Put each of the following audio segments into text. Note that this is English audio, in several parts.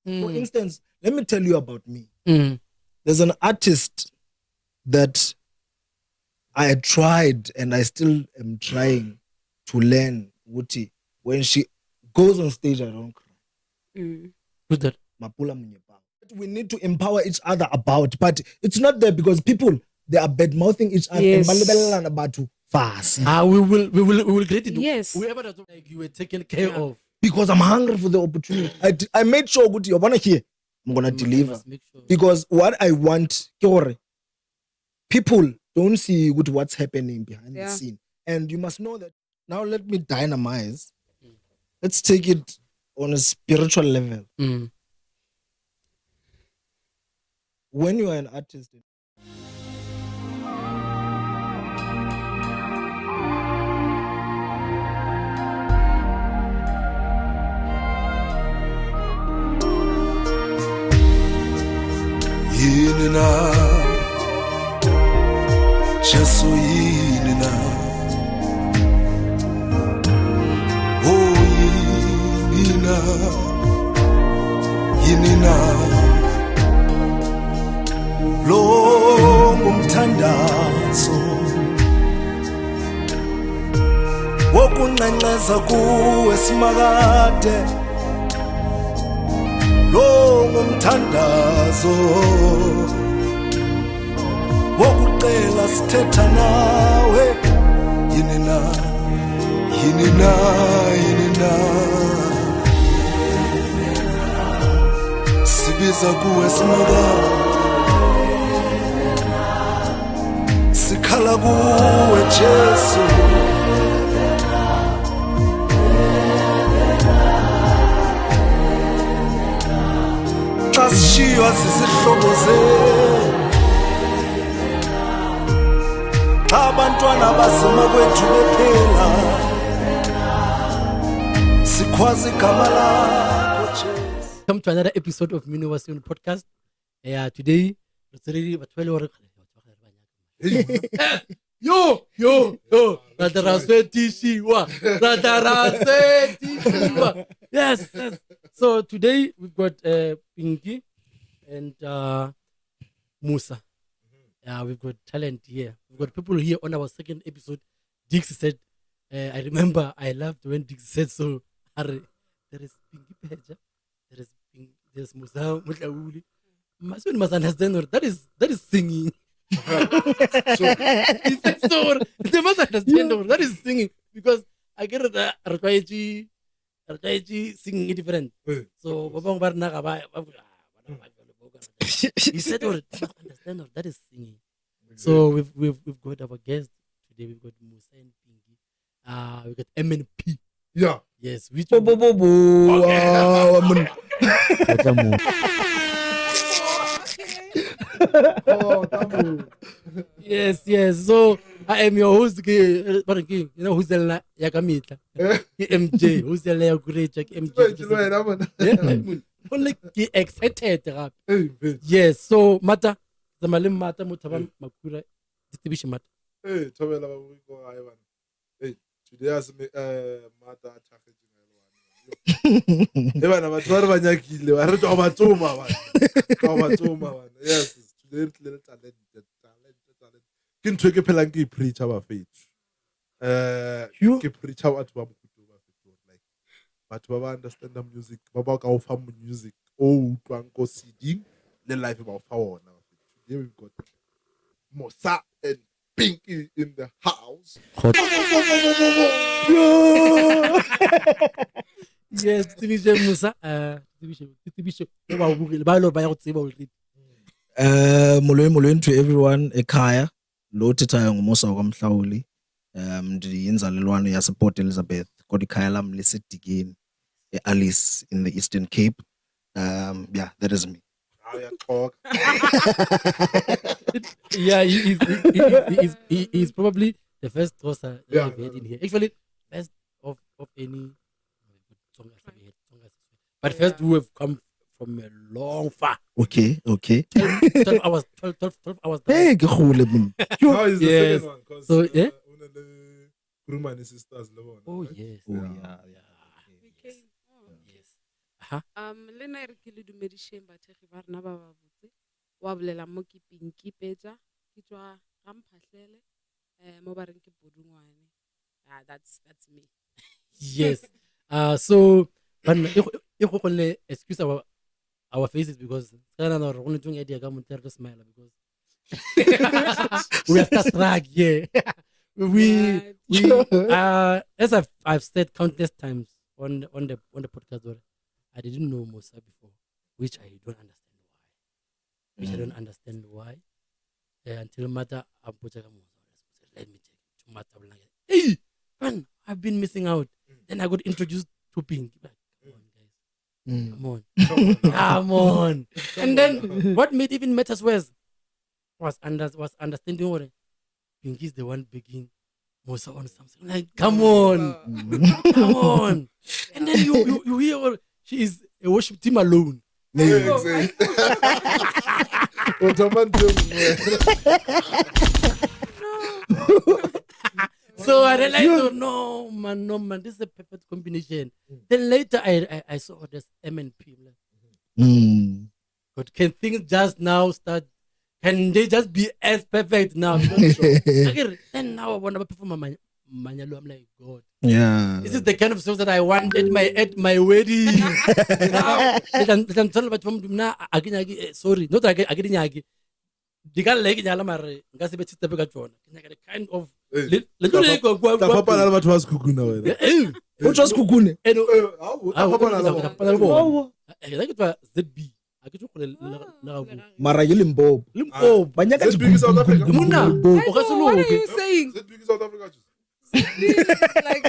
For instance, let me tell you about me. Mm. There's an artist that I tried and I still am trying to learn. Wuti, when she goes on stage, I don't cry. Who's that? Mapula Mnyepang. We need to empower each other about, but it's not there because people, they are bad mouthing each other. Yes. And about fast. We will create it. Yes. Whoever that like you were taken care of. Because I'm hungry for the opportunity. I made sure Guti, you wanna hear, I'm gonna deliver. Must make sure. Because what I want, people don't see what's happening behind the scene. And you must know that. Now let me dynamize. Let's take it on a spiritual level. Mm. When you are an artist, yini na Jesu yini na oh yini na lo ngumthandazo wokunqenqeza kuwe simakade lo ngumthandazo wokucela sithetha nawe yini na sibiza kuwe simakade sikhala kuwe Jesu xa sishiywa sisihlobo zethu xa abantwana basemakwethu bephela sikhwaza igama lakho Jesu. Come to another episode of Mmino podcast. Today it's already Yo, yes. So today we've got Pinkie and Musa. We've got talent here. We've got people here on our second episode. Dix said, I remember I loved when Dix said so. There is Pinkie Petja, there's Musa Mhlawuli. Maswini must understand that is singing. He said so. They must understand that is singing because I get that Artwaiji singing different. So he said understand that is singing. So we've got our guest today. We've got Musa and Pinkie. We've got MnP. Yeah. Yes. Which Yes. So I am your host. You know who's the Yakamita? MJ. Who's the MJ? Like excited. Yes. So Mata, the Malim Mata Mutaba Makura distribution Mata. Hey, Tobela, we go. Hey, today as Mata Ebana batwara banyakile ba re twa batsoma ba yes today little talent ke ntwe ke phelang ke preacher ba fethu ke preacher batho ba mokutu ba fethu like batho ba ba understand the music ba ba ka ofa music utlwang ko CD le live ba ofa ona today we've got Musa and Pinkie in the house. Yes, division Musa. Division. Molweni to everyone ekhaya. Lo thethayo nguMusa Mhlawuli. Ndiyinzalelwane yasePort Elizabeth. Kodwa ikhaya lam liseDikeni, Alice in the Eastern Cape. Yeah, that is me. Yeah, he's probably the first Xhosa that I've had in here. Actually, first of any song but first we have come from a long far. Okay. 12 hours. Hey, How is the Yes. second one? 'Cause, So, yeah? Grumman sisters. Oh yes. Yeah. Yes. Aha. Le nna e re ke le dumedišeng bathegi ba rena ba babotse wa bolela mo ke Pinkie Petja ke tswa ga Mphahlele mo ba reng ke Bodungwane. That's me. Yes. So banna e go le excuse our faces because kana no re go ntong idea ka montere to smile because we are starstruck, yeah. As I've said countless times on the podcast, I didn't know Musa before, which I don't understand why. Until Mata Abuja let me check to Mata. Hey, man, I've been missing out. Then I got introduced to Pinkie. Like, come on, guys. Come on. And then what made even matters worse was understanding what Pinkie is the one begging Musa on something. Like, come on. Come on. And then you hear she is a worship team alone. So I realized, no man, this is a perfect combination. Then later I saw this MnP. But can things just now start? Can they just be as perfect now? Then now I want to perform my Manyalo. I'm like, God. Yeah. This is the kind of songs that I want at my wedding. I'm telling about sorry, not again. The guy like Yalamare, Gassibet Stepagaton, kind of little. What was Kukune? ZB. Marayilimbo. Banyaka Muna. What are you saying? Like,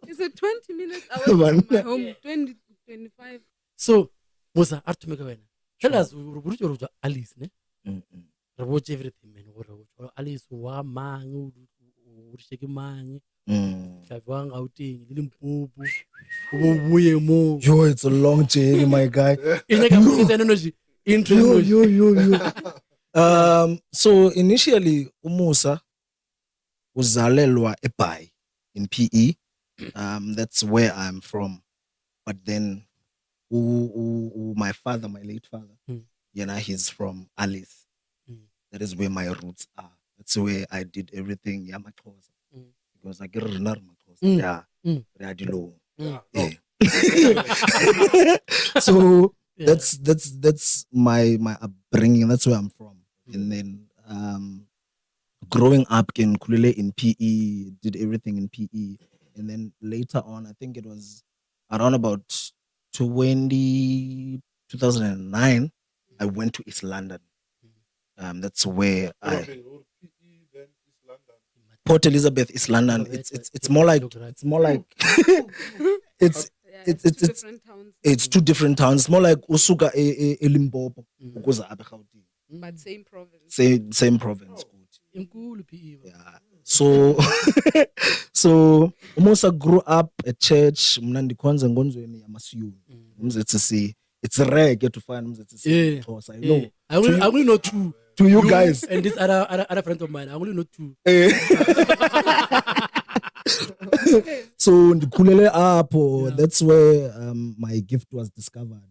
it's a 20 minutes away from my home. 20 to 25. So, Musa, tell us, Alice, ne? Watch everything, man. Alice, wa mang, shake mang, Chavang outing, Limpopo, Yo, it's a long journey, my guy. So initially, Musa uzalelwa eBhayi in PE. That's where I'm from. But then, my father, my late father, he's from Alice. That is where my roots are. That's where I did everything. Because I get yeah. So that's my upbringing. That's where I'm from. And then growing up in Kulile in PE, did everything in PE. And then later on, I think it was around about 2009, I went to East London. That's where Port Elizabeth, East London. It's more like it's Different towns. It's two different towns. It's more like Usuga Limpopo, But same province. Same province. Yeah. So Musa grew up at church. Mnandi kwanza ngonzweni ya Sione. It's rare to find yeah. I know. I only know two. To you guys. And this other friend of mine. I only know two. So Ndikulele up, that's where my gift was discovered.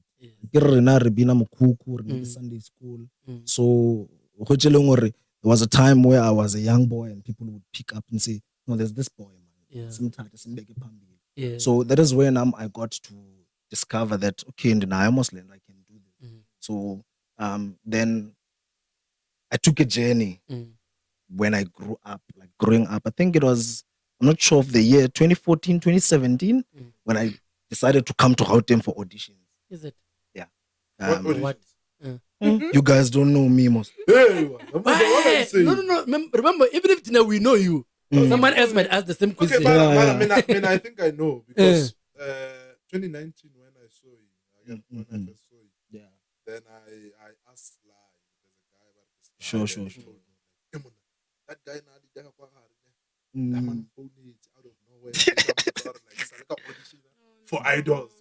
Sunday school. So there was a time where I was a young boy and people would pick up and say, no, there's this boy, man. Yeah. So that is when I got to discover that, okay, in the Muslim, I can do this. So then I took a journey when I grew up, like growing up. I think it was, I'm not sure of the year, 2014, 2017, when I decided to come to Gauteng for auditions. Is it? Yeah. What? You guys don't know me, most. No. Remember, even if we know you, someone else might ask the same question. Okay, but I think I know because 2019 when I saw you, when I first saw you, then I asked like, there's a guy about this. Sure. That guy now the guy phone it out of nowhere. For idols.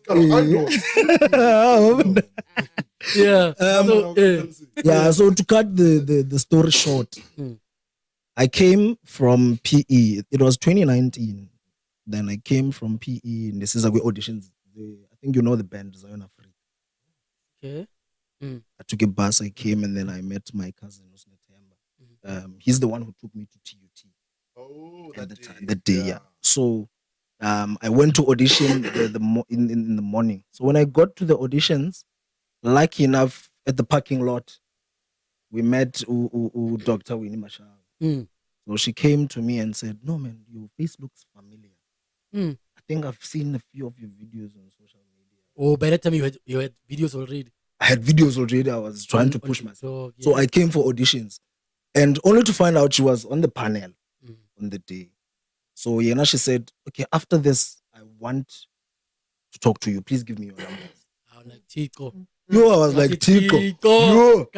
So to cut the story short, I came from PE. It was 2019. Then I came from PE, and this is where auditions. I think you know the band Zion. Okay. I took a bus, I came, and then I met my cousin, he's the one who took me to TUT. Oh, at that the day. that day, yeah. So I went to audition in the morning. So when I got to the auditions, lucky enough, at the parking lot, we met Dr. Winnie Mashaba. So she came to me and said, "No, man, your face looks familiar. I think I've seen a few of your videos on social media." Oh, by that time you had videos already. I had videos already. I was trying to push myself. So I came for auditions, and only to find out she was on the panel on the day. So she said, "Okay, after this, I want to talk to you. Please give me your numbers." I was like, Tico. I was like, Tico. Yo.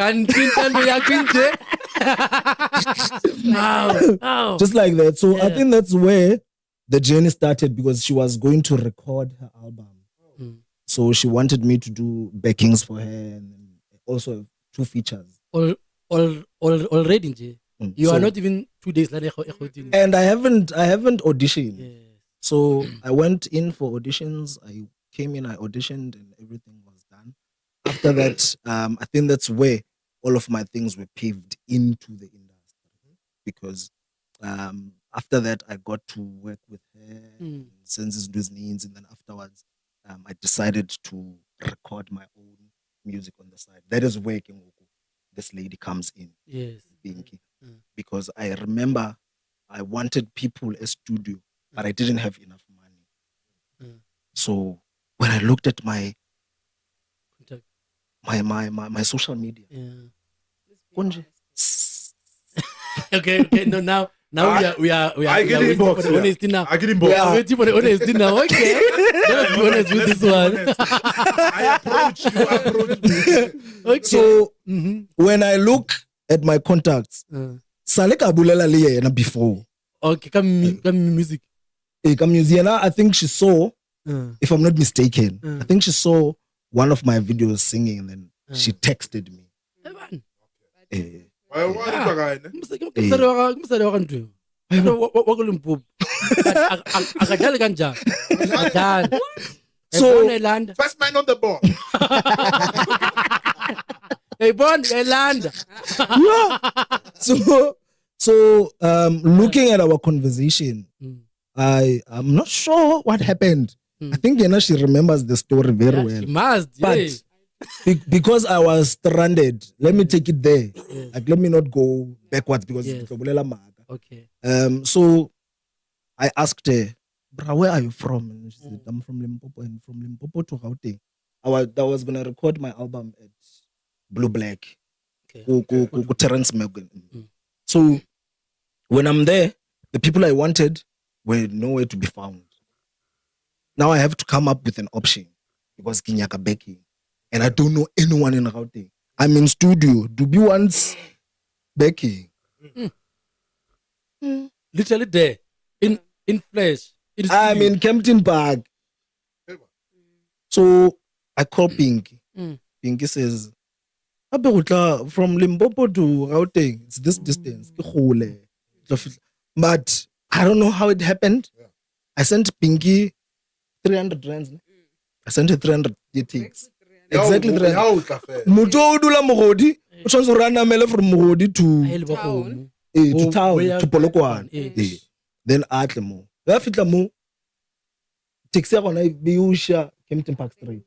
Wow. Just like that. So I think that's where the journey started, because she was going to record her album. So she wanted me to do backings for her, and also 2 features. Already, Nje. You are not even 2 days later. And I haven't auditioned. Yes. So I went in for auditions. I came in, I auditioned, and everything was done. After that, I think that's where all of my things were paved into the industry, because after that I got to work with her, Senses News Needs, and then afterwards I decided to record my own music on the side. That is where this lady comes in. Yes. Pinkie. Because I remember I wanted people a studio, but I didn't have enough money. So when I looked at my social media, okay. No, now we are I get waiting for inbox. the honesty now. I get We inbox. are waiting for the honesty now. Okay. Let's be honest with this one. I approach me. Okay. So when I look at my contacts, Saleka Bulela Liye before. Okay, come music. I think she saw, if I'm not mistaken, I think she saw one of my videos singing, and then she texted me. Why So first man on the ball. So looking at our conversation, I'm not sure what happened. I think she remembers the story very well. She must, but because I was stranded, let me take it there. Like, let me not go backwards, because okay. So I asked her, "Bra, where are you from?" And she said, "I'm from Limpopo, and from Limpopo to Gauteng. I was gonna record my album at Blue Black, Terrence Morgan." So when I'm there, the people I wanted were nowhere to be found. Now I have to come up with an option, because Kinyaka Becky, and I don't know anyone in Gauteng. I'm in studio. Dubi wants Becky. Literally there, in flesh. I'm in Kempton Park. So I call Pinkie. Pinkie says, "From Limpopo to Gauteng, it's this distance. But I don't know how it happened. I sent Pinkie 300 rands. I sent her 300 tickets. Exactly 300. Muto udula Mogodi. Ushans rana mele from Mogodi to town, to Polokwane. Then atle mo. Wa fitla mo. Taxi ya gona be usha Kempton Park Street.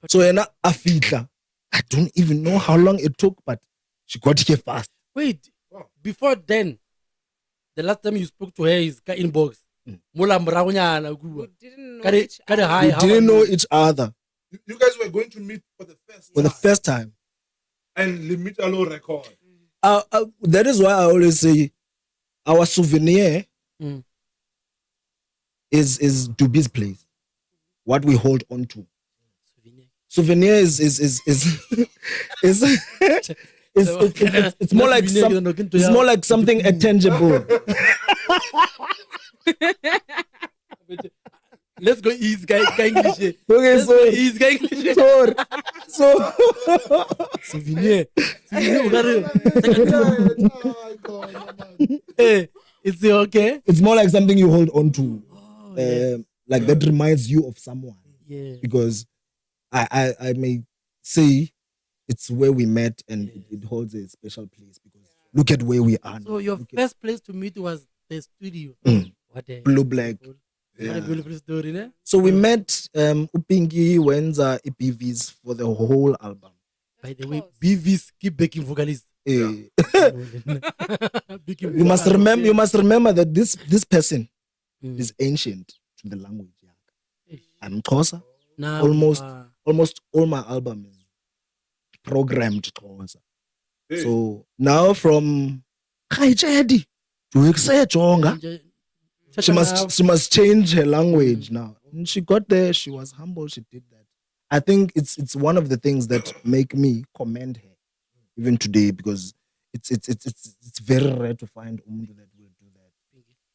So yena a fitla. I don't even know how long it took, but she got here fast. Wait, before then, the last time you spoke to her is inbox. We didn't know each other. You guys were going to meet for the first time. And limit a low record. That is why I always say our souvenir is Dubi's place. What we hold on to. Souvenir is it's more like it's more like something intangible. Let's go easy guy English. Okay, so easy guy English. So souvenir. Hey, it's okay. It's more like something you hold on to. Like that reminds you of someone. Yeah. Because I may say it's where we met, and it holds a special place because look at where we are now. So your Look at first place to meet was the studio. What a Blue Black. beautiful- Yeah. What a beautiful story, ne? So we met Pinkie Wenza EPVs for the whole album. By the way, course. BVs keep baking vocalists. Eh, Baking you must vocalists. remember that this person Mm. is ancient to the language. Ish. I'm Xhosa. Now, Almost all my album is programmed Xhosa. Hey. So now from Khaitshedi to Eksejonga, she must change her language now. And she got there. She was humble. She did that. I think it's one of the things that make me commend her even today, because it's very rare to find umuntu that will do that.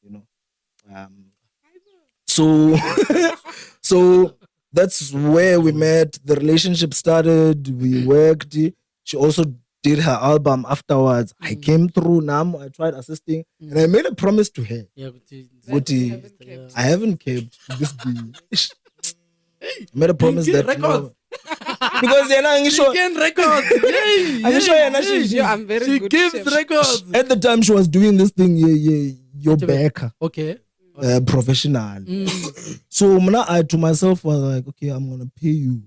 You know. So so that's where we met. The relationship started. We worked. She also did her album afterwards. I came through. Now I tried assisting, and I made a promise to her. Yeah, What you he- haven't kept. I haven't kept this day. I made a promise Pinkie that records. because She can record. Yay, I'm sure yay, she- yay. she- Yeah, I'm very She good. gives chef. records. at the time she was doing this thing, your Wait a minute. backer, Okay. professional. Mm. So I to myself was like, okay, I'm gonna pay you.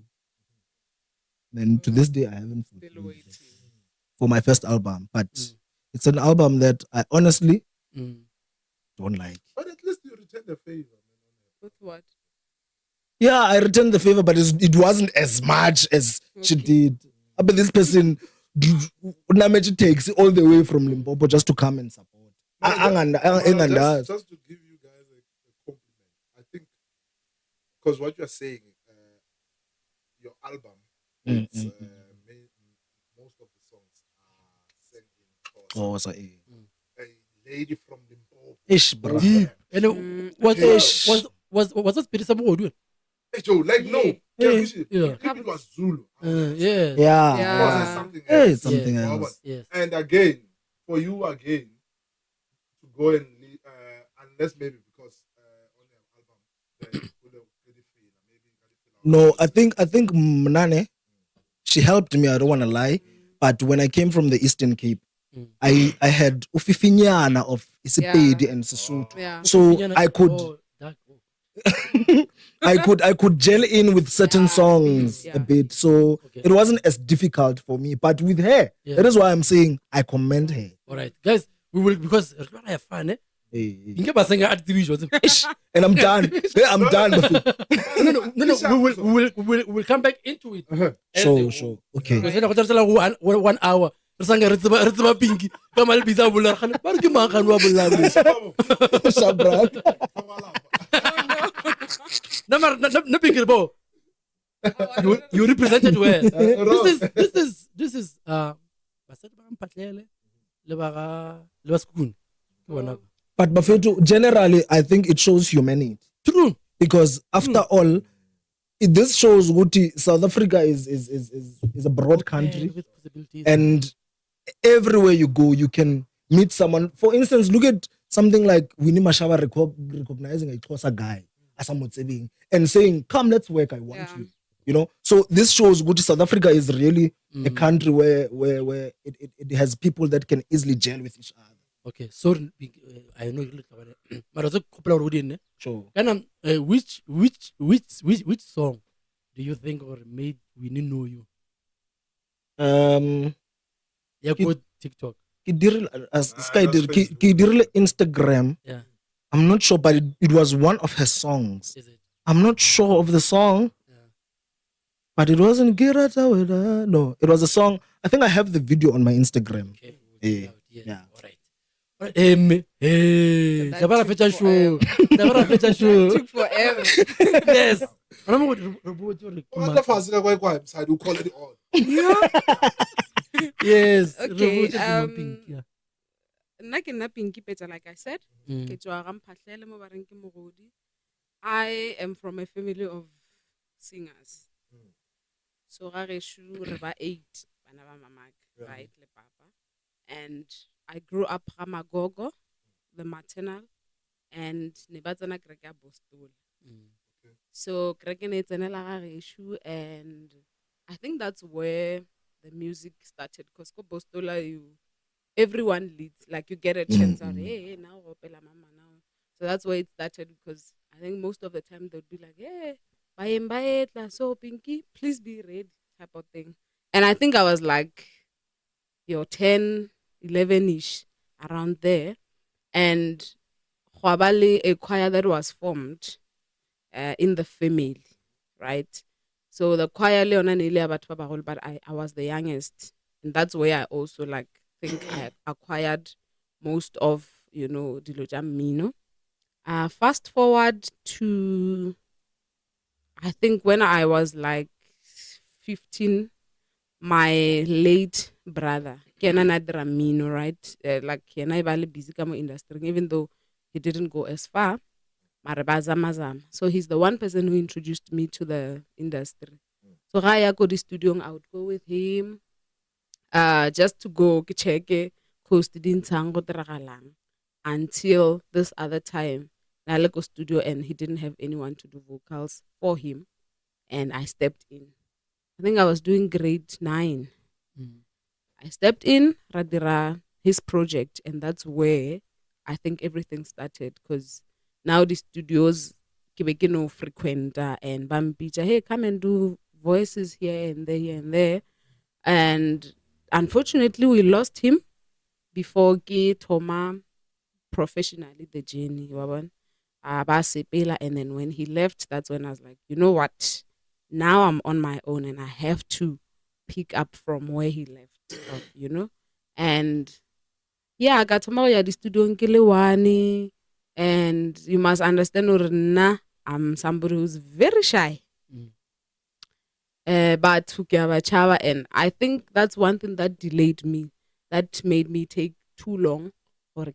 Then to this day I haven't Still fulfilled waiting. it for my first album, but it's an album that I honestly Mm. don't like. But at least you return the favor. With what? Yeah, I returned the favor, but it wasn't as much as she did. But this person, Nameji takes all the way from Limpopo just to come and support. Just to give you guys a compliment, I think, because what you're saying, your album, it's, most of the songs are sang in Xhosa. Oh, so, A lady from Limpopo. ish, bro. Deep. And Mm, was that Spirit Samoa? Hey, Joe, like, no. Yeah. If Yeah. it was Zulu, Yeah. Yeah. it was Yeah. something Hey, else. something Yeah. else. Yes. And again, for you again, to go and lead, unless maybe because on the album, then would have really feel, maybe No, I think Mnane, she helped me. I don't want to lie, but when I came from the Eastern Cape, I had ufifinyana of Isipedi and Sesotho, Yeah. so I could Oh, that- I could gel in with certain songs Yeah. a bit, so Okay. it wasn't as difficult for me. But with her, Yeah. that is why I'm saying I commend her. All right, guys, we will, because re tlo have fun, eh? Hey. Inke ba senga art division. And I'm done. I'm done with it. We will come back into it. as Sure, a- sure. Okay. Because then I go tell you 1 hour. Re sanga re tseba Pinkie. Ka male bitsa bolla khane. Ba re ke mang khane wa bolla mo. Shabrak. Na Pinkie bo. You represented where? This is basadi ba mpatlele le ba skun. Ke bona. But Bafetu, generally, I think it shows humanity. True. Because after all, this shows Guti, South Africa is a broad country, With possibilities. and everywhere you go, you can meet someone. For instance, look at something like Winnie Mashaba recognizing a Xhosa guy as a Motsebing and saying, "Come, let's work. I want Yeah. you." You know, so this shows Guti, South Africa is really a country where it has people that can easily gel with each other. Okay, sorry, I know you look about it. But also couple of ne. Sure. And which song do you think or made Winnie know you? Yeah, go TikTok. Ke dirile as Sky did ke dirile Instagram. Yeah, I'm not sure, but it was one of her songs. is it? I'm not sure of the song, Yeah. but it wasn't Girata Weda. No, it was a song. I think I have the video on my Instagram. Okay. We'll Yeah, check it out. Yes. yeah. All right. All right. Hey, That Dabara took Feta show. Dabara Feta It show. took forever. Yes. Remember what What the fuss is going on? Side you call it on. Yes. Okay, Pinkie, yeah. Nna ke nna Pinkie Petja, like I said. Mm. Ke tswa ga Mphahlele mo bareng ke mogodi. I am from a family of singers. So ga reshu re ba 8 bana ba mamaka, right, le papa. And I grew up ga Magogo, the maternal, and ne ba tsena kereke ya Bostol. Mm. So kereke ne e tsenela ga reshu, and I think that's where the music started. Because Kobostola, everyone leads. Like you get a chance out. Hey, now opela mama now. So that's where it started. Because I think most of the time they'd be like, hey, buy it, so Pinkie, please be ready, type of thing. And I think I was like, 10, 11-ish, around there. And Khwabali, a choir that was formed in the family, right? So the choir but I was the youngest. And that's where I also think I acquired most of, Diloja Mmino. Fast forward to, I think when I was 15, my late brother, Kena Nadra Mmino, right? Kena Ibali busy kamo industry, even though he didn't go as far. Marabazamazam. So he's the one person who introduced me to the industry. So Raya go to the studio, I would go with him just to go check coast until this other time. I go studio and he didn't have anyone to do vocals for him. And I stepped in. I think I was doing grade 9. I stepped in, Radira, his project, and that's where I think everything started. Because now the studios kibekino frequent and Bambija, hey, come and do voices here and there. And unfortunately, we lost him before Ki Toma professionally the journey. And then when he left, that's when I was like, you know what? Now I'm on my own and I have to pick up from where he left off, And yeah, I got to the studio in Kilewani. And you must understand, I'm somebody who's very shy. But Chava, and I think that's one thing that delayed me, that made me take too long for in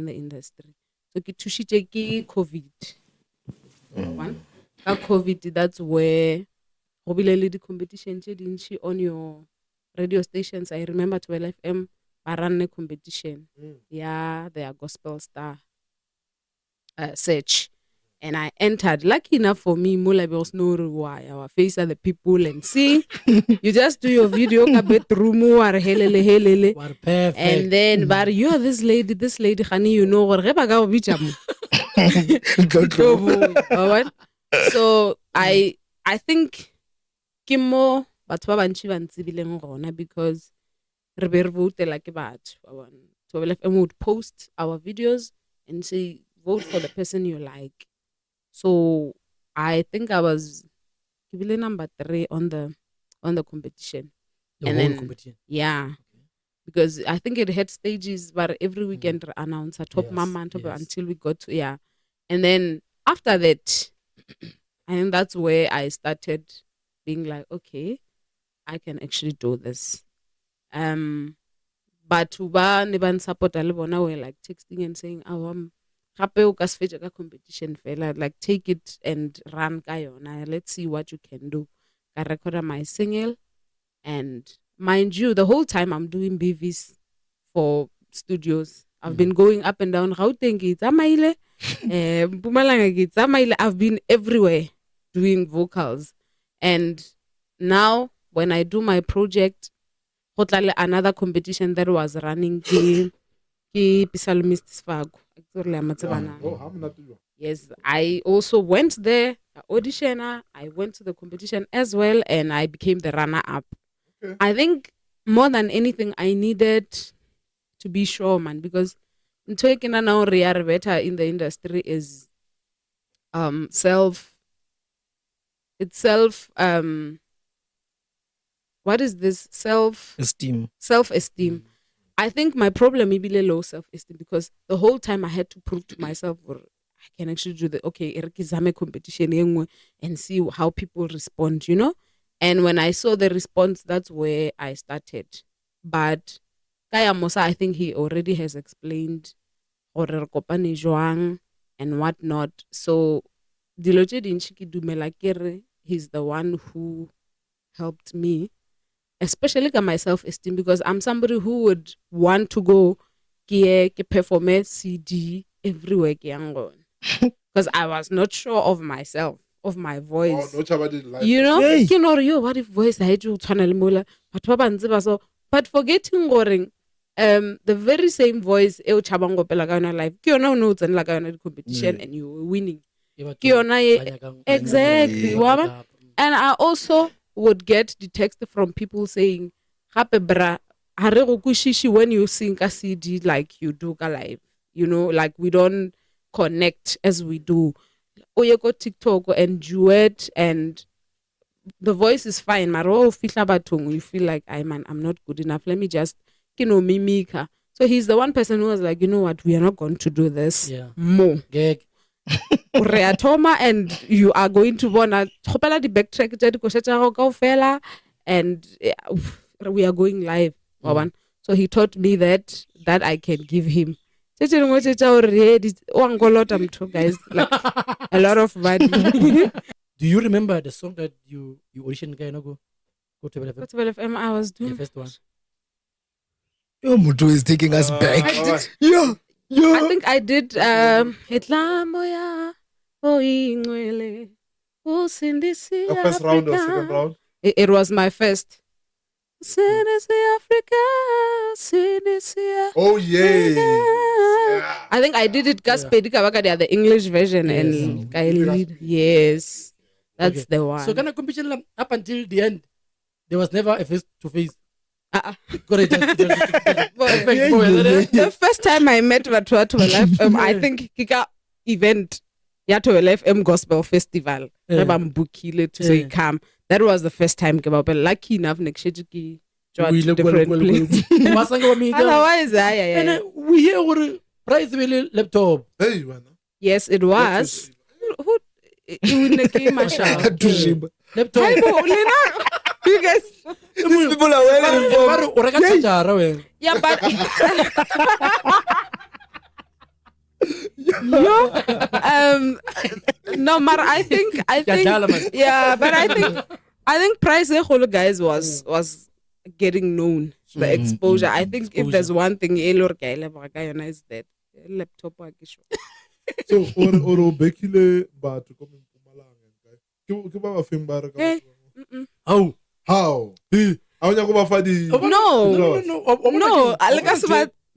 the industry. So COVID. One. COVID, that's where the competition on your radio stations. I remember 12 FM, I ran a competition. Yeah, they are gospel star search. And I entered. Lucky enough for me, Mula was no why our face are the people and see. You just do your video, helele. And then, but you are this lady, honey, or So I think Kimo but because vote like so would post our videos and say vote for the person you like. So I think I was number 3 on the competition. Competition. Yeah. Okay. Because I think it had stages, but every weekend announcer top mama and top until we got to And then after that, I think that's where I started being like, okay, I can actually do this. But Uba Niban support Alibona were like texting and saying, competition fella, like take it and run Guyana. Let's see what you can do. I recorded my single, and mind you, the whole time I'm doing BVs for studios. I've been going up and down. I've been everywhere doing vocals. And now when I do my project, another competition that was running Yes, I also went there, auditioner. I went to the competition as well, and I became the runner-up. Okay. I think more than anything, I needed to be sure, man, because taking now better in the industry is what is this? Self-esteem. I think my problem may be low self-esteem because the whole time I had to prove to myself I can actually do the competition and see how people respond, And when I saw the response, that's where I started. But Kaya Musa, I think he already has explained and whatnot. So Diloje Dinchiki Dumelakere, he's the one who helped me, especially my self-esteem, because I'm somebody who would want to go perform a CD everywhere because I was not sure of myself. of my voice. Oh, no chaba didn't like You it. know, Hey. you know, yo, what if voice I do tshwana le mola, batho ba bantsi ba so, but forgetting gore the very same voice e o chabang go pela ka yona live ke yona o ne o tsenela ka yona di competition and you were winning. Ke yona exactly wa bona? And I also would get the text from people saying gape bra ha re go kushishi when you sing a CD like you do ka live, you know, like we don't connect as we do. Oye go TikTok and duet and the voice is fine, maro fihla bathong you feel like I'm not good enough, let me just mimic her. So he's the one person who was like, you know what, we are not going to do this more. Gag. Reatoma, and you are going to wanna hopela the backtrack and we are going live. So he taught me that I can give him. Guys, like a lot of money. Do you remember the song that you auditioned go to FM? What's FM I was doing? The first one. Yo, Mutu is taking us back. I did. Yo. I think I did Etlamoya Oingwele Usindisi The first round or second round? It was my first. Sindisi Africa, Sindisi. Oh, yes. Yeah. I think I did it Gaspedi Kabaka, the English version, Yes. and Kaili. Yes, that's the one. So kind of competition up until the end, there was never a face to face. The first time I met Vatuatu FM, I think Kika event Yato FM Gospel Festival. Bukile to say come. That was the first time Keba, but lucky enough next year to different place. Otherwise, And we hear what prize will laptop. Hey, man. yes, it was. Who? Winnie Mashaba. Laptop. You guys. These people are well informed. Yeah, but no matter. I think yeah, but I think Price guys was getting known, the exposure. I think if there's one thing is that laptop. So, or Bekile, but to come in Pumalang. Give a film bar. Oh. How? I want to go for the. No,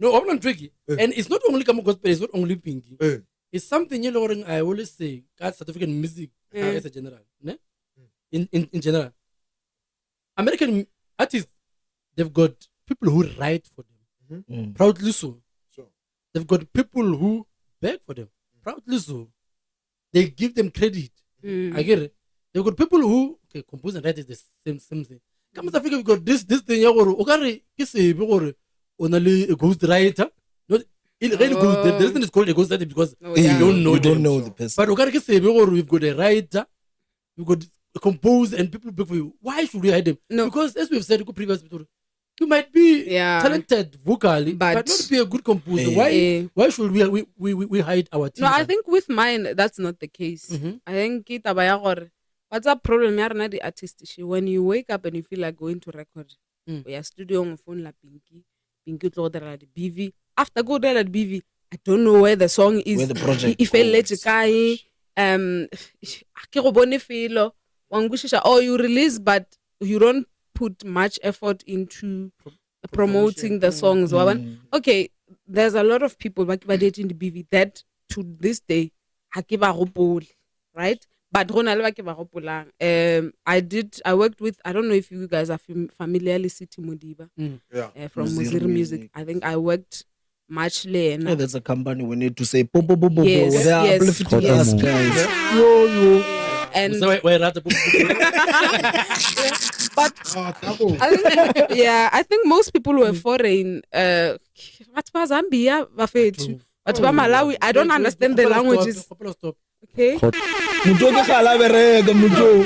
No, I'm not tricky. And it's not only Kamu Gospel, it's not only Pinkie. It's something you know, I always say, God certificate in music as a general. Ne? In general. American artists, they've got people who write for them. Proudly so. Sure. They've got people who beg for them. Proudly so. They give them credit. I get it. They've got people who compose and write is the same thing. Come on, we've got this thing. Okay, only a ghost writer. Not it really goes. The reason it's called a ghost writer because you don't know the person. But we've got a writer, we've got a composer, and people beg for you. Why should we hide them? No. Because as we've said previously, you might be talented vocally, but not be a good composer. Why should we hide our team? No, I think with mine that's not the case. I think what's a problem the artist when you wake up and you feel like going to record. We are studio on phone la Pinkie to the BV. After go there at BV, I don't know where the song is. Where the project If you release, but you don't put much effort into promoting the songs. Okay, there's a lot of people back in the BV that to this day right? But I worked with, I don't know if you guys are familiar with City Modiba from Musa Music. I think I worked much later. Yeah, there's a company we need to say bo. Yes, They are yes, uplifting yes. us guys. Yo. And So but I think most people were foreign. Zambia, but Malawi, I don't understand the languages. Okay. Mutu ke khala bereka mutu.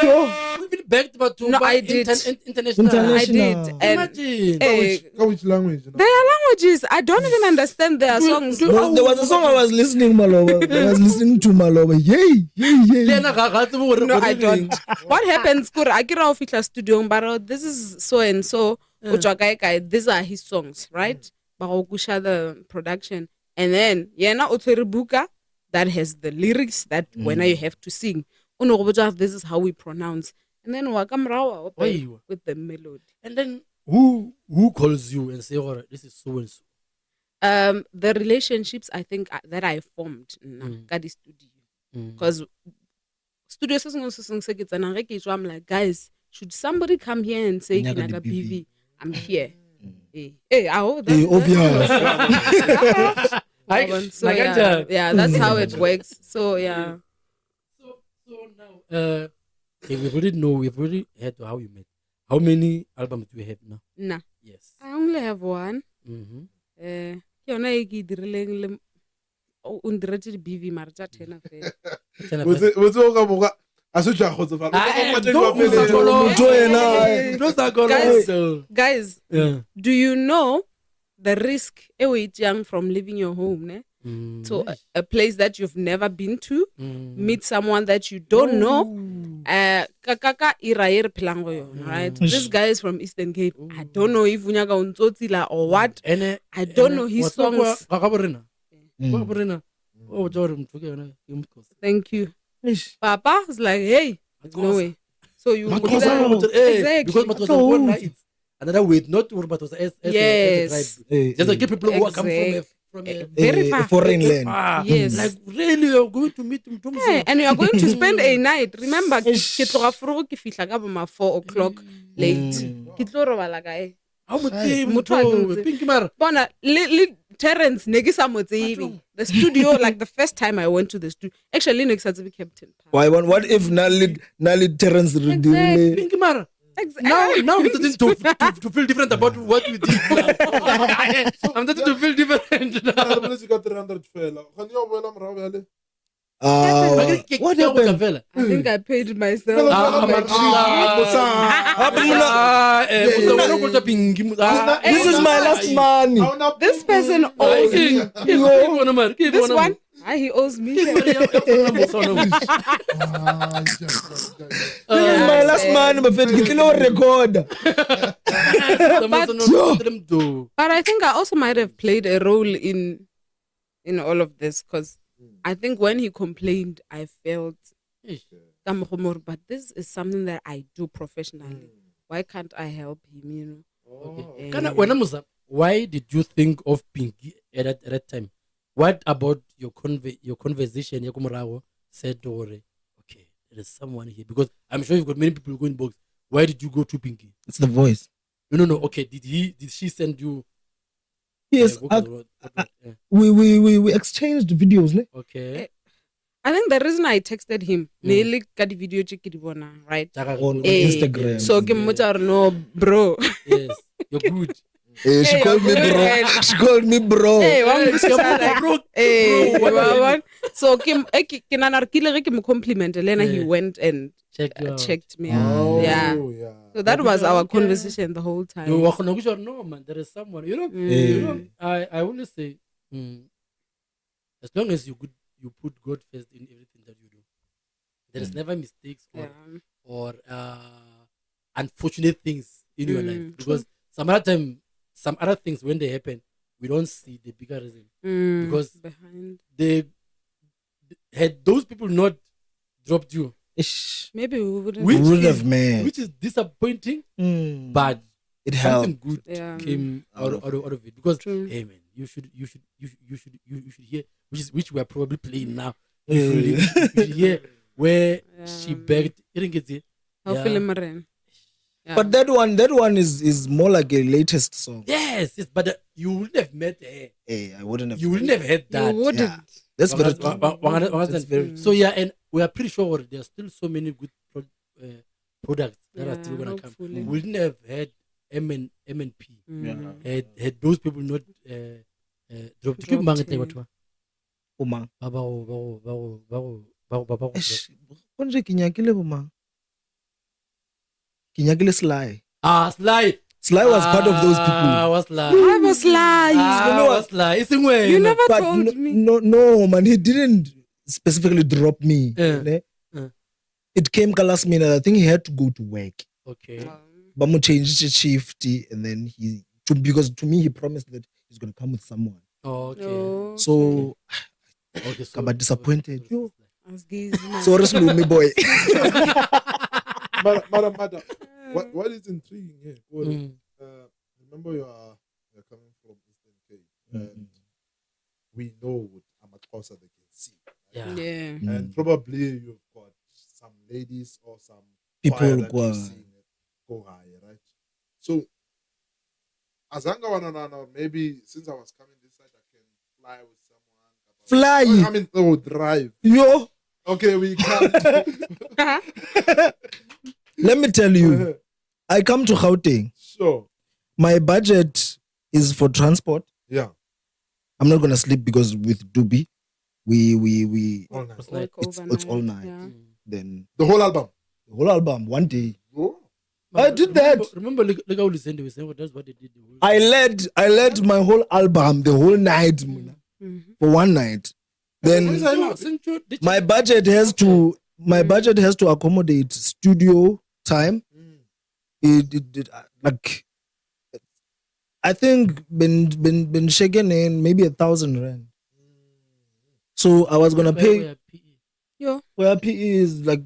Yo. We've been begged about to No, buy I did. international. I did. And Imagine. Which language? there are languages. I don't even understand their songs. There was a song I was listening Maloba. I was listening to Maloba. Yay. No, I don't. What happens? Akira official studio, but this is so and so. These are his songs, right? Barokusha the production, and then Yena Oteribuka that has the lyrics that when you have to sing. This is how we pronounce. And then wakamrawa with the melody. And then who calls you and say, "Oh, this is so and so"? The relationships I think that I formed at the studio, because studio I'm like, guys, should somebody come here and say Kinaga BV, I'm here. Hey, I hope that. So yeah, that's how it works. So yeah. So now, we've already heard how you met. How many albums do you have now? Nah. Yes. I only have one. BV marcha 10 guys, do you know the risk from leaving your home to a place that you've never been to, meet someone that you don't know? Right? This guy is from Eastern Cape. I don't know if unyaga untotila or what. I don't know his songs. Thank you. Papa is like, hey, no way. So you exactly. Because another way, not but was yes. Just like people who come from very far foreign land. Yes. Like really, you're going to meet him. And you are going to spend a night. Remember, ki 4 o'clock late. Terrence, the studio, like the first time I went to the studio, actually, next had to be Captain. Why? What if Nali Terrence Pinkie Mara. Now we're starting to feel different about what we did. I'm starting to feel different now. What happened? I think I paid myself. This is my last money. This person owes me. This one, he owes me. This is my last money, my friend. Get no record. But I think I also might have played a role in all of this, because I think when he complained, I felt, but this is something that I do professionally. Why can't I help him? You know. Okay. Why did you think of Pinkie at that time? What about your conversation? Said, okay, there is someone here, because I'm sure you've got many people going box. Why did you go to Pinkie? It's the voice. No. Okay, did she send you? Yes, we exchanged videos. Okay. I think the reason I texted him, video right? On Instagram. So no, bro. Yes, you're good. She called me bro. She called me bro. So Kim compliment Elena. He went and checked me out. Yeah. So that was our conversation the whole time. No man, there is someone. You know, I always say, as long as you put God first in everything that you do, there is never mistakes or unfortunate things in your life, because some other things, when they happen, we don't see the bigger reason, because behind had those people not dropped you, maybe we wouldn't. We would have made. Which is disappointing, but it helped. Something good came out of it, because hey man, you should hear, which we are probably playing now. You should hear where she begged. You didn't get it. But that one is more like a latest song. Yes, but you wouldn't have met her. Hey, I wouldn't have. You wouldn't have had that. You wouldn't. Yeah. That's very true. So yeah, and we are pretty sure there are still so many good products that are still gonna come. We wouldn't have had MnP. Had those people not dropped. Sly. Sly. Sly was part of those people. I was Sly. You never told me. No, man. He didn't specifically drop me. It came last minute. I think he had to go to work. Okay. But I changed the shift, and then because to me he promised that he's gonna come with someone. Okay. So Okay, I'm disappointed. Yo. I was gazing at Sorry, Slumi boy. Madam, what is intriguing here? Mm. Remember you're coming from Eastern Cape, and we know I'm a closer they can see. Yeah. Yeah. And probably you've got some ladies or some People choir that go- you've seen go high, right? So, Azanga maybe since I was coming this side, I can fly with someone. Fly. I mean, drive. Yo, Okay, we can't. let me tell you, I come to Gauteng. Sure. My budget is for transport. Yeah. I'm not gonna sleep because with Dubi, we All night. It's like, Work it's all overnight, night. yeah. Then The whole album. the whole album one day. Oh. I did that. Remember, look how we sent it. That's what they did. The whole I led my whole album the whole night Muna, Mhm. for one night. Then my budget has to accommodate studio time. Like I think been shaken in maybe 1,000 rand. So I was gonna pay Yo. where PE is like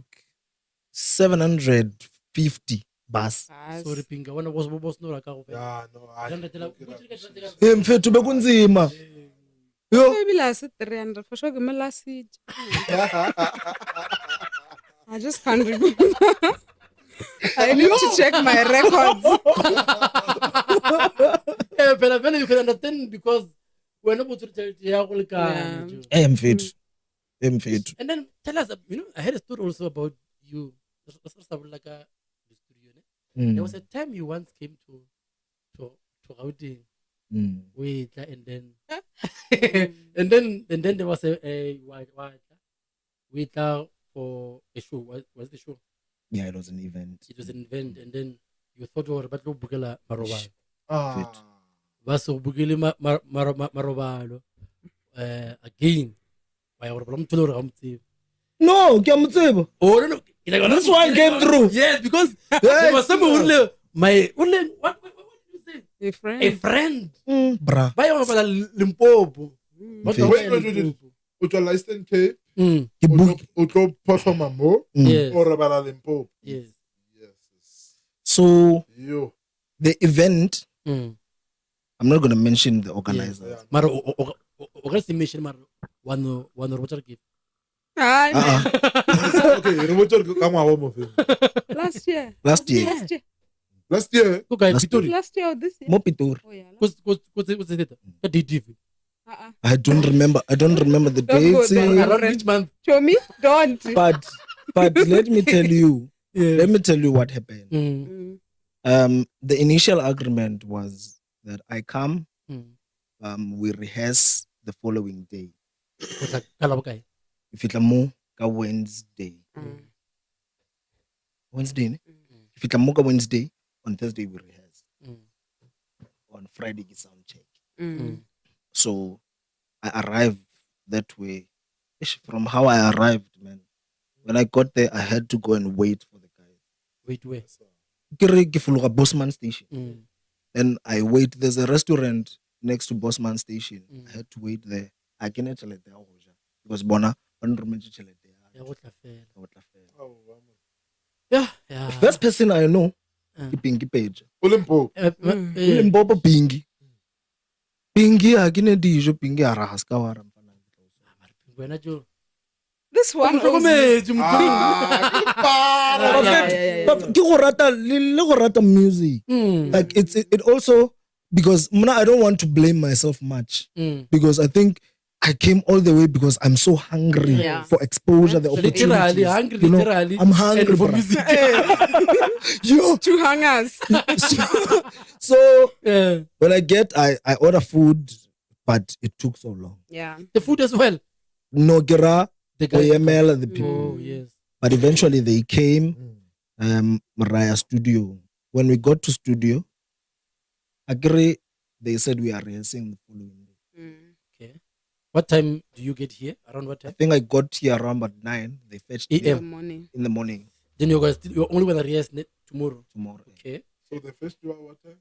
750 bus. Guys. Sorry, Pinkie. I was no like Yeah, no. Mfethu bekunzima. Yo, Maybe last 300 for sure. Give me last seat. I just can't remember. I need to check my records. Yeah, but you can understand because we're not to tell you. Yeah. Mfethu. And then tell us, I had a story also about you. Like the studio. There was a time you once came to Gauteng. Wait, and then and then there was a wait for a show. Was the show? Yeah, it was an event. It was an event, and then you thought you were about to bugela marobalo. Ah. Baso bugeli marobalo. Again, why are you talking? No, ke a mo tseba. Oh no! That's why I came through. Yes, because there was someone who what did you say? A friend. A friend. Bra. By Limpopo. What Okay. Wait. Uthola Eastern Cape. Ke book. Utlo perform mo. Yes. Or Rabala Limpopo. Yes. Yes. So Yo. the event, Mm. I'm not gonna mention the organizer. Yeah. Maro, mention Maro. One Robert give. Okay, remote come home of him. Last year. Last year. Last year. Last year. Go guys, Last Pitori. Last year or this year? Mo Pitori. Oh yeah. What's it? DDV. I don't remember the Don't go dates. there. Around which month? Show me? Don't. But let me tell you. Let me tell you what happened. Mm. The initial agreement was that I come, Mm. we rehearse the following day. What's that? Kalabakai. If it's mo ka Wednesday. Mm. Wednesday, ne? If it's mo ka Wednesday, on Thursday we rehearse. Mm. On Friday we sound check. Mm. So I arrived that way. Ish, from how I arrived, man. When I got there, I had to go and wait for the guy. Wait, wait. Ke fologa Bosman Station. Mm. Then I wait. There's a restaurant next to Bosman Station. Mm. I had to wait there. I cannot tell it there because Bona don't remember tell it there. Yeah, what the hell? Oh, Yeah. The first person I know Uh. is Pinkie Petja. Olimpo. Limpopo Pinkie. Pinkie akine dijo Pinkie ara haska wara mfana. This one. Ke go rata le go rata music. Like it also because I don't want to blame myself much because I think I came all the way because I'm so hungry Yeah. for exposure, the opportunities. Literally, hungry, You know, literally. I'm hungry And for bruh. music. Yo. Two hangers. So Yeah. when I order food, but it took so long. Yeah. The food as well. No gira, The guys. OML, the people. Oh, yes. But eventually they came, Mariah Studio. When we got to studio, agree, they said we are rehearsing the following day. Okay. What time do you get here? Around what I time? think I got here around about 9. They fetched me AM. Good morning. in the morning Then you're only gonna rehearse tomorrow. tomorrow. Okay. So the first 2 hours, what time?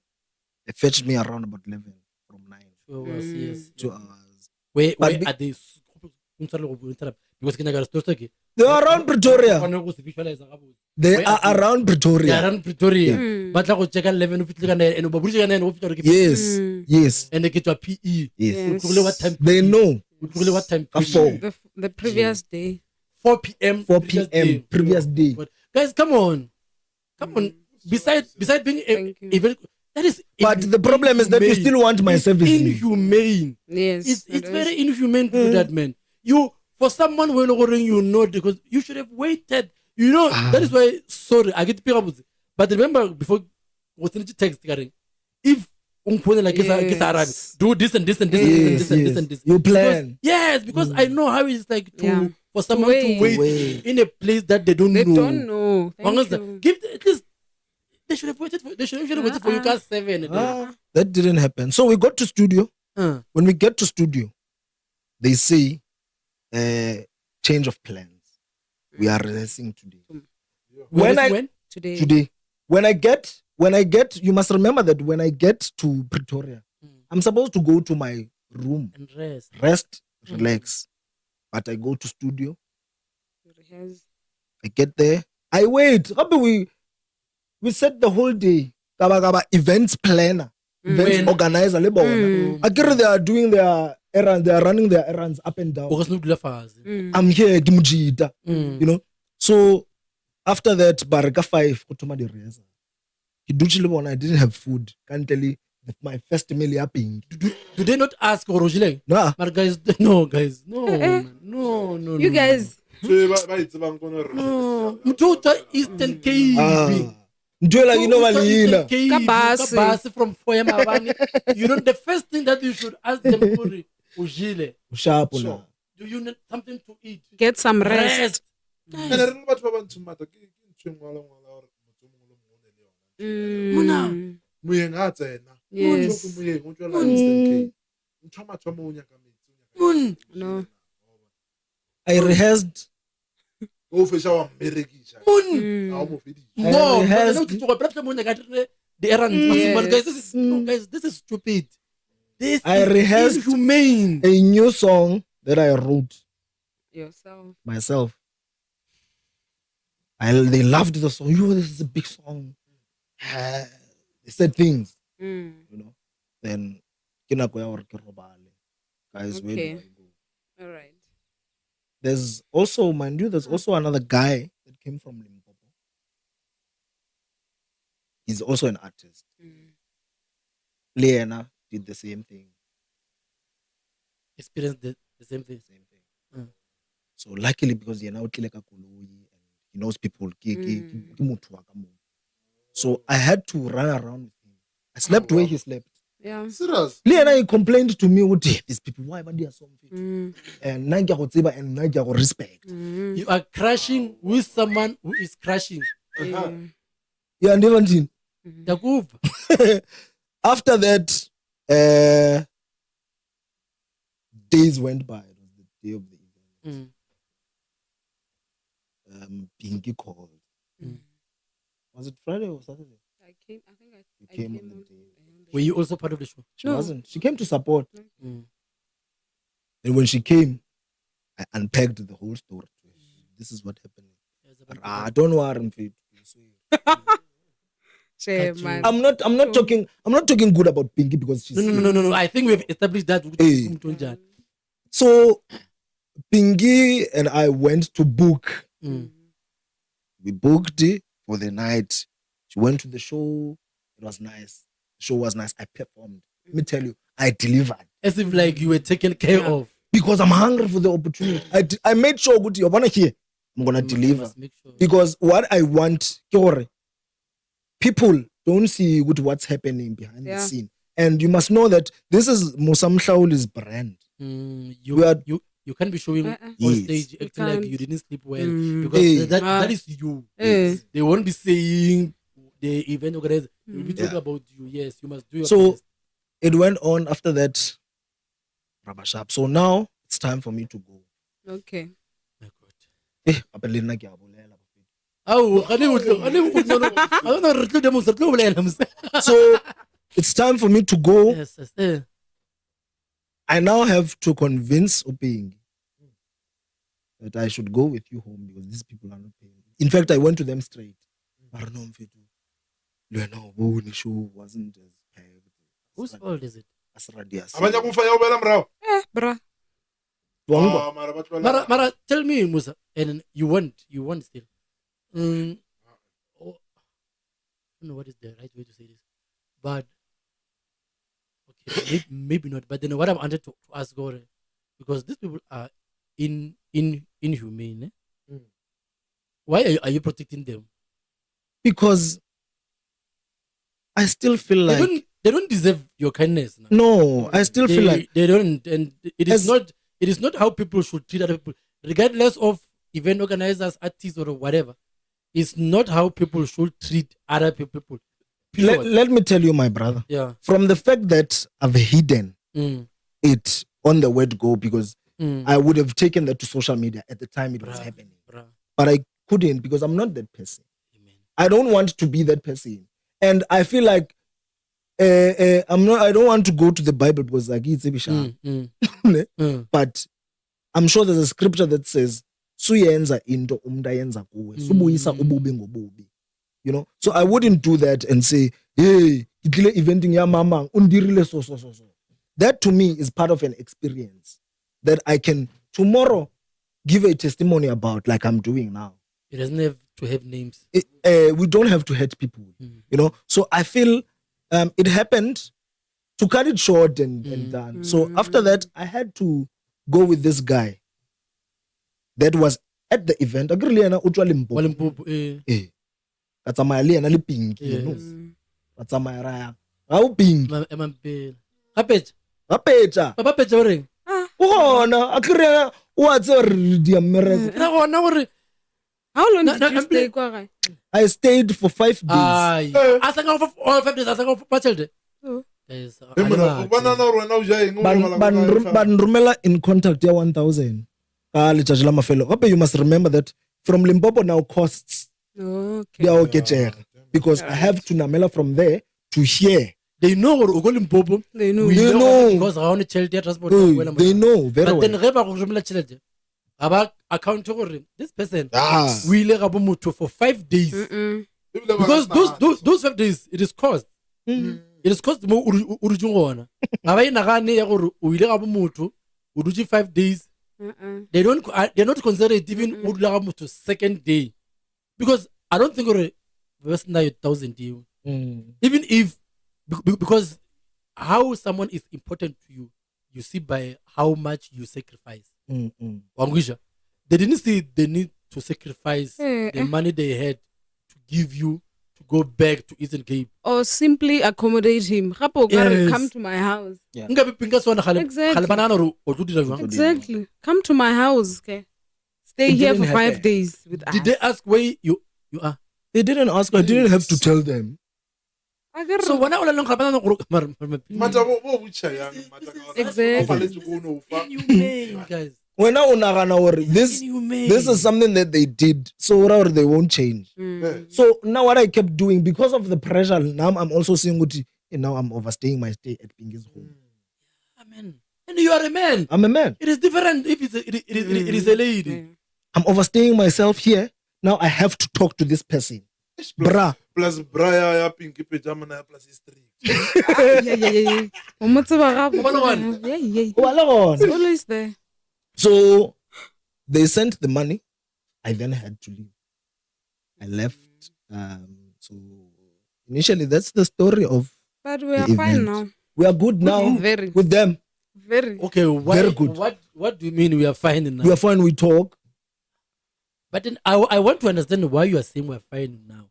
They fetched me around about 11 from 9. 2 hours, yes. 2 hours. Where But are they? because ke nyaka story ke They are around Pretoria. kgone go se visualize gabotse. They Where are are they? around They are Pretoria. around Pretoria. Ba tla go check 11 o fitlile ka 9 and o ba boditse ka 9 o fitlile ke Yes, yes, and ke tswa PE. yes. O tlogile what time? They know. O tlogile what time? Ka 4. The previous day. 4 p.m. 4 previous p.m. day. previous day. But guys, come on. Besides being Thank you. even that is. But the problem is that you inhumane. still want my It's services. inhumane. Yes. It's it is. very inhumane to do that, man. You for someone who you know because you should have waited. You know that is why. Sorry, I get pick up. But remember before was in the text, Karen, if like Yes. do this and this and this and Yes, this and this yes. and this. You plan. Because I know how it's like to for someone to wait. wait in a place that they don't They know. don't know. Thank Honestly, you. give at least they should have waited for you guys 7. That didn't happen. So we got to studio. When we get to studio, they say, change of plans. We are rehearsing today. When? Today. When I get, you must remember that when I get to Pretoria, I'm supposed to go to my room, And rest. rest, relax. But I go to studio. Rehearse. I get there. I wait. We set the whole day. Kaba events planner, events When? organizer. Akira, they are doing their errands. They are running their errands up and down. Because no dula fazi. I'm here, Gimjita. You know. So after that, Baraka 5, Kutuma de Reza. I didn't have food. Can't tell you my first meal happening. Do they not ask originally? No. But guys, no, man. No. You guys. So ba itsebang kono re. No. Mtuta Eastern Cape. Nduela, you know what Eastern Cape. Kabasi. Kabasi from Foyama Mabani. You know the first thing that you should ask them Kuri, Ujile. Sharp. Sure. Do you need something to eat? Get some rest. Rest. Ene re le batho ba bantsho mata ke ntwe ngwala hore motho mongwe le mongwe le yona. Mona. Moyeng a tsena. Yes. Moyeng o tswela Eastern Cape. Ntho mathomo o nyaka metsi. No. I rehearsed. O fesha wa mmerekisha. Ha o mo fedisa. No, I rehearsed. the errands. Yes. But guys, this is stupid. This I is rehearsed inhumane. a new song that I wrote Yourself. myself. They loved the song. This is a big song. They said things, you know. Then, guys, where do Okay. I go? All right. There's also, mind you, there's also another guy that came from Limpopo. He's also an artist. Leena did the same thing. Experience the same thing. So luckily, because he now and he knows people. So I had to run around with him. I slept where he slept. Yeah. Serious. Leena, he complained to me, these people, why are they so fit? And Nagia and Nagia respect. You are crashing with someone who is crashing. Yeah, and even The groove. after that, days went by. It was the day of the event. Pinkie called. Was it Friday or Saturday? I think You I came came on the on day. Were you also part of the show? She No. wasn't. She came to support. Mm. And when she came, I unpacked the whole story. This is what happened. Don't worry, MnP. Shame, Got you. man. I'm not talking good about Pinkie because she's No. I think we've established that. Hey. So Pinkie and I went to book. We booked it for the night. She went to the show. It was nice. The show was nice. I performed. Let me tell you, I delivered. As if like you were taken care of. Because I'm hungry for the opportunity. I made sure good you wanna hear. I'm gonna deliver. Must make sure. Because what I want, people don't see what's happening behind the scene. And you must know that this is Musa Mhlawuli's brand. You can't be showing on Yes. stage acting like can't. you didn't sleep well Mm. because Hey. that is you. Yes. They won't be saying the event organizer. They'll be talking Yeah. about you. Yes, you must do your So best. it went on after that. Rabashab. So now it's time for me to go. Okay. My God. Papa Lena ke a bolela. So it's time for me to go. Yes. I now have to convince Opingi that I should go with you home because these people are not paying. In fact, I went to them straight. I don't know if the show wasn't as packed. Whose fault is it? As radius. Abanye kumfanya ubela mrawo. Bruh. Wangwa. Mara batho ba Mara, tell me, Musa, and you want still. I don't know what is the right way to say this, but okay, maybe not. But then what I wanted to ask Gore, because these people are inhumane. Why are you protecting them? Because I still feel like They don't deserve your kindness. no, I still feel like they don't, and it is not how people should treat other people, regardless of event organizers, artists, or whatever. It's not how people should treat other people. let me tell you, my brother, Yeah. from the fact that I've hidden Mm. it on the word go because Mm. I would have taken that to social media at the time it was Bruh, happening. bruh. But I couldn't because I'm not that person. Amen. I don't want to be that person. And I feel like I don't want to go to the Bible because like it's but I'm sure there's a scripture that says suyenza into umdayenza kuwe subuyisa ububi ngobubi. You know, so I wouldn't do that and say, hey, itlile eventing ya mama undirile so. That to me is part of an experience that I can tomorrow give a testimony about, like I'm doing now. It doesn't have to have names. We don't have to hurt people, you know. So I feel it happened. To cut it short and done. So after that, I had to go with this guy that was at the event. Walimpopo, Katsamaya le yena le Pinkie, you know. Katsamaya raya. How Pinkie? MnP. Kapetja. Petja. Papa Petja o reng? Ona akere wa tse re di America. Ra gona gore How long Na- did you na- stay kwa gae? I stayed for 5 days. ai a sanga for all 5 days a sanga for tšhelete. Oh. Guys, Hey, mona, o bona na hore wena o ja eng o robala ka Wi-Fi? Ban rumela in contact ya 1,000. Ka letšatši la mafelo. Gape you must remember that from Limpopo now costs Okay. di a oketšega because I have to namela from there to here. they know gore o go Limpopo. They know. We They know know. because ga one tšhelete ya transport. They know very But then well. ge ba go romela tšhelete ga ba account gore this person Ah. o ile ga bo motho for 5 days. Mm-mm. Ebile ba Because ka nagana. those 5 days it is cost. It is cost mo o dutse gona. Ga ba inagane ya gore o ile ga bo motho o dutse 5 days. Uh-uh. They're not consider it even o dula ga motho second day. Because I don't think gore best na 1,000 you. Even if because how someone is important to you, you see by how much you sacrifice. Wangwisha. They didn't see the need to sacrifice the money they had to give you to go back to Eastern Cape. Or simply accommodate him. Gape o ka re, Yes. come to my house. Nka be pinka swana Exactly. khale banana ro o tlo dira jwang? Exactly. Come to my house, okay? Stay It here didn't for 5 happen. days with us. Did they ask where you are? They didn't ask. I didn't have to tell them. Agar- So when I all along banana ro Mata bo butša yang, mata ka- Exactly. o paletse ko o no fa. inhumane, guys. When I unagana or this Inhumane. this is something that they did, so whatever they won't change. Mm. So now what I kept doing because of the pressure, now I'm also seeing what now I'm overstaying my stay at Pinkie's home. Amen. And you are a man. I'm a man. It is different if it is a lady. Yeah. I'm overstaying myself here. Now I have to talk to this person. Bruh. Plus braya ya Pinkie Petja mona ya plus street. Yeah. O mo tseba gape, O bona tseba one? gape. Yeah. Wala gona. It's always there. So they sent the money. I then had to leave. I left. So initially, that's the story of. But we are The fine event. now. We are good now Very. with them. Very. Okay, Very good. What do you mean we are fine now? We are fine. We talk. But then I want to understand why you are saying we are fine now.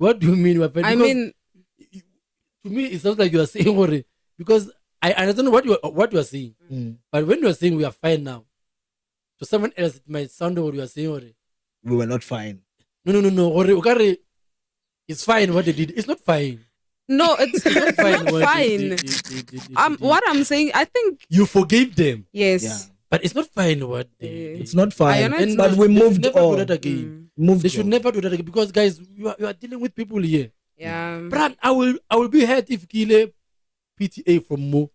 What do you mean we are fine? I Because mean, to me it sounds like you are saying worry because I understand what you are saying. But when you are saying we are fine now, to someone else it might sound what you are saying worry. We were not fine. No. Worry, okay, it's fine what they did. It's not fine. no, it's It's not what fine. they did. What I'm saying, I think, You forgave them, yes. Yeah. but it's not fine what they did. It's not fine. I know it's But not. we They should moved never do on. that again. Moved They should on. never do that again because guys, you are dealing with people here. Yeah. Brad, I will be hurt if Kile PTA from Mo.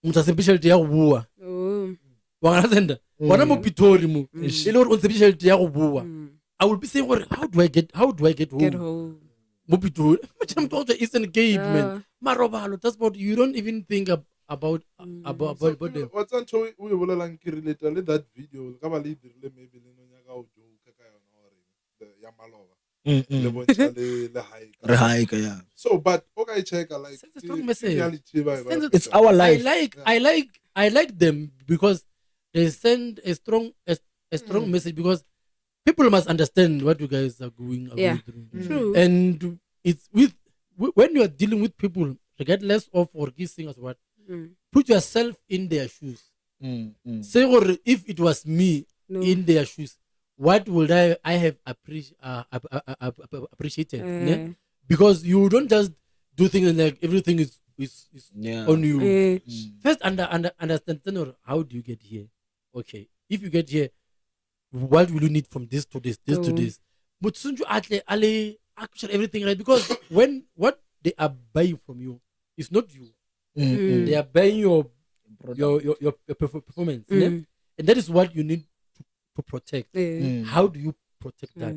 Mutasa specialty ya bua. Oh. Wa understand? Bona mo Pitori mo. E le hore o ntse tšhelete ya go bua. I will be saying, how do I get home? Get home. Mo Pitori. Motho go to Eastern Cape, man. Marobalo, that's what you don't even think about them. What's until we bolelang ke relate le that video ka ba le dirile maybe le no nyaka o joke ka yona hore ya maloba. Le bontsha le high. Yeah. So but okay check like It's a strong message. It's our life. I like them because they send a strong message, because people must understand what you guys are going through. True. And it's when you are dealing with people, regardless of or kissing or what, put yourself in their shoes. Say, or if it was me in their shoes, what would I have appreciated? Yeah? Because you don't just do things like everything is on you. First, understand how do you get here? Okay, if you get here, what will you need from this to this to this? But soon you actually everything right, because when what they are buying from you is not you. They are buying your performance, yeah? And that is what you need to protect. How do you protect that?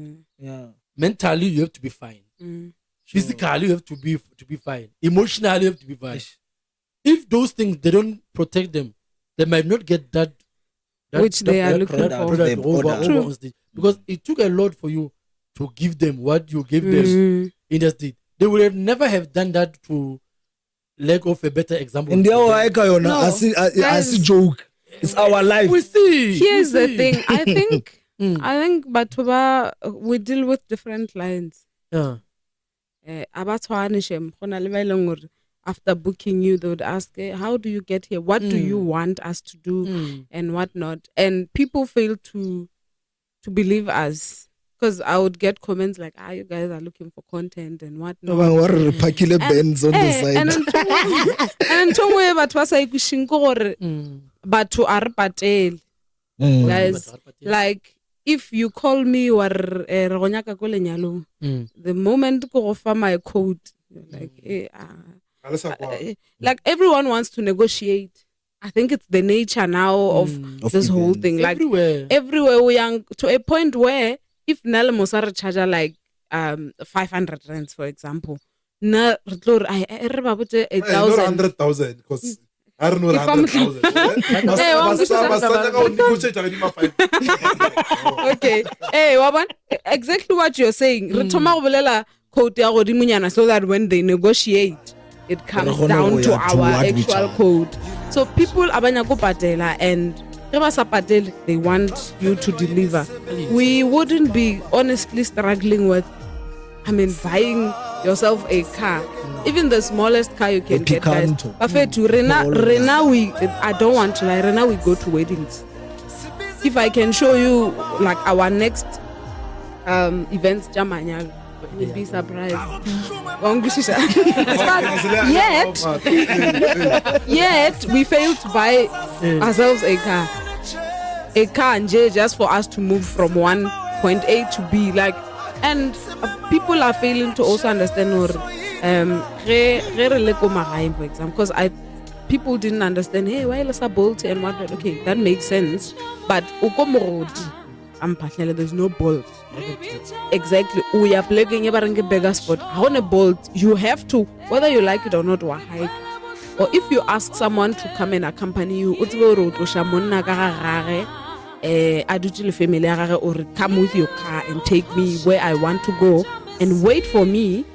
Mentally, you have to be fine. Physically, you have to be fine. Emotionally, you have to be fine. If those things they don't protect them, they might not get that which they are looking for. Over on stage. Because it took a lot for you to give them what you gave them in the stage. They would have never have done that to lack of a better example. And I see joke. It's our life. We see. Here's the thing. I think Batuba, we deal with different clients. After booking you, they would ask, how do you get here? What do you want us to do and what not? And people fail to believe us. Because I would get comments like, you guys are looking for content and what not. Benz on the side. And Batu are patel. Guys, like, if you call me the moment go offer my code, like, like everyone wants to negotiate. I think it's the nature now of this whole thing. Like everywhere we are to a point where if Nala Mosara charger like 500 rands, for example, na 100,000 because I don't know 100,000. Okay. Hey, Waban, exactly what you're saying. So that when they negotiate, it comes down to our actual code. So people abanyako patela and they want you to deliver. We wouldn't be honestly struggling with, buying yourself a car. Even the smallest car you can get, guys. I don't want to lie. Rena, we go to weddings. If I can show you like our next events, Jamanyal, you'd be surprised. Yet we failed to buy ourselves a car and just for us to move from one point A to B. Like, and people are failing to also understand for example, because people didn't understand, hey, why is a bolt and what? Okay, that makes sense, but there's no bolt. Exactly. We are playing a bigger spot. On a bolt, you have to, whether you like it or not, hike. Or if you ask someone to come and accompany you, or come with your car and take me where I want to go and wait for me,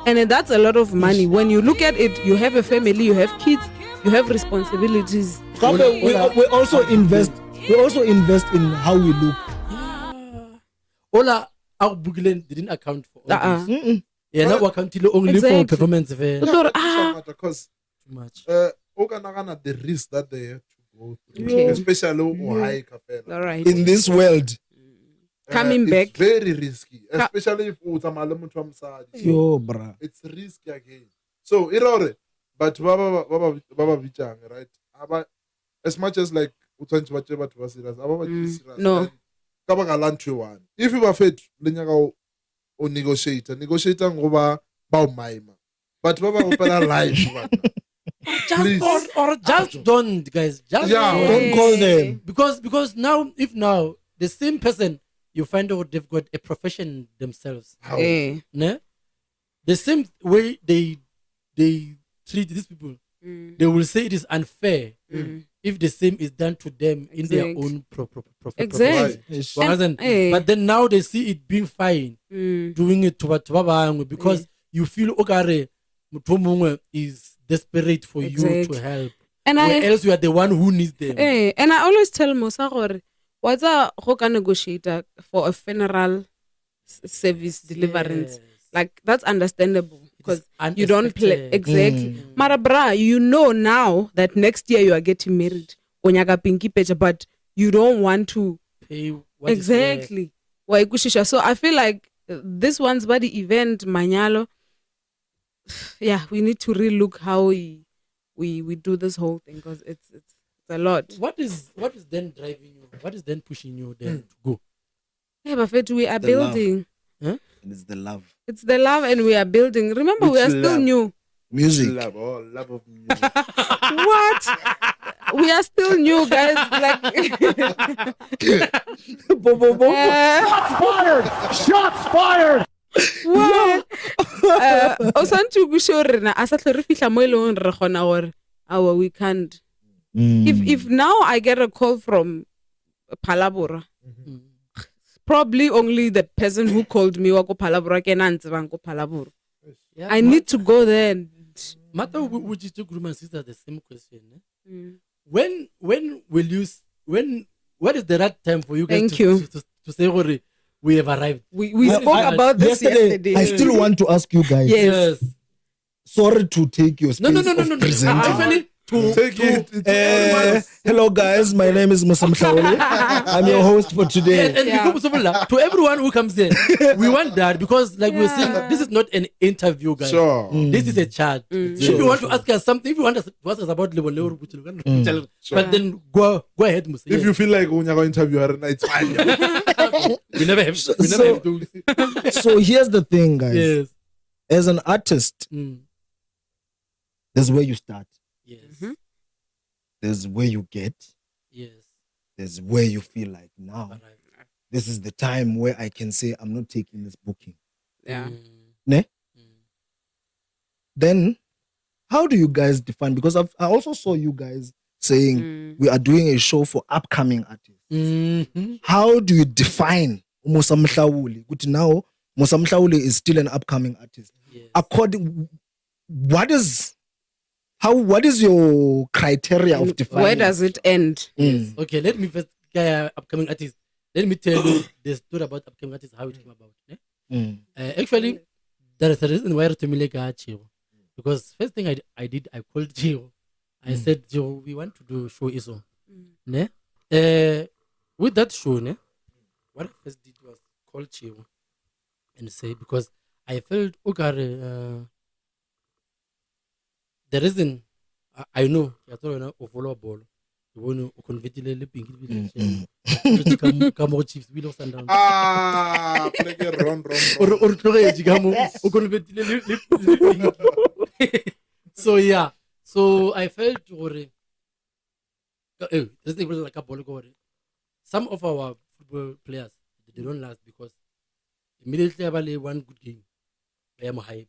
and that's a lot of money. When you look at it, you have a family, you have kids, you have responsibilities. We also invest in how we look. Ola our Buglen didn't account for all this. Yeah, now account only for performance. Because too much. The risk that they have to go through, especially in this world. Coming back, it's very risky, especially if it's risky again. So but right? As much as like no. If you were fit, or negotiate ngoba bawumayima. But baba opera live. or just don't, guys. Just Don't call them. because now if now the same person you find out they've got a profession themselves. Ne? The same way they treat these people, they will say it is unfair if the same is done to them in their own profession. But then now they see it being fine doing it to Babangu because you feel Ogare Mutomungwe is desperate for you to help. And else you are the one who needs them. And I always tell Musa what's a hoka negotiator for a funeral service deliverance. Like that's understandable because you don't play exactly. Marabra, you know now that next year you are getting married. Onyaga Pinkie Petja, but you don't want to pay exactly. So I feel like this one's body event, Manyalo. Yeah, we need to relook how we do this whole thing because it's a lot. What is then driving you? What is then pushing you then to go? Yeah, but we are building. Huh? And it's the love. It's the love, and we are building. Remember, we are still new. Music. Love of music. What? We are still new, guys. Like, Shots fired. What? We can't. If now I get a call from Palabora, probably only the person who called me wako Palabora Palabora. I need to go there. Mata, would you two groom and sister the same question? When will you? What is the right time for you guys to say we have arrived? We spoke about this yesterday. I still want to ask you guys. Yes. Sorry to take your space. No. Presenting. Hello guys, my name is Musa Mhlawuli. I'm your host for today. To everyone who comes in, we want that because like we're saying, this is not an interview, guys. Sure. This is a chat. If you want to ask us something, if you want to ask us about but then go ahead, Musa. If you feel like when you're going to interview her, it's fine. we never have those. So here's the thing, guys. Yes. As an artist, there's where you start. Yes. There's where you get. Yes. There's where you feel like now. This is the time where I can say I'm not taking this booking. Yeah. Ne? Then, how do you guys define? Because I also saw you guys saying we are doing a show for upcoming artists. How do you define Musa Mhlawuli? Good, now Musa Mhlawuli is still an upcoming artist. Yes. What is your criteria of defining? Where does it end? Yes. Okay, let me first upcoming artists. Let me tell you the story about upcoming artists, how it came about. Actually, there is a reason why I got Chio. Because first thing I did, I called Chio. I said, Chio, we want to do show ISO. With that show, what I first did was call Chio and say, because I felt, the reason I know you are follow ball. You want to convert the Pinkie. Come on, Chiefs. We lost and down. Play it wrong. So yeah. So I felt like a ball. Some of our football players they don't last because immediately I one good game. I am hyper.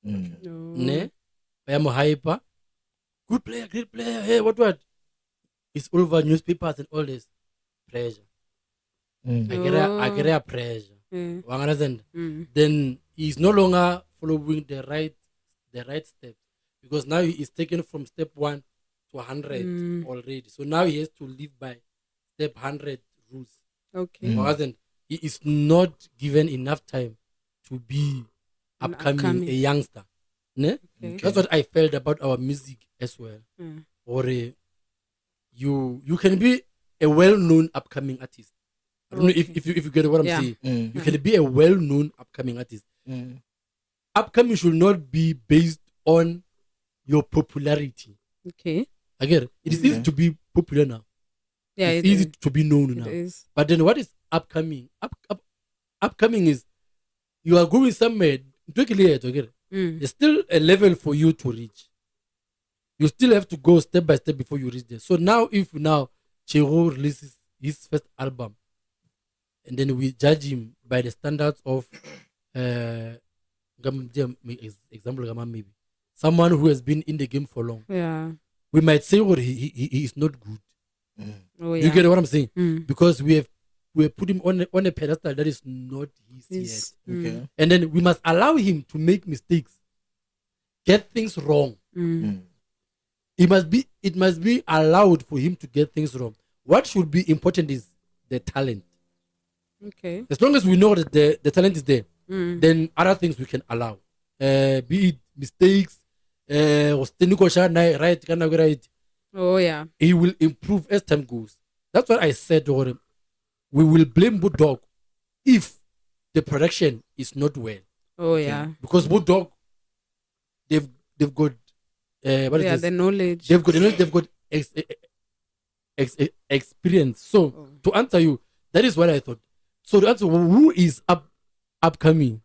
Ne? I am hyper. Good player, great player. Hey, what? It's all over newspapers and all this pressure. I get a pressure. Then he's no longer following the right steps because now he is taken from step 1 to 100 already. So now he has to live by step 100 rules. Okay. He is not given enough time to be upcoming a youngster. Ne? Okay. That's what I felt about our music as well. Or you can be a well-known upcoming artist. I don't know if you get what I'm saying. You can be a well-known upcoming artist. Upcoming should not be based on your popularity. Okay. Again, it is easy to be popular now. Yeah, it's easy to be known now. Is. But then what is upcoming? Upcoming is you are going somewhere. There's still a level for you to reach. You still have to go step by step before you reach there. So now, if now Chego releases his first album, and then we judge him by the standards of, example, maybe someone who has been in the game for long, Yeah. we might say, "Oh, he is not good." Oh, You yeah. get what I'm saying? Mm. Because we have put him on a pedestal that is not his Yes. yet, Okay. and then we must allow him to make mistakes, get things wrong. Mm. It must be allowed for him to get things wrong. What should be important is the talent. Okay. As long as we know that the talent is there, Mm. then other things we can allow. Be it mistakes, right. Oh, yeah. He will improve as time goes. That's what I said to him. We will blame Bulldog if the production is not well. Oh, yeah. Because Bulldog, they've got what is Yeah, this? the knowledge. They've got experience. So Oh. to answer you, that is what I thought. So to answer who is upcoming,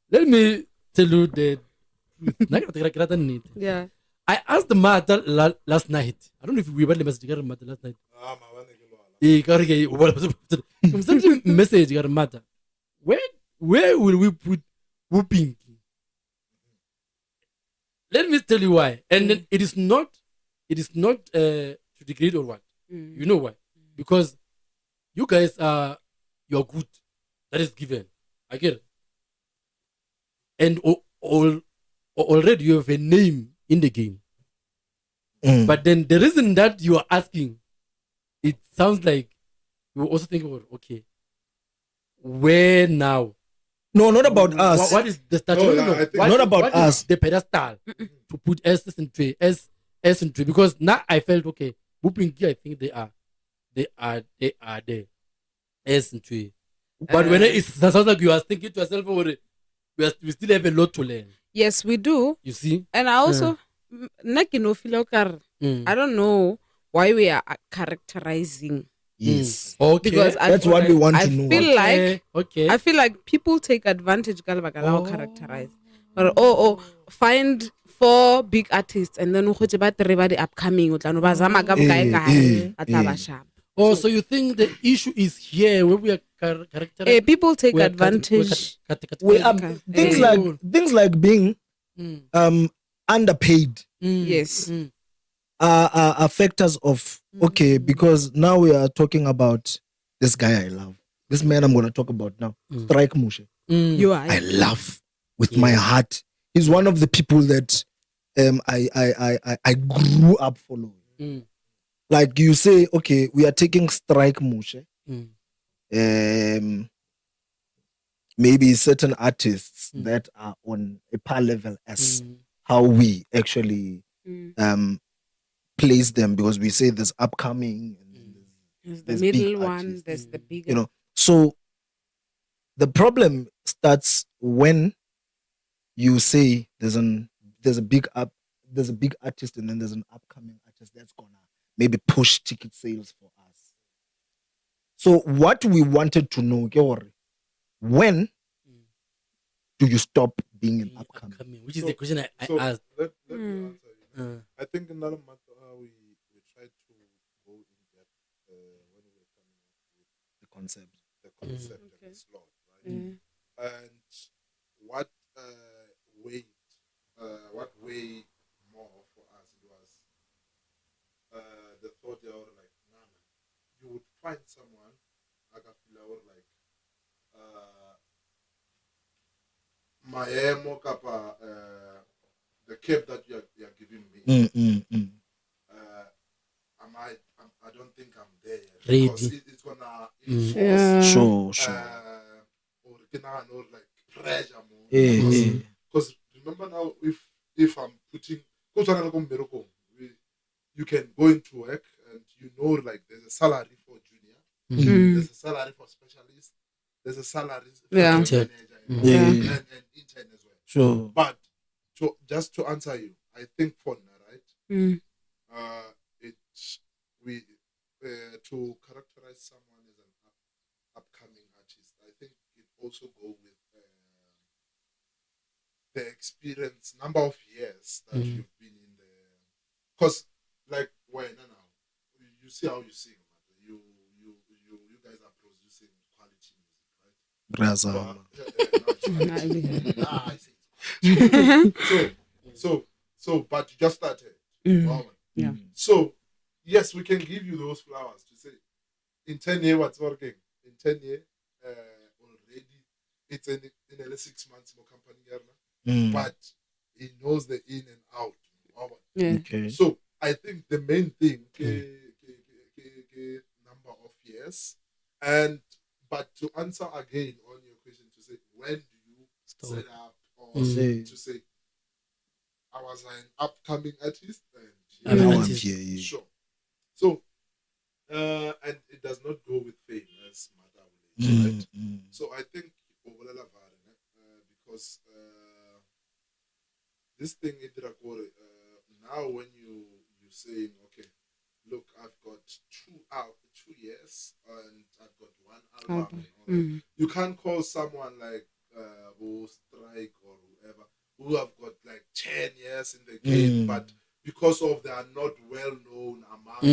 let me tell you the truth. Yeah. I asked the mother last night. I don't know if we were the message mother last night. I'm sending message to mother. Where will we put Pinkie? Let me tell you why. And then it is not to degrade or what. You know why? Because you guys you're good. That is given. I get it. And already you have a name in the game. But then the reason that you are asking, it sounds like you also think about, okay, where now? No, not about us. What is the statue? No, I think- Not about what is us. the pedestal to put S and T, because now I felt okay. Pinkie, I think they are there. S and T. But when it sounds like you are thinking to yourself, we still have a lot to learn. Yes, we do. You see? And I also, I don't know why we are characterizing. Yes. Okay. Because That's what we want I to know. feel like okay. I feel like people take advantage of characterize. Or find 4 big artists and then ukhoje ba 3 ba the upcoming utla ba zama ka bokae kae ba tla ba shapa. Oh, so you think the issue is here where we are characterizing? People take advantage. We are Okay. things like being underpaid Yes. are factors of okay, because now we are talking about this guy I love. This man I'm gonna talk about now. Strike Mushe. You are. I love with my heart. He's one of the people that I grew up following. Like you say, okay, we are taking Strike Mushe. Maybe certain artists that are on a par level as how we actually place them, because we say there's upcoming and There's the there's big middle one, artists, there's the bigger. you know. So the problem starts when you say there's a big artist and then there's an upcoming artist that's gonna maybe push ticket sales for us. So what we wanted to know, when do you stop being an upcoming? Which is the question I asked. Let me answer you. I think in another matter we tried to go in depth when we were coming up with The concept. and the slot, right? And what weighed more for us was the thought they were like, nah, you would find someone like Maemo kapa the cape that you are giving me. I don't think I'm there Ready. because it's gonna enforce Sure. or like pressure more. Yeah. Because remember now, if I'm putting, you can go into work and you know like there's a salary for junior, there's a salary for specialist, there's a salary for Yeah. Yeah. and intern as well. Sure. But just to answer you, I think for now, right? We to characterize someone as an upcoming artist, I think it also go with the experience, number of years that you've been in because like when now you see how you sing, you guys are producing quality music, right? I see. So, but you just started. Wow. Yeah. So, yes, we can give you those flowers to say, in 10 years, what's working? In 10 years, already, it's in 6 months more company, but he knows the in and out. Wow. Yeah. Okay. So, I think the main thing, number of years, but to answer again on your question, to say, when do you set up or to say, I was an upcoming artist and Now I'm here. sure. So, and it does not go with fame as Mhlawuli, right? So I think because this thing now when you saying, okay, look, I've got 2 years and I've got 1 album. You can't call someone like who Strike or whoever who have got like 10 years in the game, but because of they are not well known amongst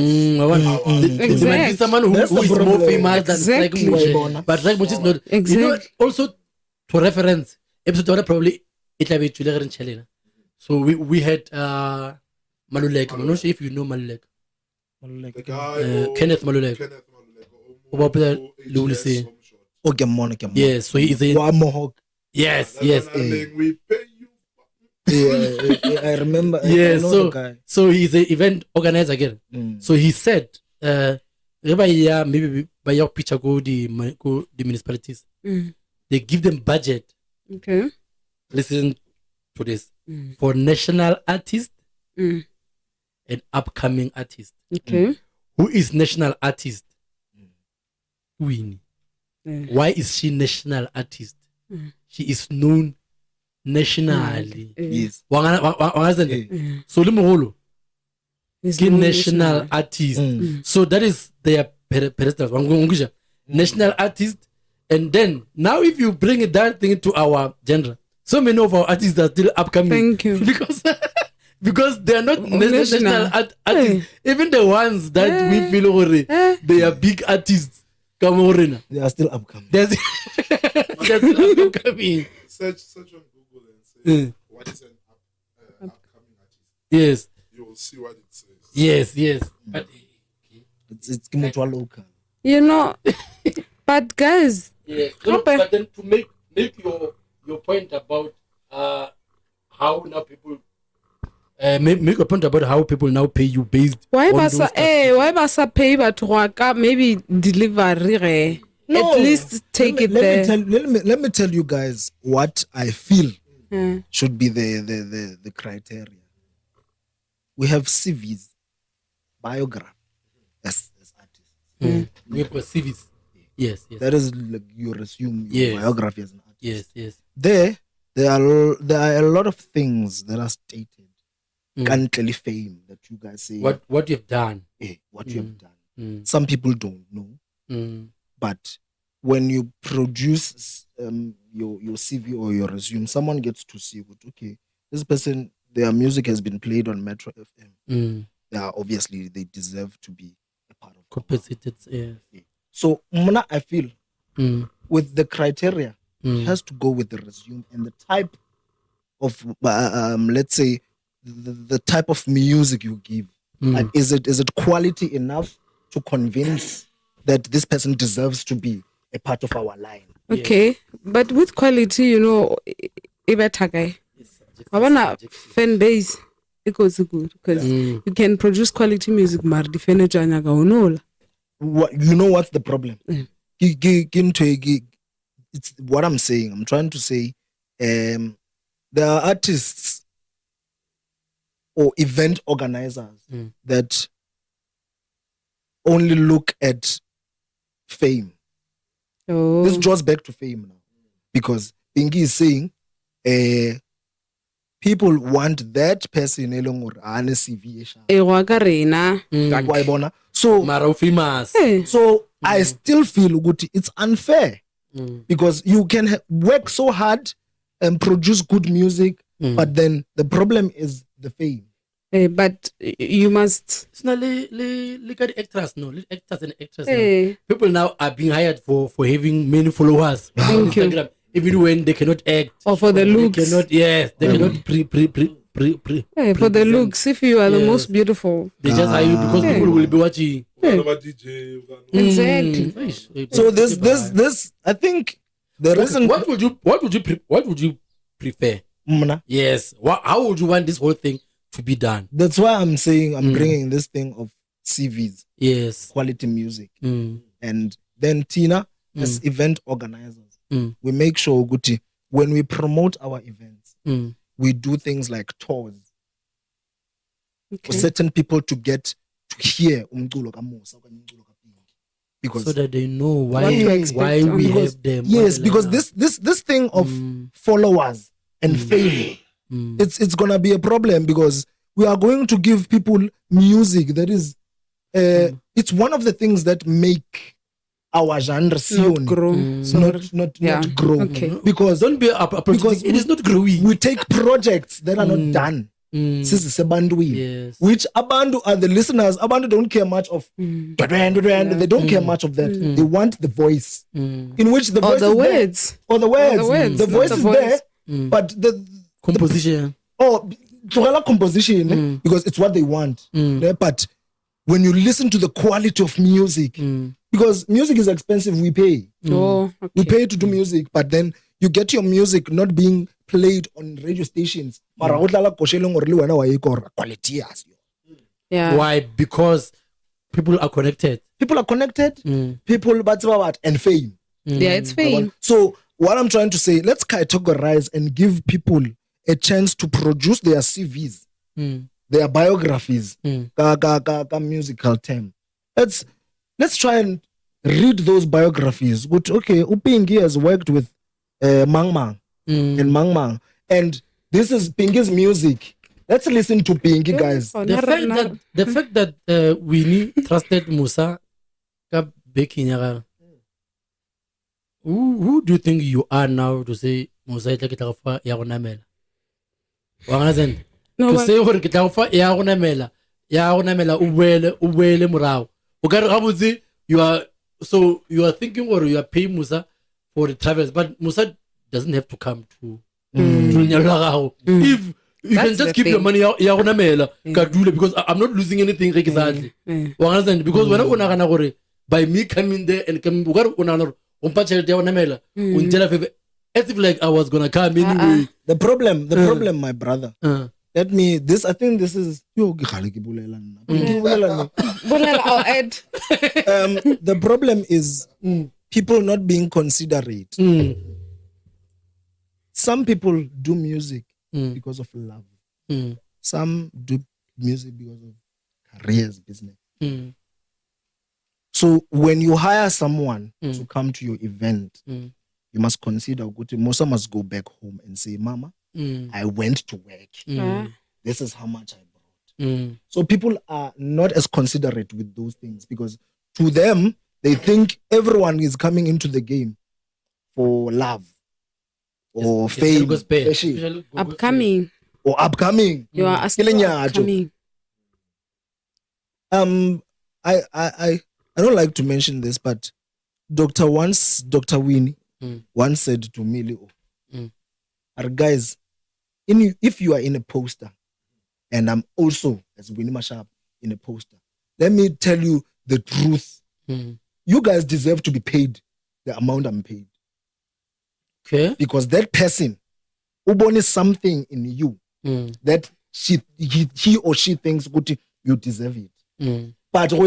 Exactly. Someone who is more famous than Exactly. Strike, but Strike is not. Exactly. You know, also to reference, episode one probably it will be in Chile. So we had Malulek. I'm not sure if you know Malulek. the guy Kenneth Malulek. Yes, so he is a Mohawk. yes. We pay you. Yeah, I remember. Yes, I know the guy. so he's an event organizer again. So he said, maybe by your picture go the municipalities, they give them budget. Okay. Listen to this for national artist and upcoming artist. Okay. Who is national artist? Winnie. Yeah. Why is she national artist? She is known nationally. Yes. So Limogolo It's is no national artist. So that is their pedestal. National artist. And then now if you bring that thing to our genre, so many of our artists are still upcoming. Thank you. because they are not national artists. Even the ones that we feel they are big artists. Come on, They are still upcoming. they're still upcoming. Search on Google and say what is an upcoming artist. Yes. You will see what it says. Yes. But It's Kimotwa local. You know, but guys, yes. But then to make your point about how now people make a point about how people now pay you based why on ba sa pay batho go ka maybe delivery No. at least take it there. Let me tell you guys what I feel Mm. should be the criteria. We have CVs, biography as artists. we have CVs. Yes. That is like you resume your Yes. biography as an artist. Yes. There are a lot of things that are stated. Can't fame that you guys say What you've done. what you have done. Mm. Some people don't know. But when you produce your CV or your resume, someone gets to see what, okay, this person, their music has been played on Metro FM. Obviously they deserve to be a part of Compensated. Yes. So Mona, I feel with the criteria, it has to go with the resume and the type of let's say the type of music you give. And is it quality enough to convince that this person deserves to be a part of our line? Okay, but with quality, you know, guy. I wanna fan base. It goes good because you can produce quality music. Mar defend You know what's the problem? It's what I'm saying. I'm trying to say, there are artists or event organizers that only look at fame. Oh, This draws back to fame now, because Pinkie is saying, people want that person along or an CV. So Mara famous. So I still feel good. It's unfair because you can work so hard and produce good music, but then the problem is the fame. But you must. It's not look at the actors, no, actors and actresses. Hey. People now are being hired for having many followers on Thank you. Instagram, even when they cannot act. Or for the They looks. cannot, yes, they cannot Hey, for the present. looks, if you are the Yes. most beautiful. They just hire you because Hey. people will be watching. DJ. Exactly. So this I think the reason What would you prefer? Mna, Yes. How would you want this whole thing to be done? that's why I'm saying I'm bringing this thing of CVs, Yes. quality music. Mm. And then Tina, as event organizers, Mm. we make sure Guti, when we promote our events, Mm. we do things like tours for Okay. certain people to get to hear umculo ka Musa okanye umculo ka Pinkie. Because So that they know why What to expect why on we it. have them. yes, What because they like this thing of followers and fame, Mm. it's gonna be a problem because we are going to give people music that is it's one of the things that make our genre Not Sione grow. not grow. Okay. Because Don't be because it is not growing. we take projects that are not done. Sisisebantwini, Yes. which abantu are the listeners. Abantu don't care much of they don't care much of that. They want the voice in which the Or voice the is there. words. Or the words. the words, The not voice the is voice. there, but the Composition. Tlogela composition because it's what they want. Yeah, but when you listen to the quality of music, because music is expensive, we pay. Oh, We okay. pay to do music, but then you get your music not being played on radio stations. Mara o dlala koshele ngore le wena wa ikora quality yazo. Yeah. Why? Because people are connected. People are connected, people but and fame. Yeah, it's fame. So what I'm trying to say, let's categorize and give people a chance to produce their CVs, their biographies, ka musical term. Let's try and read those biographies. Which, okay, Pinkie has worked with Mang Mang and Mang Mang, and this is Pinkie's music. Let's listen to Pinkie, guys. The fact that Winnie trusted Musa ka backing ya gagwe. Who do you think you are now to say Musa itla ke tla go fa ya go namela? Wa understand? No, To but- say gore ke tla go fa ya go namela o boele morago. O ka re gabotse you are thinking or you are paying Musa for the travels, but Musa doesn't have to come to lenyalo la gago. If you That's can just the keep your thing. money ya go namela ka dula, because I'm not losing anything ge ke sa tle. Wa understand? Because when o nagana gore by me coming there and coming o ka re o nagana gore o mpa tšhelete ya go namela o ntšela favor as if like I was gonna come anyway. The problem, my brother. Uh. I think this is yo ke kgale ke bolela nna. Ke bolela nna. Bolela, I'll add. The problem is people not being considerate. Some people do music because of love. Some do music because of careers, business. So when you hire someone to come to your event, you must consider Musa must go back home and say, Mama, I went to work. This is how much I brought. So people are not as considerate with those things because to them, they think everyone is coming into the game for love or fame, fashion, Upcoming. or upcoming. You are still Kilenya, upcoming. I don't like to mention this, but Dr. Winnie once said to me, Leo, guys, if you are in a poster, and I'm also, as Winnie Mashaba, in a poster, let me tell you the truth. You guys deserve to be paid the amount I'm paid. Okay. Because that person, ubone something in you that he or she thinks good, you deserve it. But you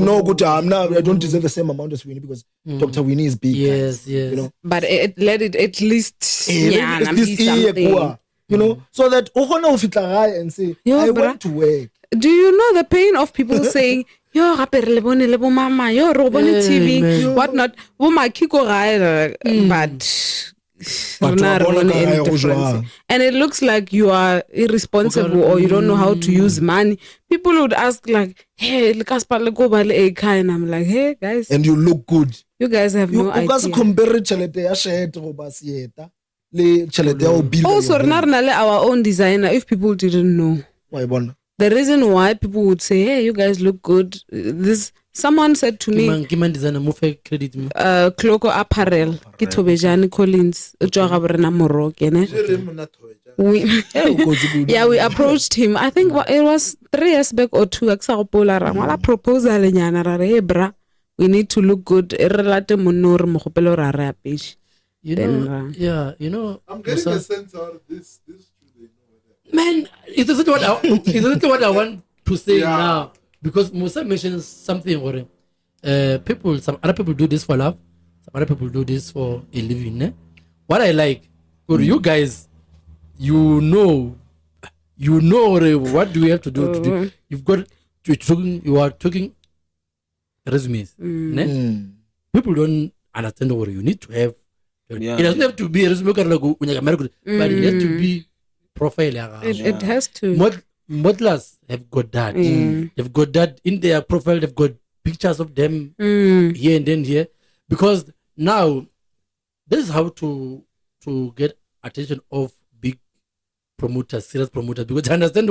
know, good, I don't deserve the same amount as Winnie because Dr. Winnie is big. Yes, guys, yes. You know, But let it at least at least be something. you know, so that and say, Yo, I bruh. went to work. Do you know the pain of people saying, yo, gape re le bone le bo mama, yo, re bone TV, man. whatnot, bo makiko gae, but rona re bone any difference. And it looks like you are irresponsible or you don't know how to use money. People would ask like, hey, le kaspa le go ba le eka, and I'm like, hey guys, And you look good. you guys have You no guys idea. compare tšhelete ya shirt go ba sieta. le tšhelete ya go builda Also, your brand. rena our own designer, if people didn't know. Wa e bona? The reason why people would say, hey, you guys look good. Someone said to me, Ke man designer mo fe credit mo. Cloco Apparel, ke Thobejane Collins, o tswa ga borena Moroke, ne? Yeah, we approached him. I think it was 3 years back or 2. Aksa gopola ra ngwala proposal nyana ra re, hey bra, we need to look good. E re late monno re mo gopela ra re apeshe. You Then, know, yeah, you know. I'm getting Musa- a sense out of this. Man, it's exactly what I want to say Yeah. now. Because Musa mentions something or some other people do this for love, some other people do this for a living. Eh? What I like, for you guys, you know what do we have to do to do. You are talking resumes. Ne? People don't understand what you need to have. Yeah. It doesn't have to be a resume, but it has to be profile. It has to. Modelers have got that. They've got that in their profile. They've got pictures of them here and then here. Because now, this is how to get attention of big promoters, serious promoters. Because you understand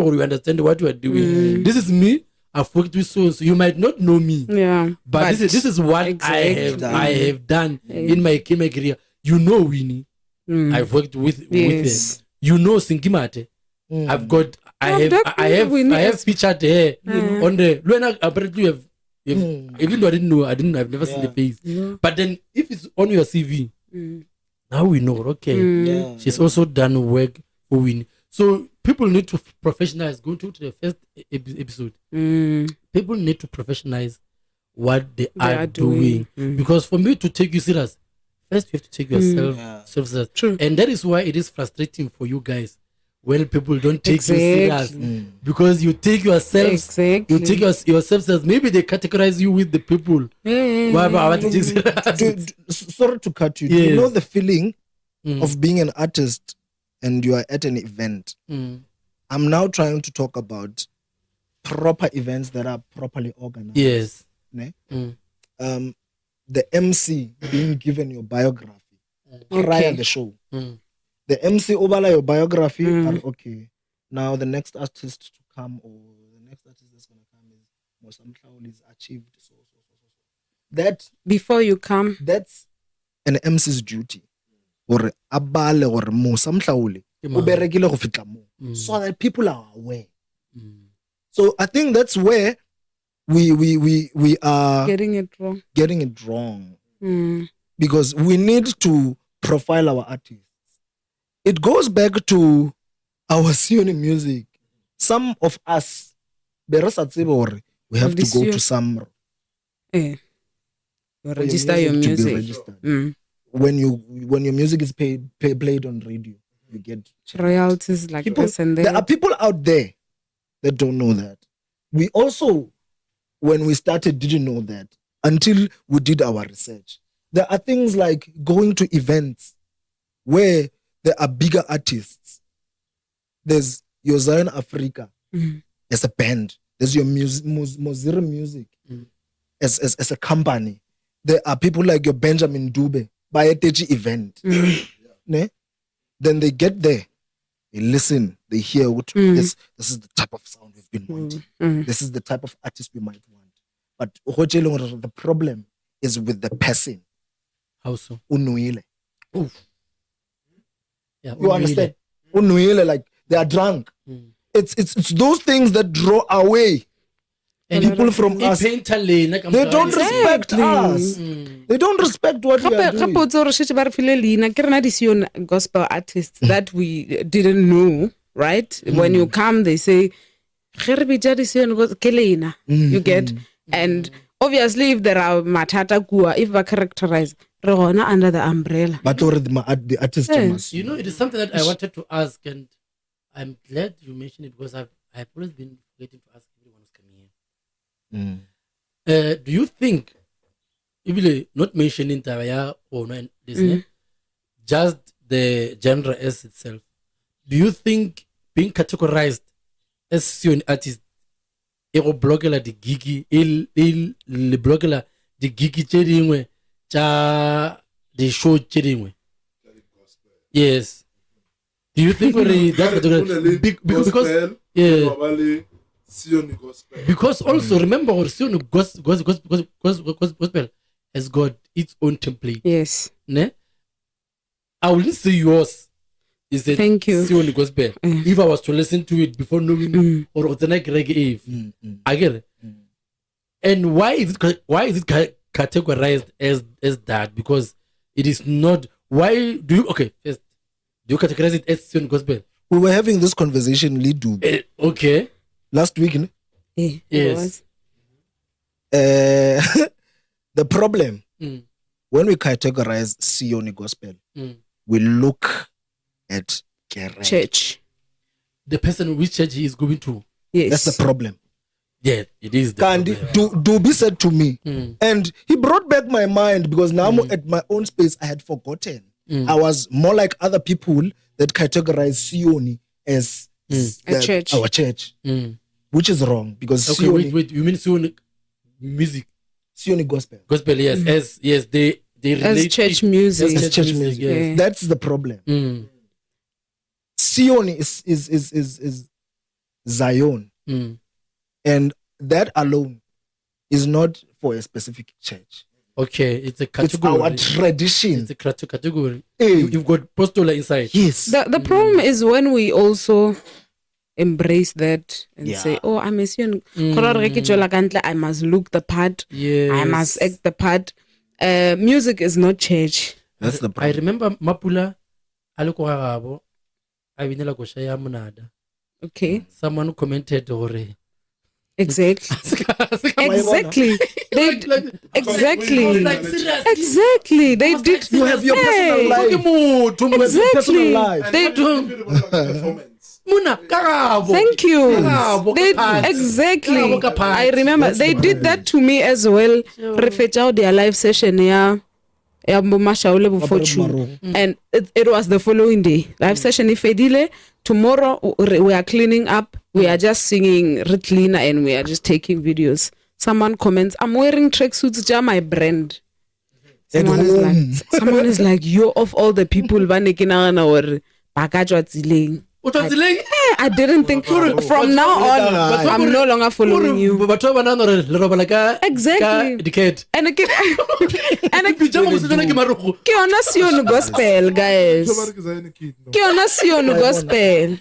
what you are doing. This is me. I've worked with so you might not know me. Yeah. But this is what exactly. I have done in my career. You know Winnie. I've worked with Yes. them. You know Sinkimate. I have featured her on the Luena. Apparently, even though I've never seen the face. Yeah. But then, if it's on your CV, now we know. Okay, Yeah. she's also done work for Winnie. So people need to professionalize. Going to the first episode, people need to professionalize what they are doing. Because for me to take you serious, first you have to take yourself serious. True. And that is why it is frustrating for you guys when people don't take you serious, because you take yourself you take yourself serious. Maybe they categorize you with the people. Sorry to cut you. Do you know the feeling of being an artist and you are at an event? I'm now trying to talk about proper events that are properly organized. Yes. Ne? The MC being given your biography prior the show. The MC overlay your biography and okay, now the next artist to come or the next artist that's going to come is Musa Mhlawuli is achieved so. That Before you come. That's an MC's duty. Or abale or Musa Mhlawuli o berekile go fitla mo, so that people are aware. So I think that's where we are Getting it wrong. Because we need to profile our artists. It goes back to our Sione music. Some of us, we have to go to some register your music. To be registered. When your music is played on radio, you get royalties like people, this and that. There are people out there that don't know that. We also, when we started, didn't know that until we did our research. There are things like going to events where there are bigger artists. There's your Zion Africa as a band. There's your Mozilla Music as a company. There are people like your Benjamin Dube by a Teji event. Ne? Then they get there, they listen, they hear what this is the type of sound we've been wanting. This is the type of artist we might want. But the problem is with the person. How so? Unuile. Yeah, You understand? Unuile, like they are drunk. It's those things that draw away people from us. They don't respect us. They don't respect what we are doing. Gospel artists that we didn't know, right? When you come, they say, you get, and obviously if there are matata kua, if we characterize, under the umbrella. But the artist must. You know, it is something that I wanted to ask, and I'm glad you mentioned it because I've always been waiting to ask everyone who's coming here. Do you think, even not mentioning Tawaya or this, just the genre as itself, do you think being categorized as Sione artist, it will block the gigi, it block the gigi chedingwe, cha the show chedingwe? Yes. Do you think because yeah. Sione gospel. Because also remember Sione gospel has got its own template. Yes. Ne? I will listen to yours. Is it Thank you. Sione gospel? If I was to listen to it before knowing or Otanek Reggae Eve, I get it. And why is it categorized as that? Because it is not. Why do you first, do you categorize it as Sione gospel? We were having this conversation, Lidu, Okay. last week. Ne? Yeah, Yes. The problem when we categorize Sione gospel, we look at Kereke. Church. The person which church he is going to. Yes. That's the problem. Yeah, it is. The Kandi, problem. do be said to me, and he brought back my mind because now I'm at my own space. I had forgotten. I was more like other people that categorize Sione as A church. our church, which is wrong because Okay, Sione, wait. You mean Sione music? Sione gospel. Gospel, yes. As they relate As church it- music. as As church music. yes. Yeah. That's the problem. Sione is Zion, and that alone is not for a specific church. Okay, it's a It's category. our tradition. It's a category. Hey. You've got postola inside. Yes. The problem is when we also embrace that and Yeah. say, oh, I'm a Sione. I must look the part. Yes. I must act the part. Music is not church. That's the I problem. remember Mapula aloko gagabo a binela go shaya monada. Okay. Someone commented or Exactly. Exactly. They exactly. like serious. Exactly. They did. You have your personal life. Exactly. Personal life. They Performance. Muna kagabo. Thank you. Kagabo They ka parts. exactly. Kagabo ka parts. I remember That's they the did that to me as well. Refetjao their live session ya Mashaba before and it was the following day. Live session ifedile. Tomorrow we are cleaning up. We are just singing Rit Cleaner and we are just taking videos. Someone comments, I'm wearing tracksuits, ja my brand. Someone is like, you're of all the people banekinana or bagajwa tsileng. I didn't think from now on I'm no longer following you. Exactly. And again, ke yona Sione gospel, guys. Ke yona Sione gospel.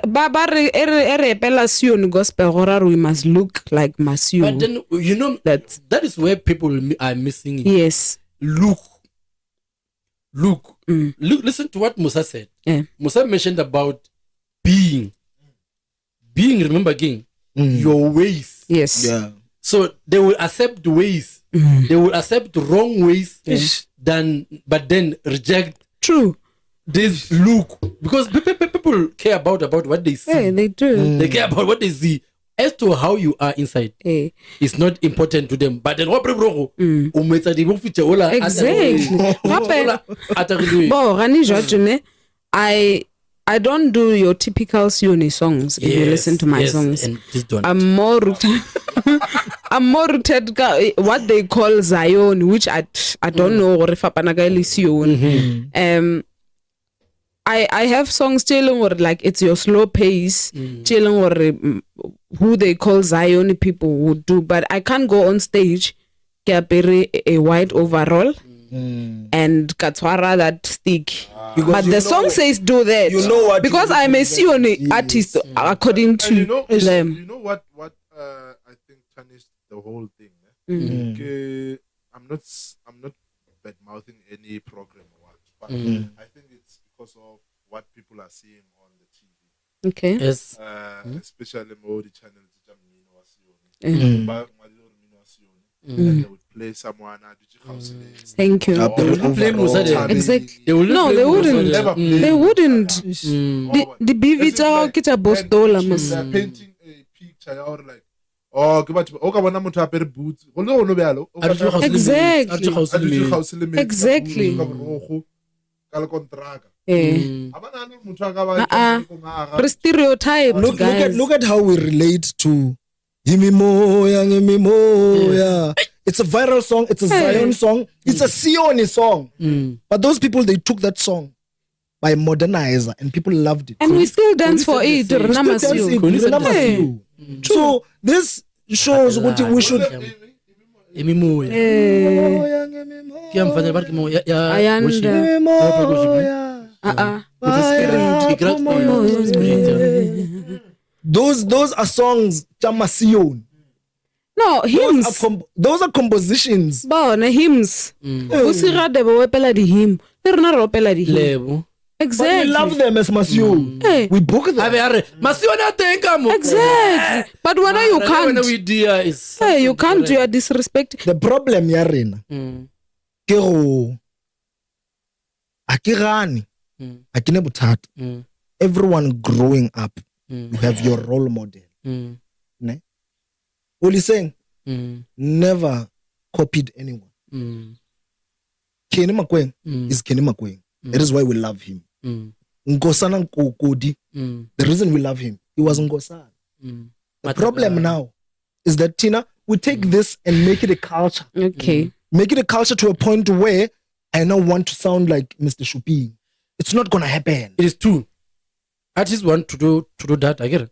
Ba re epela Sione gospel gore we must look like Masio. But then you know that is where people are missing it. Yes. Look. Listen to what Musa said. Yeah. Musa mentioned about being, remember again, your ways. Yes. Yeah. So they will accept ways. They will accept wrong ways, but then reject True. this look. Because people care about what they see. Hey, they do. They care about what they see. As to how you are inside, Hey. it's not important to them. But then what Exactly. Bo Rani George, I don't do your typical Sione songs if you listen to my songs. And just don't. I'm more rooted what they call Zion, which I don't know or if Sione. I have songs telling or like it's your slow pace, telling or who they call Zion people would do, but I can't go on stage, get a white overall and katwara that stick. But the song says do that. You know what? Because I'm a Sione artist according to them. You know what I think tarnished the whole thing. Okay, I'm not bad mouthing any program or what, but I think it's because of what people are seeing on the TV. Okay. Yes. Especially more the channels Mmino was Sione. But Mmino was Sione. And they would play someone Thank you. They will play Musa there. Exactly. They will No, play they Musa wouldn't. there. They wouldn't. The BV kita bostola mus. They're painting a picture or like, oh, ke batho o ka bona motho a apere boots go le ono bealo Exactly. Exactly. ka le kontraka abana le motho a ka ba Stereotype, guys. Look at how we relate to Himimoya. It's a viral song. It's a Zion song. It's a Sione song. But those people, they took that song by modernizer and people loved it. And we still dance for it. We still dance it. Hey. So this shows what we should. Mmino. Ke am fana ba ke mo ya Those are songs Sione. No, hymns. Those are compositions. Bona hymns. Usirade ba wepela di hymn. Le rena re opela di hymn. Lebo. Exactly. But we love them as Sione. Hey. We book them. Masione a teng ka mo. Exactly. But when you can't. When we dear is. Hey, you can't do a disrespect. The problem ya rena. Ke go akirani. Akine bothata. Everyone growing up, you have your role model. Ne? Oliseng never copied anyone. Kenny Makweng is Kenny Makweng. That is why we love him. Nkosana Nkokodi. The reason we love him, he was Nkosana. The problem now is that Tina, we take this and make it a culture. Okay. Make it a culture to a point where I now want to sound like Mr. Shupi. It's not gonna happen. It is true. Artists want to do that, I get it.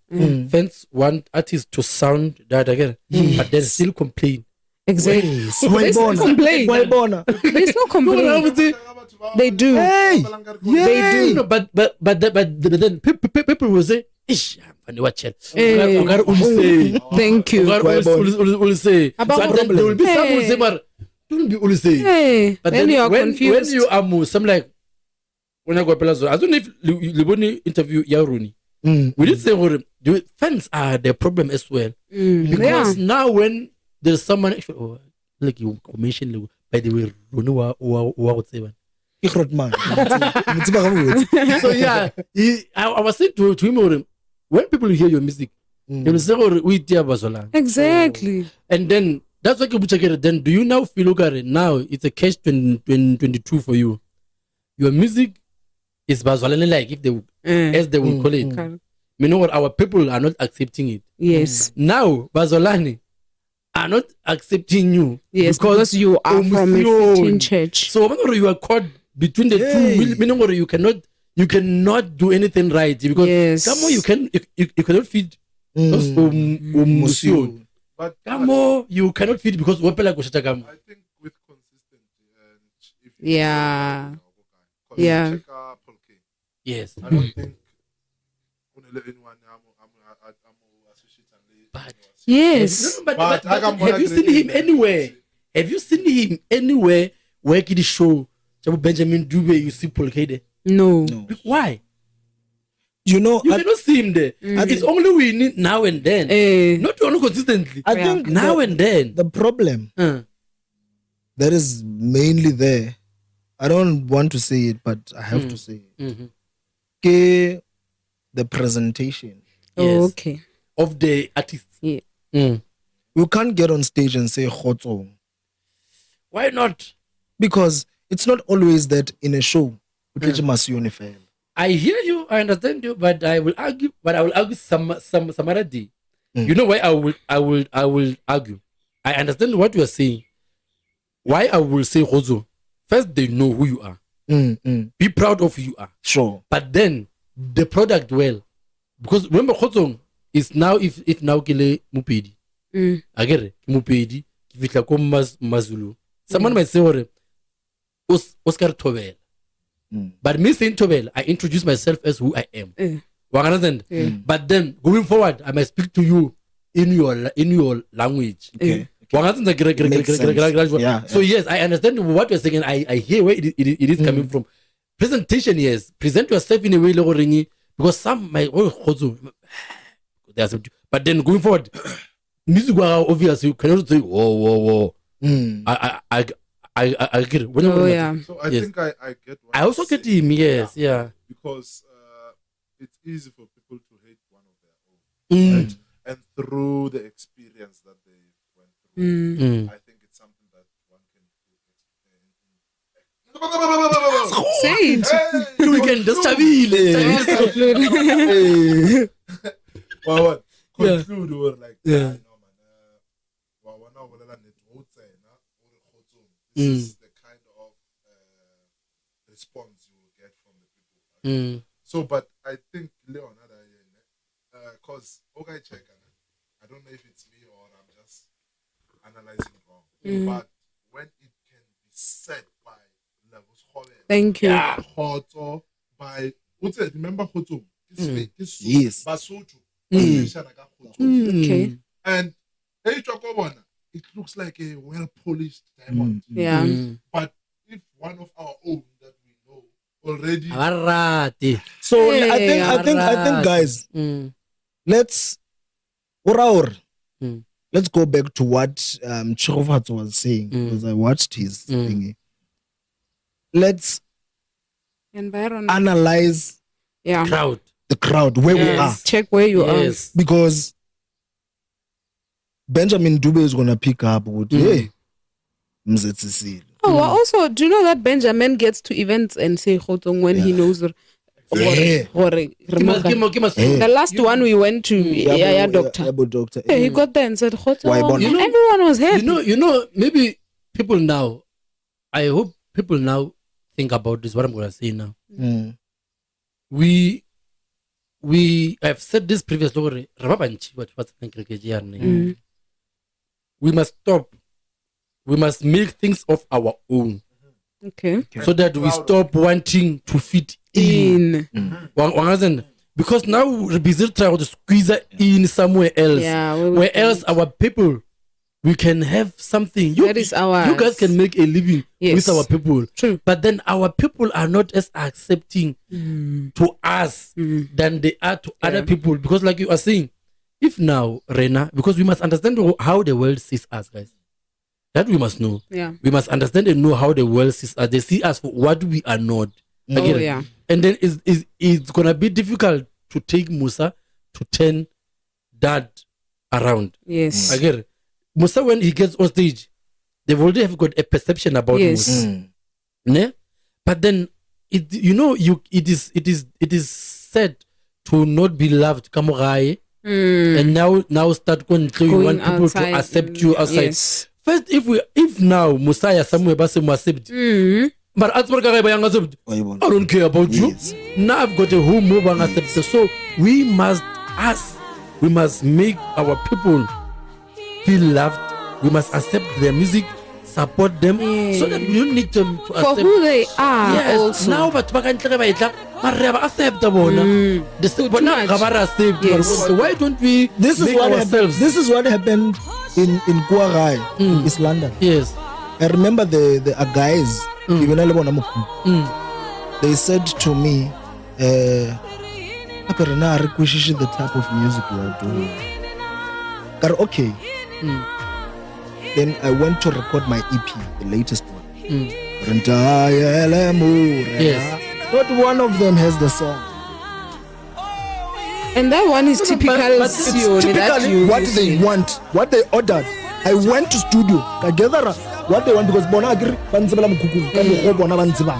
Fans want artists to sound that, I get it. But they still complain. Exactly. They still complain. They still complain. They do. Hey, they do. No, but then people will say, "Ish, I'm watch it." Thank you. Will say. But then there will be some who say, "But don't be will say." Hey, but then you are confused. When you are Musa, I'm like, when I go Palazzo, I don't know if Liboni interview Yaruni. We did say, "The fans are the problem as well," because now when there's someone actually, like you mentioned, by the way, Runu or whatever. So yeah, I was saying to him, when people hear your music, they will say, "We dear Bazola." Exactly. And then that's what you check it. Then do you now feel look at it now? It's a catch 22 for you. Your music is Bazolani like if they as they will call it. You know what? Our people are not accepting it. Yes. Now Bazolani are not accepting you. Yes, because you are from a certain church. So whenever you are caught between the two, meaning you cannot do anything right because come on, you cannot feed Musion. But come on, you cannot feed because Wapela Goshata Gam. I think with consistency and if yeah. Yes. I don't think anyone but yes. But have you seen him anywhere? Have you seen him anywhere where he show Benjamin Dube you see Polkade? No. Why? You know, you cannot see him there. It's only we need now and then. Not only consistently. I think now and then. The problem that is mainly there. I don't want to say it, but I have to say it. The presentation. Oh, okay. Of the artist. Yeah. You can't get on stage and say Khotso. Why not? Because it's not always that in a show. I hear you, I understand you, but I will argue. But I will argue some other day. You know why I will argue. I understand what you are saying. Why I will say Khotso. First, they know who you are. Be proud of who you are. Sure. But then the product because remember Khotso is now if now kile mupedi. I get it. Mupedi kifitla ko Mazulu. Someone might say Oscar Tobel. But me saying Tobel, I introduce myself as who I am. But then going forward, I might speak to you in your language. Okay. So yes, I understand what you're saying. I hear where it is coming from. Presentation, yes. Present yourself in a way because some might but then going forward, music obvious you cannot say whoa. I get it. So I think I get what I also get him, yes, yeah. Because it's easy for people to hate one of their own. Right? And through the experience that they went through, I think it's something that one can do. Say it. We can just conclude or like is the kind of response you will get from the people. So, but I think Leon, because okay, check. I don't know if it's me or I'm just analyzing wrong. But when it can be said by levels, thank you. Khoto by what's it? Remember Khoto? Yes. Basotho. Okay. And it looks like a well-polished diamond. Yeah. But if one of our own that we know already, So I think guys, let's go back to what Chirofatso was saying, because I watched his thingy. Let's Environment. analyze Crowd. the crowd where we are, Check where you are. because Benjamin Dube is gonna pick up with hey, Mzetsisile. Oh, well, also, do you know that Benjamin gets to events and say Khotong when he knows? Yeah. The last one we went to, doctor. Doctor. Yeah, he got there and said Khotong. Why, And everyone was happy. You know, maybe people now, I hope people now think about this, what I'm going to say now. We have said this previously. We must stop. We must make things of our own. Okay. So that we stop wanting to fit in. Because now we're busy trying to squeeze it in somewhere else. Yeah, where else our people, we can have something. That is ours. You guys can make a living with our people. True. But then our people are not as accepting to us than they are to other people. Because like you are saying, if now, Rena, because we must understand how the world sees us, guys. That we must know. Yeah. We must understand and know how the world sees us. They see us for what we are not. Yeah. And then it's going to be difficult to take Musa to turn that around. Yes. Again, Musa, when he gets on stage, they've already have got a perception about Musa. Ne? But then, it is said to not be loved. Kamogai. And now start going to you want people to accept you outside. Yes. First, if now Musa somewhere basim accept, but I don't care about you. Now I've got a whole move and accept. So we must make our people feel loved. We must accept their music, support them, so that we don't need them to accept for who they are. Yes. Also. Now but accept the one. Why don't we This is what happened in Kuarai, East London. Yes. I remember the guys, they said to me, the type of music you are doing. Okay. Then I went to record my EP, the latest one. Yes. Not one of them has the song. And that one is typical. But typically what they want, what they ordered. I went to studio. I gather what they want because bona agri bantsebela mokhuku ka go bona bantseba.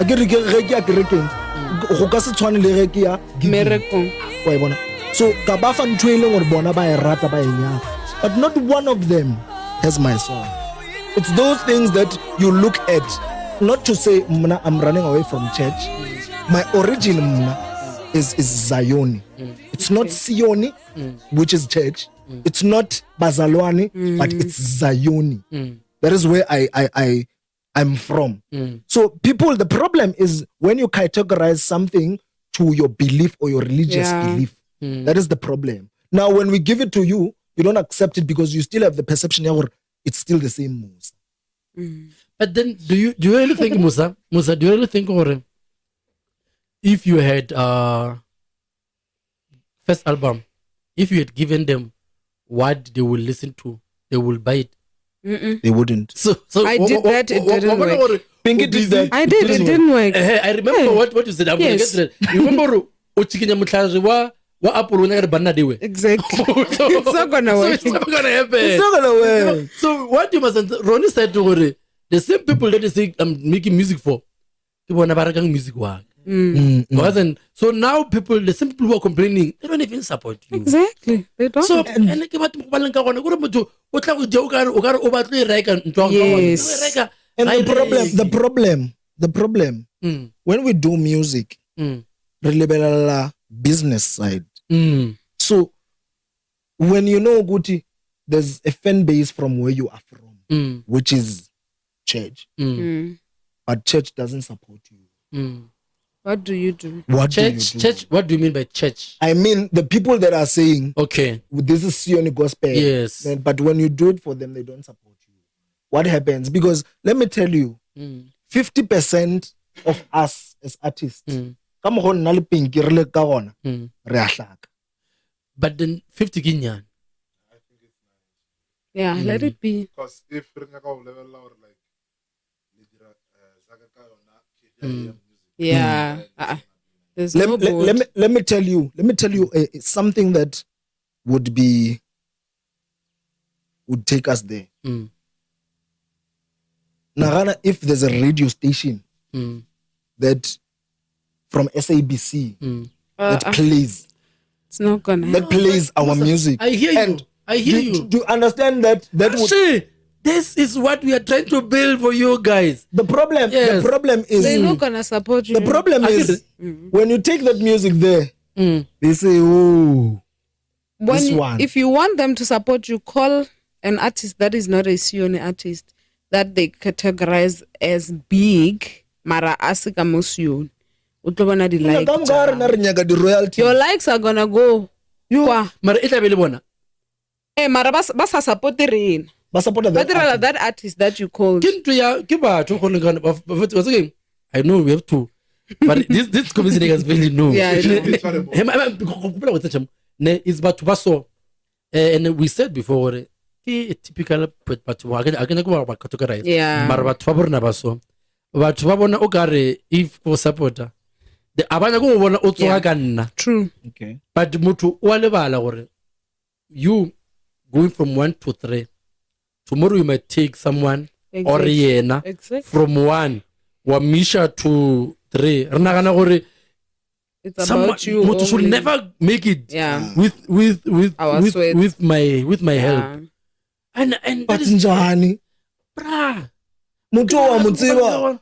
Agri reki agreking. Go ka se tshwane le reki ya Miracle. Wa bona. So ka ba fa ntwe ile gore bona ba e rata ba enya. But not one of them has my song. It's those things that you look at, not to say I'm running away from church. My origin is Zione. It's not Sione, which is church. It's not Bazalwane, but it's Zione. That is where I'm from. So people, the problem is when you categorize something to your belief or your religious belief. That is the problem. Now, when we give it to you, you don't accept it because you still have the perception that it's still the same Musa. But then, do you really think, Musa, do you really think, if you had first album, if you had given them what they will listen to, they will buy it? They wouldn't. So I did that, it didn't work. Pinkie did that. I did, it didn't work. I remember what you said. I'm going to get to that. You remember Exactly. It's not gonna work. So it's not gonna happen. It's not gonna work. So what you must understand, Ronnie said to her, the same people that they say I'm making music for, people never making music work. So now the same people who are complaining, they don't even support you. Exactly. They don't. So yes. And the problem, when we do music, re business side. So when you know Guti, there's a fan base from where you are from, which is church. But church doesn't support you. What do you do? Church. What do you mean by church? I mean the people that are saying, okay, this is Sione gospel. Yes. But when you do it for them, they don't support you. What happens? Because let me tell you, 50% of us as artists, come on, nali Pinkie re ka gona, re a hlaka. But then 50 Kenyan. Yeah, let it be. Because if we're level like Yeah. There's let, no let, board. let me let me tell you something that would take us there. Narana, if there's a radio station that from SABC that plays, it's not gonna that happen. plays our music. I hear and you. I hear you. Do you understand that would, Actually, this is what we are trying to build for you guys. the problem is They're not gonna support you. the problem is when you take that music there, they say, oh, this one. If you want them to support you, call an artist that is not a Sione artist that they categorize as big, mara asika mo Sione. Utlobana di like. the royalty. Your likes are gonna go. Kwa. Mara ita bele bona. Mara basa support the rain. But support But that artist that you called. Kintu ya kiba to khona once again. I know we have to, but this community niggas really know. Yeah, I know. It's about baso, and we said before. A typical but I can go about categorize. Yeah. Mara batho ba borna baso. Batho ba bona o kare if for supporter. The abana go bona o tsoga ka nna. True. Okay. But motho o a lebala gore you going from 1 to 3. Tomorrow you might take someone or yena from 1 wa misha to 3. Re nagana gore it's about you. Motho should never make it. Yeah. With my help. And but njani bra motho wa motsiba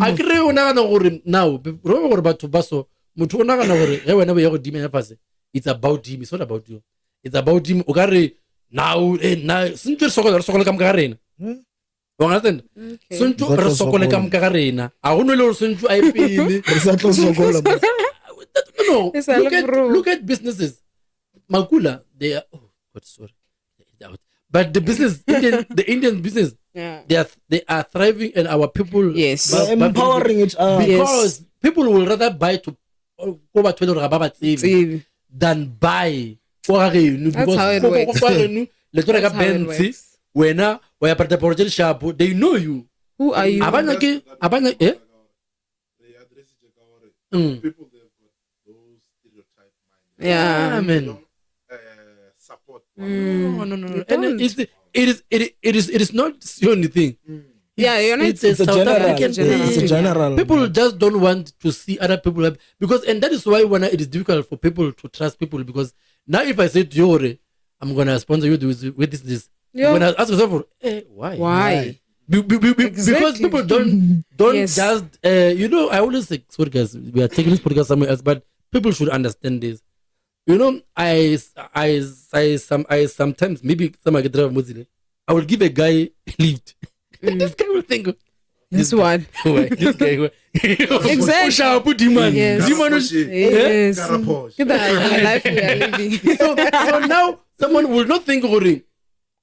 akre o nagana gore now ro gore batho baso motho o nagana gore ge wena bo ya go dima ya fase it's about him, it's not about you, it's about him. O kare now sentse re sokole ka mka rena o understand sentse re sokole ka mka rena a go no le sentse a ipele re sa tlo sokola no look at businesses Makula they are God sorry. But the business, the Indian business, they are thriving, and our people, yes, empowering each other because people will rather buy to over 20 than buy. That's how it works. They know you. Who are you? People they've got those stereotype minds. Yeah, I mean. Support. No. And it is not the only thing. It's a South African thing. It's a general. People just don't want to see other people happy because, and that is why when it is difficult for people to trust people, because now if I say to you, I'm gonna sponsor you with this, when I ask yourself, why? Because people don't just I always say, sorry guys, we are taking this podcast somewhere else, but people should understand this. I sometimes maybe someone get drive Mozile. I will give a guy a lift. This guy will think this one. This guy exactly. Put him on. Yes. The life we are living. So now someone will not think about it.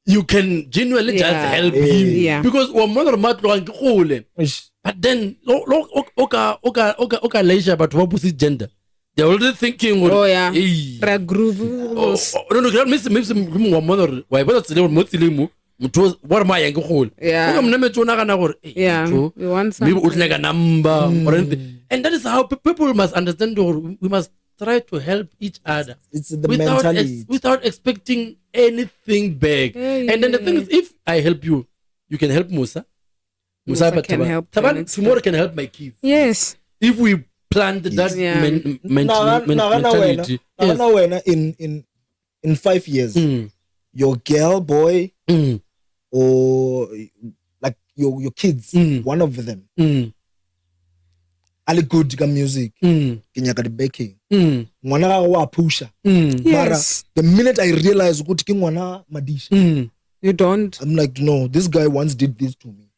You can genuinely just help him. Yeah. Because one mother mat but then oka leisure but what was gender? They're already thinking. No, yeah. What am I? Yeah. We want something. Like a number or anything. And that is how people must understand, or we must try to help each other. It's the mentality. Without expecting anything back. And then the thing is, if I help you, you can help Musa. Musa can help tomorrow can help my kids. Yes. If we plant that mentality. In 5 years, your girl, boy, or like your kids, one of them. Ali good ka music. Ke nyaka di backing. Ngwana ga wa pusha. Mara the minute I realize ukuthi ke ngwana madisha. You don't. I'm like, no, this guy once did this to me.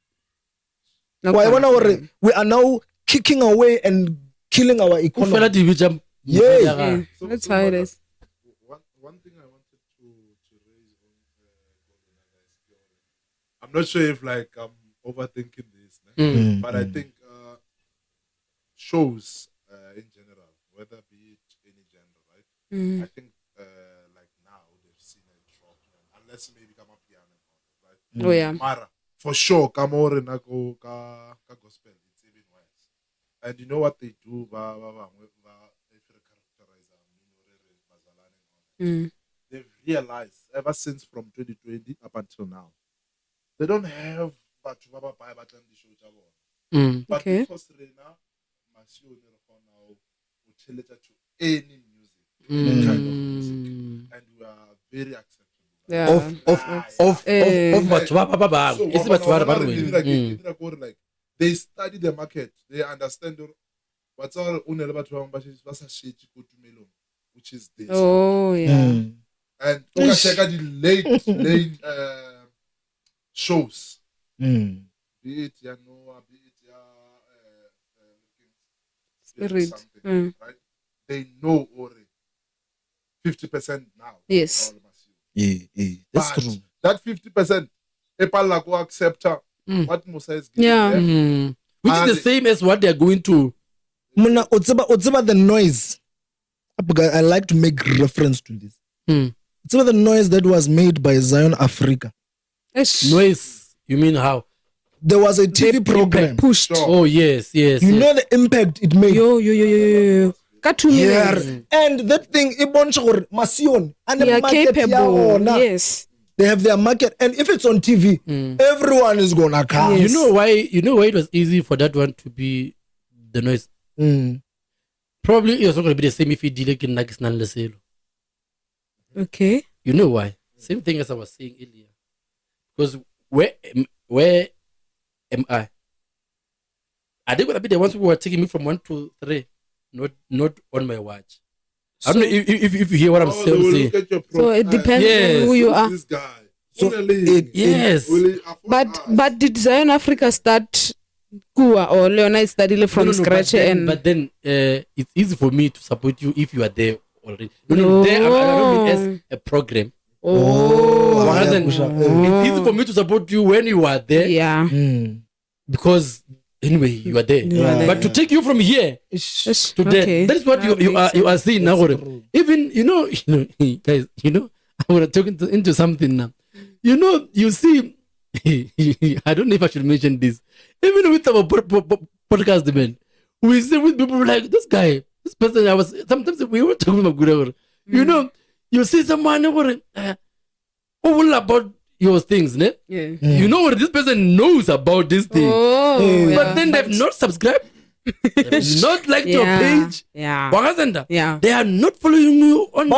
Okay. We are now kicking away and killing our economy. Yeah. So that's how it is. One thing I wanted to raise on I'm not sure if like I'm overthinking this, but I think shows in general, whether be it any genre, right? I think like now they've seen a drop, unless maybe come up piano, right? Oh yeah. Mara, for sure, come over and go ka gospel, it's even worse. And you know what they do? They've realized ever since from 2020 up until now, they don't have but Okay. because Rena Sione now will to any music, any kind of music, and we are very acceptable. Yeah. Like they study the market, they understand what's all which is this. Oh yeah. And check out the late shows. Be it Noah, be it Spirit. Right? They know already 50% now. Yes. That's but true. That 50%, people go accept what Musa is giving them. Which is the same as what they're going to. Muna otsiba the noise. I like to make reference to this. It's about the noise that was made by Zion Africa. Noise? You mean how? There was a TV program. Pushed. Oh yes. You know the impact it made. Yo. Got 2 million. And that thing, Sione and They are capable. Yes. They have their market, and if it's on TV, everyone is gonna come. Yes. You know why it was easy for that one to be the noise. Probably it was not going to be the same if he did it in Nakisnan. Okay. You know why? Same thing as I was saying earlier. Because where am I? Are they going to be the ones who were taking me from 1 to 3? Not on my watch. I don't know if you hear what I'm saying. So it depends on who you are. This guy. So Yes. But did Zion Africa start Kua or Leonard study from scratch? But then it's easy for me to support you if you are there already. No, there I don't mean as a program. It's easy for me to support you when you are there. Yeah. Because anyway, you are there. But to take you from here to there, that is what you are seeing now. Even guys, I want to talk into something now. You see, I don't know if I should mention this. Even with our podcast, man, we see with people like this guy, this person. Sometimes we were talking about good. You see someone all about your things, ne? Yeah. You know what this person knows about this thing, but then they've not subscribed. They've not liked your page. Yeah. They are not following you on.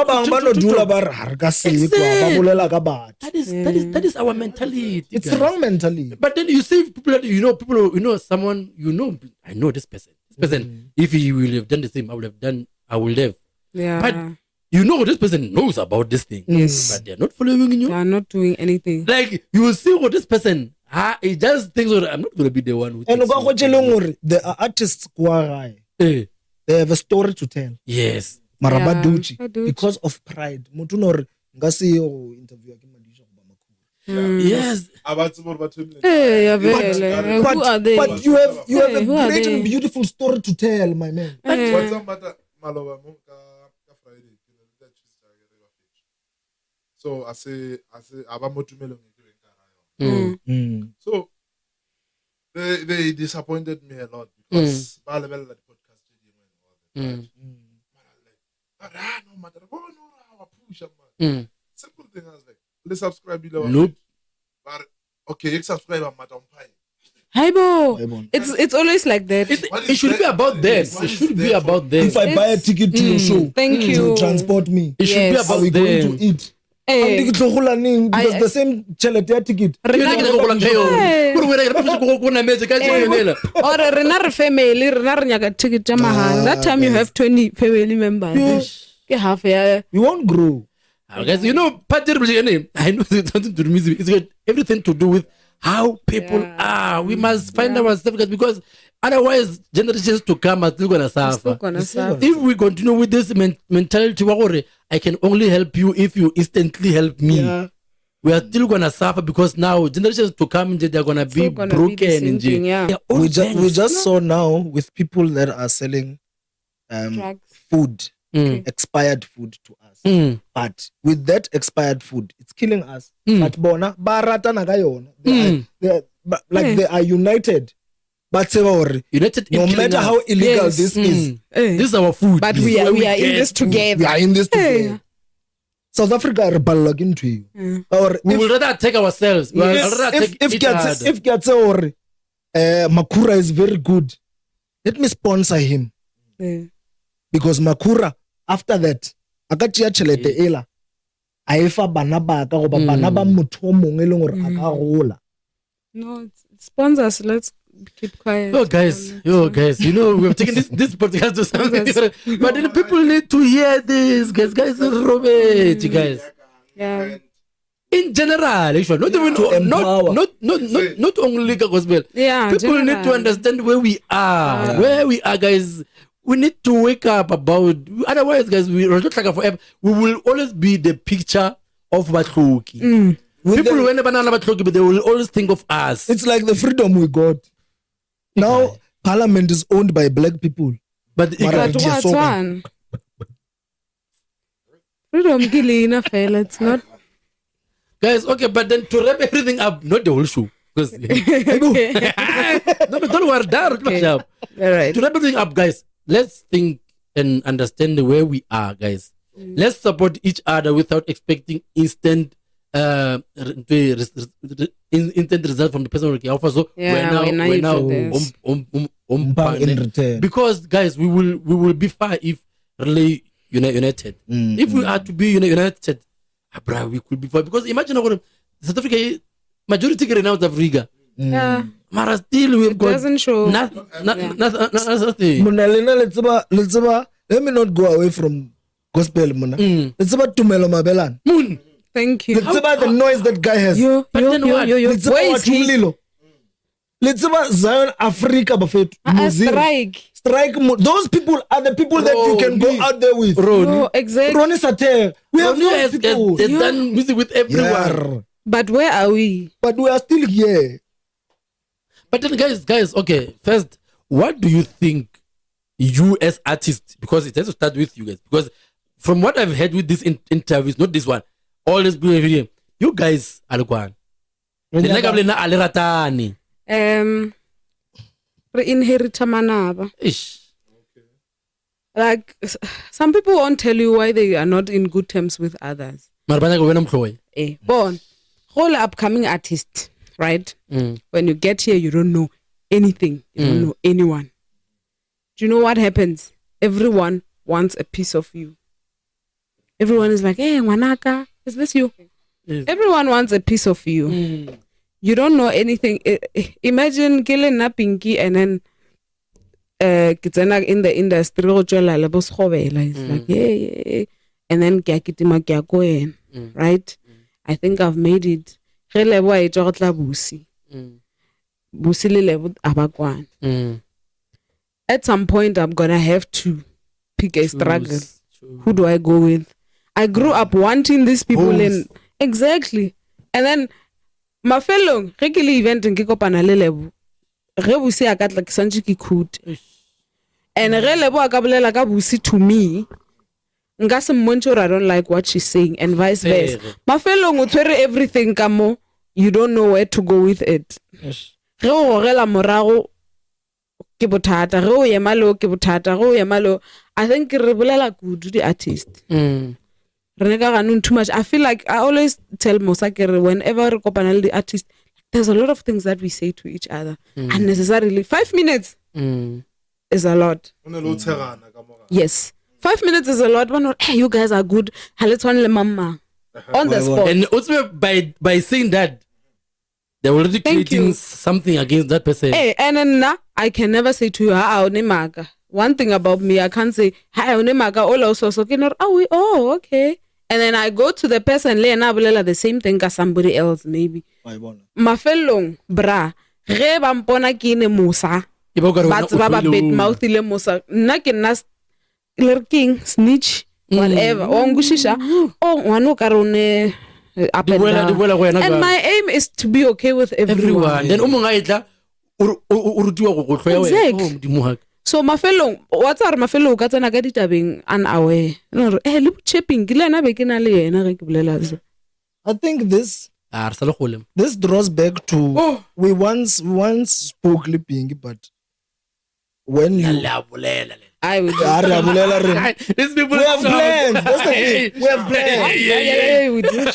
That is our mentality. It's wrong mentally. But then you see people, someone, I know this person. This person, if he will have done the same, I will have. Yeah. But this person knows about this thing. Yes. But they're not following you. They are not doing anything. Like, you will see what this person, he just thinks, I'm not going to be the one who and there are artists who are they have a story to tell. Yes. Marabaduchi. Because of pride. Interview. Yes. Hey, who are they? But you have a great and beautiful story to tell, my man. So I say so they disappointed me a lot because simple thing as like let's subscribe nope. But okay, subscribe it's always like that. It should be about them. It should be about them. If I buy a ticket to your show, thank you. to transport me, it should be about are we them. going to eat? Because the same ticket. Or another family, another nyaga ticket jamahan. That time you have 20 family members. Get half a. You won't grow. Guys, you know, I know it's something to do with music. It's got everything to do with how people are. We must find ourselves because otherwise, generations to come are still gonna suffer. If we continue with this mentality, I can only help you if you instantly help me. Yeah. We are still gonna suffer because now generations to come, they're gonna be broken. We just saw now with people that are selling food. Expired food to us, but with that expired food, it's killing us. But bona barata nagayona, they are united. But united. No matter how illegal this is, this is our food. But we are in this together. We are in this together. South Africa rebel into you. Or we will rather take ourselves. If Makura is very good, let me sponsor him. Because Makura, after that, akachia chelete ela aifa bana ba ka go ba bana ba motho o mongwe le gore aka gola. No, sponsors, let's keep quiet. Yo guys, you know we've taken this podcast to something, but then people need to hear this, guys, Robert, guys. Yeah. In general, actually, not even not only gospel. Yeah, people need to understand where we are, guys. We need to wake up about. Otherwise, guys, we forever. We will always be the picture of Batloki. People, when but they will always think of us. It's like the freedom we got. Now, Parliament is owned by black people. But what's one? Freedom Gilina fell. It's not. Guys, okay, but then to wrap everything up, not the whole show. Because no, but don't worry, all right. To wrap everything up, guys. Let's think and understand where we are, guys. Let's support each other without expecting instant result from the person who offer. So we're now in return. Because guys, we will be far if really united. If we are to be united, we could be far. Because imagine South Africa majority get out of Riga. Mara still we've got doesn't show nothing. Let me not go away from gospel. It's about Tumelo Mabelan. Thank you. It's about the noise that guy has. It's about Let's about Zion Africa buffet. Strike. Those people are the people that you can go out there with. Exactly. Ronnie Sater. We have those people. They've done music with everyone. But where are we? But we are still here. But then guys, okay, first, what do you think you as artists, because it has to start with you guys, because from what I've heard with these interviews, not this one, all this video, you guys are going. Inherit manaba. Like some people won't tell you why they are not in good terms with others. Born whole upcoming artist. Right? When you get here, you don't know anything. You don't know anyone. Do you know what happens? Everyone wants a piece of you. Everyone is like, hey, Wanaka, is this you? Yes. Everyone wants a piece of you. You don't know anything. Imagine killing na Pinkie and then in the industry, it's like, yeah. And then right? I think I've made it. Busi at some point I'm gonna have to pick a struggle. Who do I go with? I grew up wanting these people in exactly, and then my fellow regular event in Kikopana Lelebu Rebusi akat like Sanjiki could and Relebo akabulela Busi to me. I don't like what she's saying, and vice versa. My fellow would tell everything, Kamo. You don't know where to go with it. Yes. I think good the artist. Too much. I feel like I always tell Musa whenever the artist, there's a lot of things that we say to each other unnecessarily. 5 minutes is a lot. Yes. 5 minutes is a lot. Hey, you guys are good. Let's on the spot. And also by saying that, They're already Thank creating you. something against that person. Hey, and then I can never say to you, "Ha, one thing about me, I can't say, "Hi, all also so oh, okay." And then I go to the person, the same thing as somebody else, maybe. Mafelong, bra, re bampona ke ne Musa. But baba bit mouth ile Musa. Na ke na king snitch, whatever. Ongushisha. Oh, wano karone up and down. And my aim is to be okay with everyone. Then umungaitla urutiwa go tlhoya Exactly. So mafelong, what's our mafelong ka tsena ka ditabeng unaware. No, le chipping ke lena be ke na le yena ge ke bolela. I think this draws back to we once spoke Pinkie, but when you These people we have plans. That's the thing. We have plans. Yeah, we do.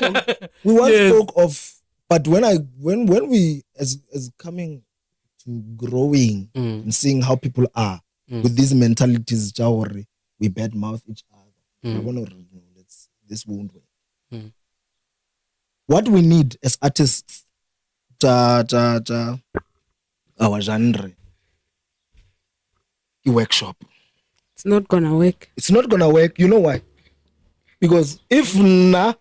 We once spoke of, but when we as coming to growing and seeing how people are with these mentalities, we badmouth each other. I want to this won't work. What we need as artists, our genre, a workshop. It's not gonna work. It's not gonna work. You know why? Because if I'm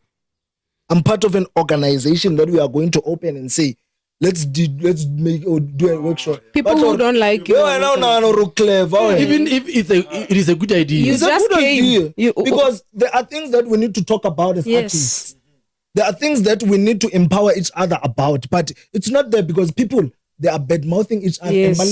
part of an organization that we are going to open and say, let's do a workshop. People who don't like you. Even if it is a good idea. It's a good idea. Because there are things that we need to talk about as artists. There are things that we need to empower each other about, but it's not there because people, they are bad mouthing each other. Yes. We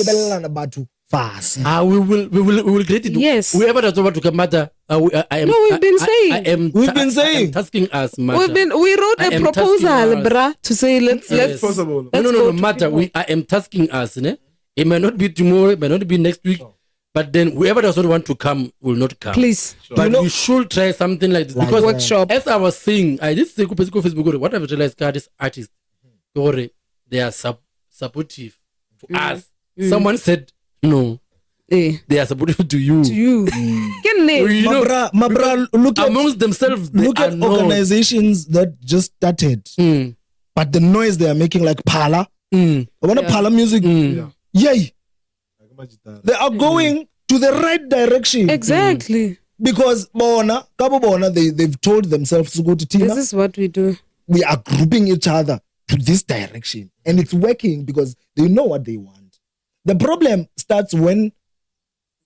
will create it. Yes. Whoever does over to come matter. We've been saying. We've been saying. Tasking us matter. We wrote a proposal, bruh, to say let's possible. No matter. I am tasking us. Ne? It might not be tomorrow. It might not be next week. But then whoever does not want to come will not come. Please. But we should try something like this. Because workshop. As I was saying, I just say Facebook, what I've realized, this artist, they are supportive to us. Someone said no. They are supportive to you. Mabra, look at amongst themselves. Look at organizations that just started. But the noise they are making, like Pala. I want Pala music. Yay. They are going to the right direction. Exactly. Because they've told themselves to go to Tina. This is what we do. We are grouping each other to this direction. And it's working because they know what they want. The problem starts when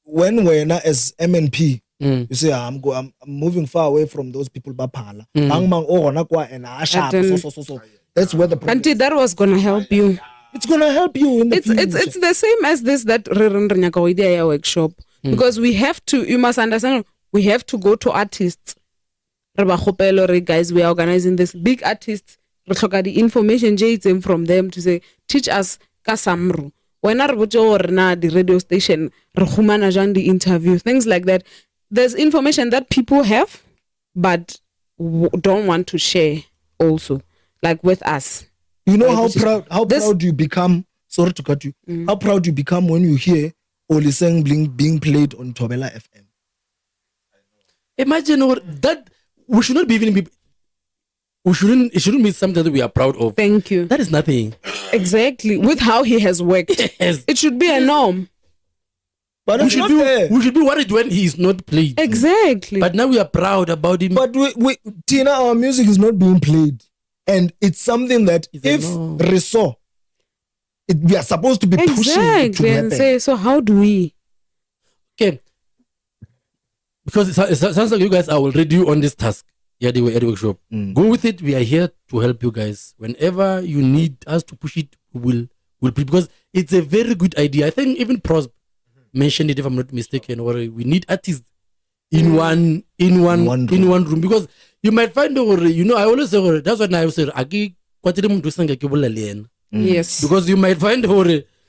we're not as MnP. You say, I'm moving far away from those people. That's where the problem Auntie, that was going to help you. It's gonna help you in the future. It's the same as this that workshop because we have to. You must understand. We have to go to artists. Guys, we are organizing this big artists. The information from them to say teach us kasamru. When the radio station, the interview, things like that. There's information that people have, but don't want to share. Also, like with us. You know how proud you become. Sorry to cut you. How proud you become when you hear Oliseng being played on Tobela FM. Imagine that we should not be even. It shouldn't be something that we are proud of. Thank you. That is nothing. Exactly. With how he has worked, yes. It should be a norm. But we should be worried when he is not played. Exactly. But now we are proud about him. But Tina, our music is not being played. And it's something that if we are supposed to be pushing it to happen. Say, so how do we? Okay. Because it sounds like you guys are already on this task. Yeah, the workshop. Go with it. We are here to help you guys. Whenever you need us to push it, we'll because it's a very good idea. I think even Pros mentioned it, if I'm not mistaken, or we need artists in one room, because you might find, I always say, that's what I say, yes, because you might find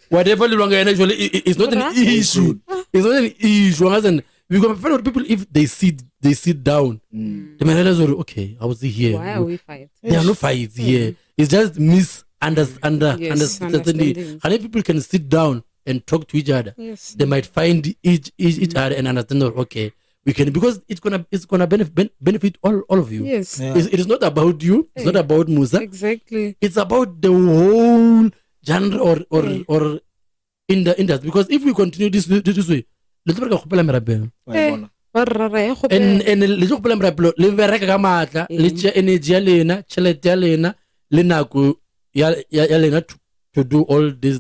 whatever actually it's not an issue. It's not an issue. And we can find out people, if they sit down, they might realize, okay, I was here. Why are we fighting? There are no fights here. It's just understanding. And if people can sit down and talk to each other, they might find each other and understand, okay, we can, because it's gonna benefit all of you. Yes. Yeah. It is not about you. It's not about Musa. Exactly. It's about the whole genre or in the industry. Because if we continue this way, let's break a merabe. And le go pela merabe le bereka ka matla le tše energy ya lena, tšhelete ya lena, le nako ya lena to do all these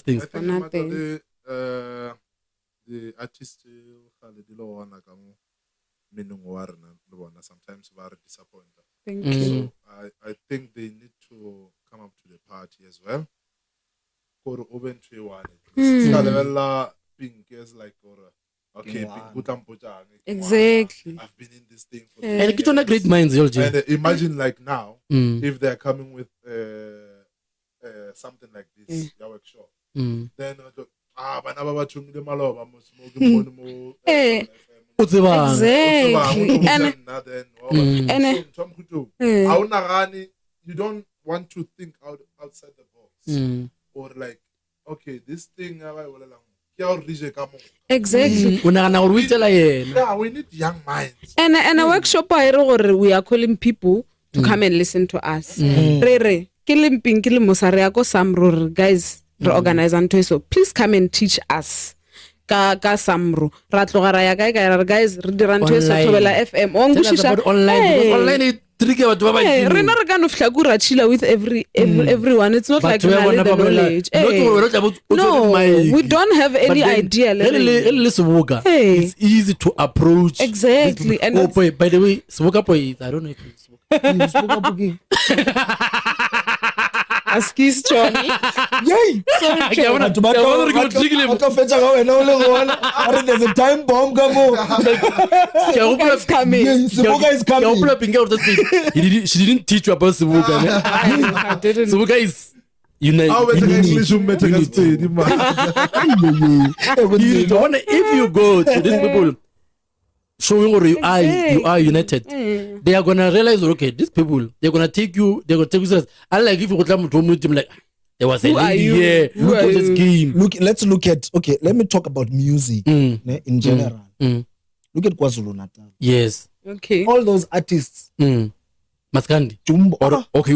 things. I think the artists sometimes very disappointed. Thank you. So I think they need to come up to the party as well. Or open to one. Pink is like, okay, Exactly. I've been in this thing for And it's on a great minds, and imagine like now, if they're coming with something like this, your workshop, then Exactly. And you don't want to think outside the box, or like, okay, this thing. Exactly. Yeah, we need young minds. And a workshop we are calling people to come and listen to us. Re killing Pinkie Musa re ako Samro guys re organize and so please come and teach us. Ka Samro ra tloga ra ya kae guys re dira ntwe so thobela FM Tell us about online, because online is tricky batho ba ba re na re ka no fla kura chilla with everyone. It's not like we have the knowledge. No, we don't have any idea. It's easy to approach. Exactly. And oh boy, by the way, Swoga boy, I don't know if you Askis Johnny. Yay! There's a time bomb Is coming. She didn't teach you about Swoga. I didn't. Swoga is unity. If you go to these people showing or you are united, they are gonna realize, okay, these people, they're gonna take you serious. Unlike if you go to like there was a lady here who just came. Let's look at, okay, let me talk about music in general. Look at KwaZulu Natal. Yes. Okay. All those artists. Maskandi. Jumbo. Okay,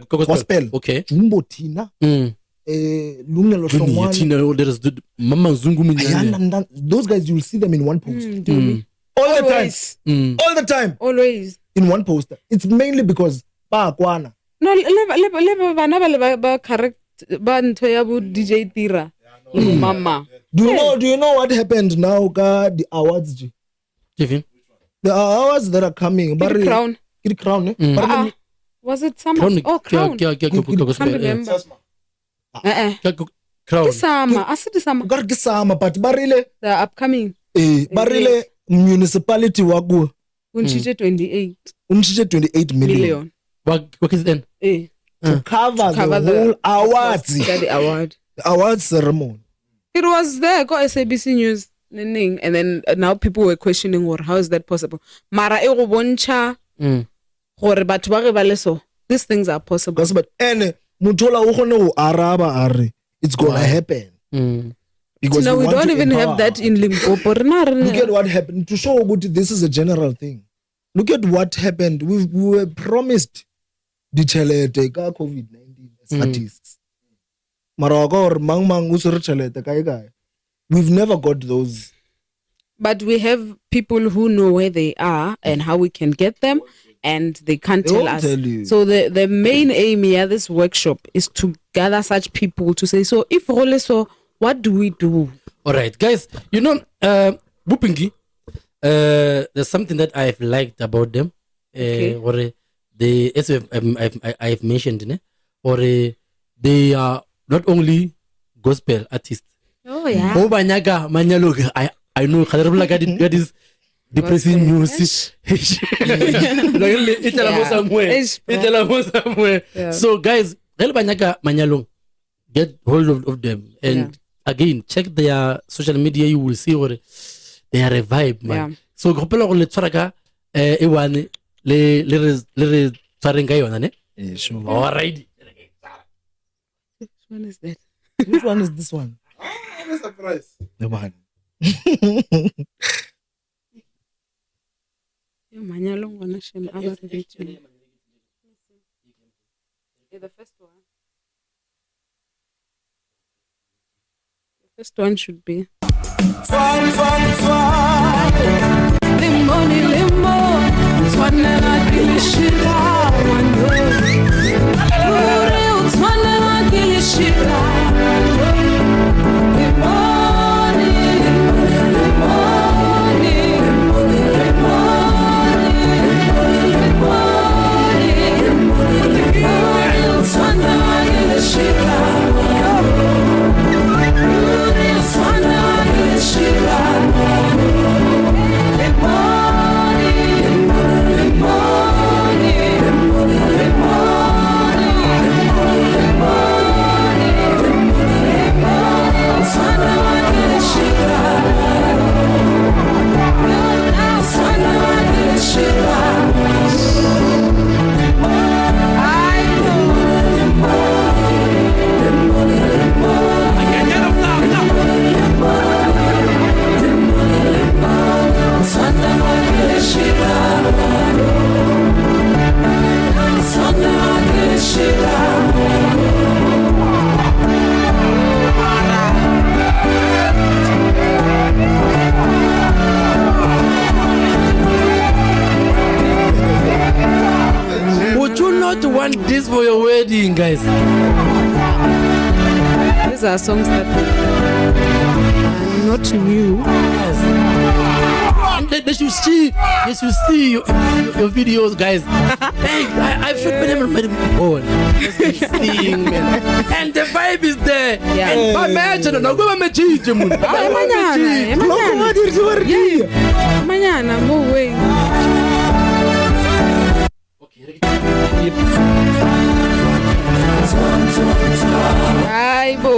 gospel. Okay. Jumbo Tina. Lungelo Shongwane. Tina, there is Mama Zungu Munyane. Those guys, you will see them in one post. All the time. Always. In one poster. It's mainly because Kwana. No, le correct ba ntho ya bu DJ Tira. Mama. Do you know what happened now? The awards. The awards that are coming. The crown. The crown. Was it Summer? Oh, crown. Can't remember. Crown. Summer. I said Summer. But barile. The upcoming. Barile municipality wagu. Unshije 28. 28 million. What is then? To cover the whole awards. The award. The award ceremony. It was there. Go SABC News. And then now people were questioning, or how is that possible? Mara ego boncha. Gore batho ba re ba le so. These things are possible. But mutola o gone o araba are it's gonna happen. Because no, we don't even have that in Limpopo. Look at what happened. To show good, this is a general thing. Look at what happened. We were promised the chelete ka COVID-19 as artists. Maraga or mang usur chelete kai. We've never got those. But we have people who know where they are and how we can get them, and they can't tell us. So the main aim here, this workshop, is to gather such people to say, so if Role so, what do we do? All right, guys, you know, Pinkie, there's something that I've liked about them. Or they, as I've mentioned, or they are not only gospel artists. Oh yeah. I know that is depressing news. So guys, get hold of them and again check their social media. You will see what they are a vibe, man. Yeah. So le tshwaraka one le tshwareng ka yona ne. Sure. All right. Which one is that? Which one is this one? I'm a surprise. The one. Manyalo ngwana shem abarebethu. The first one. The first one should be. Would you not want this for your wedding, guys? These are songs that are not new. Yes. And they should see your videos, guys. Hey, I should be able to go sing, man. And the vibe is there. Yeah. And imagine, no go Mañana, move away. Ay, bo.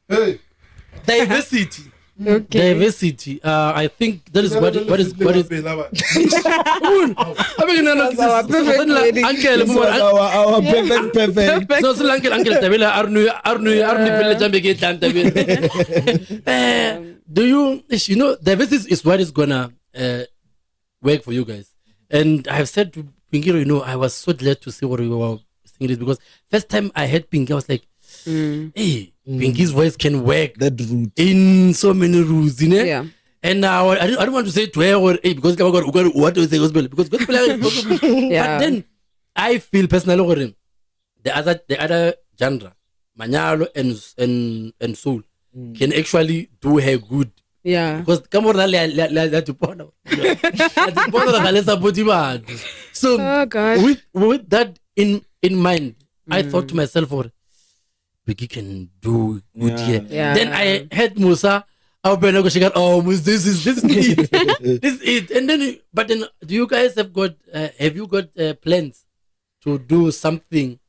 Hey. Diversity. Okay. Diversity. I think that is what is. Our perfect wedding. Our perfect. So, Uncle Tabela, do you know, diversity is what is gonna work for you guys. And I've said to Pinkie, you know, I was so glad to see what you were singing this, because first time I heard Pinkie, I was like, hey, Pinkie's voice can work That route. in so many rules, you know? Yeah. And I don't want to say to her or hey, because what to say gospel, because gospel Yeah. But then I feel personally the other genre, Manyalo and soul, can actually do her good. Yeah. Because come on, so Oh, God. with that in mind, I thought to myself, Pinkie can do good here. Yeah. Then I heard Musa. This is it. This is it. And then, but then, do you guys have you got plans to do something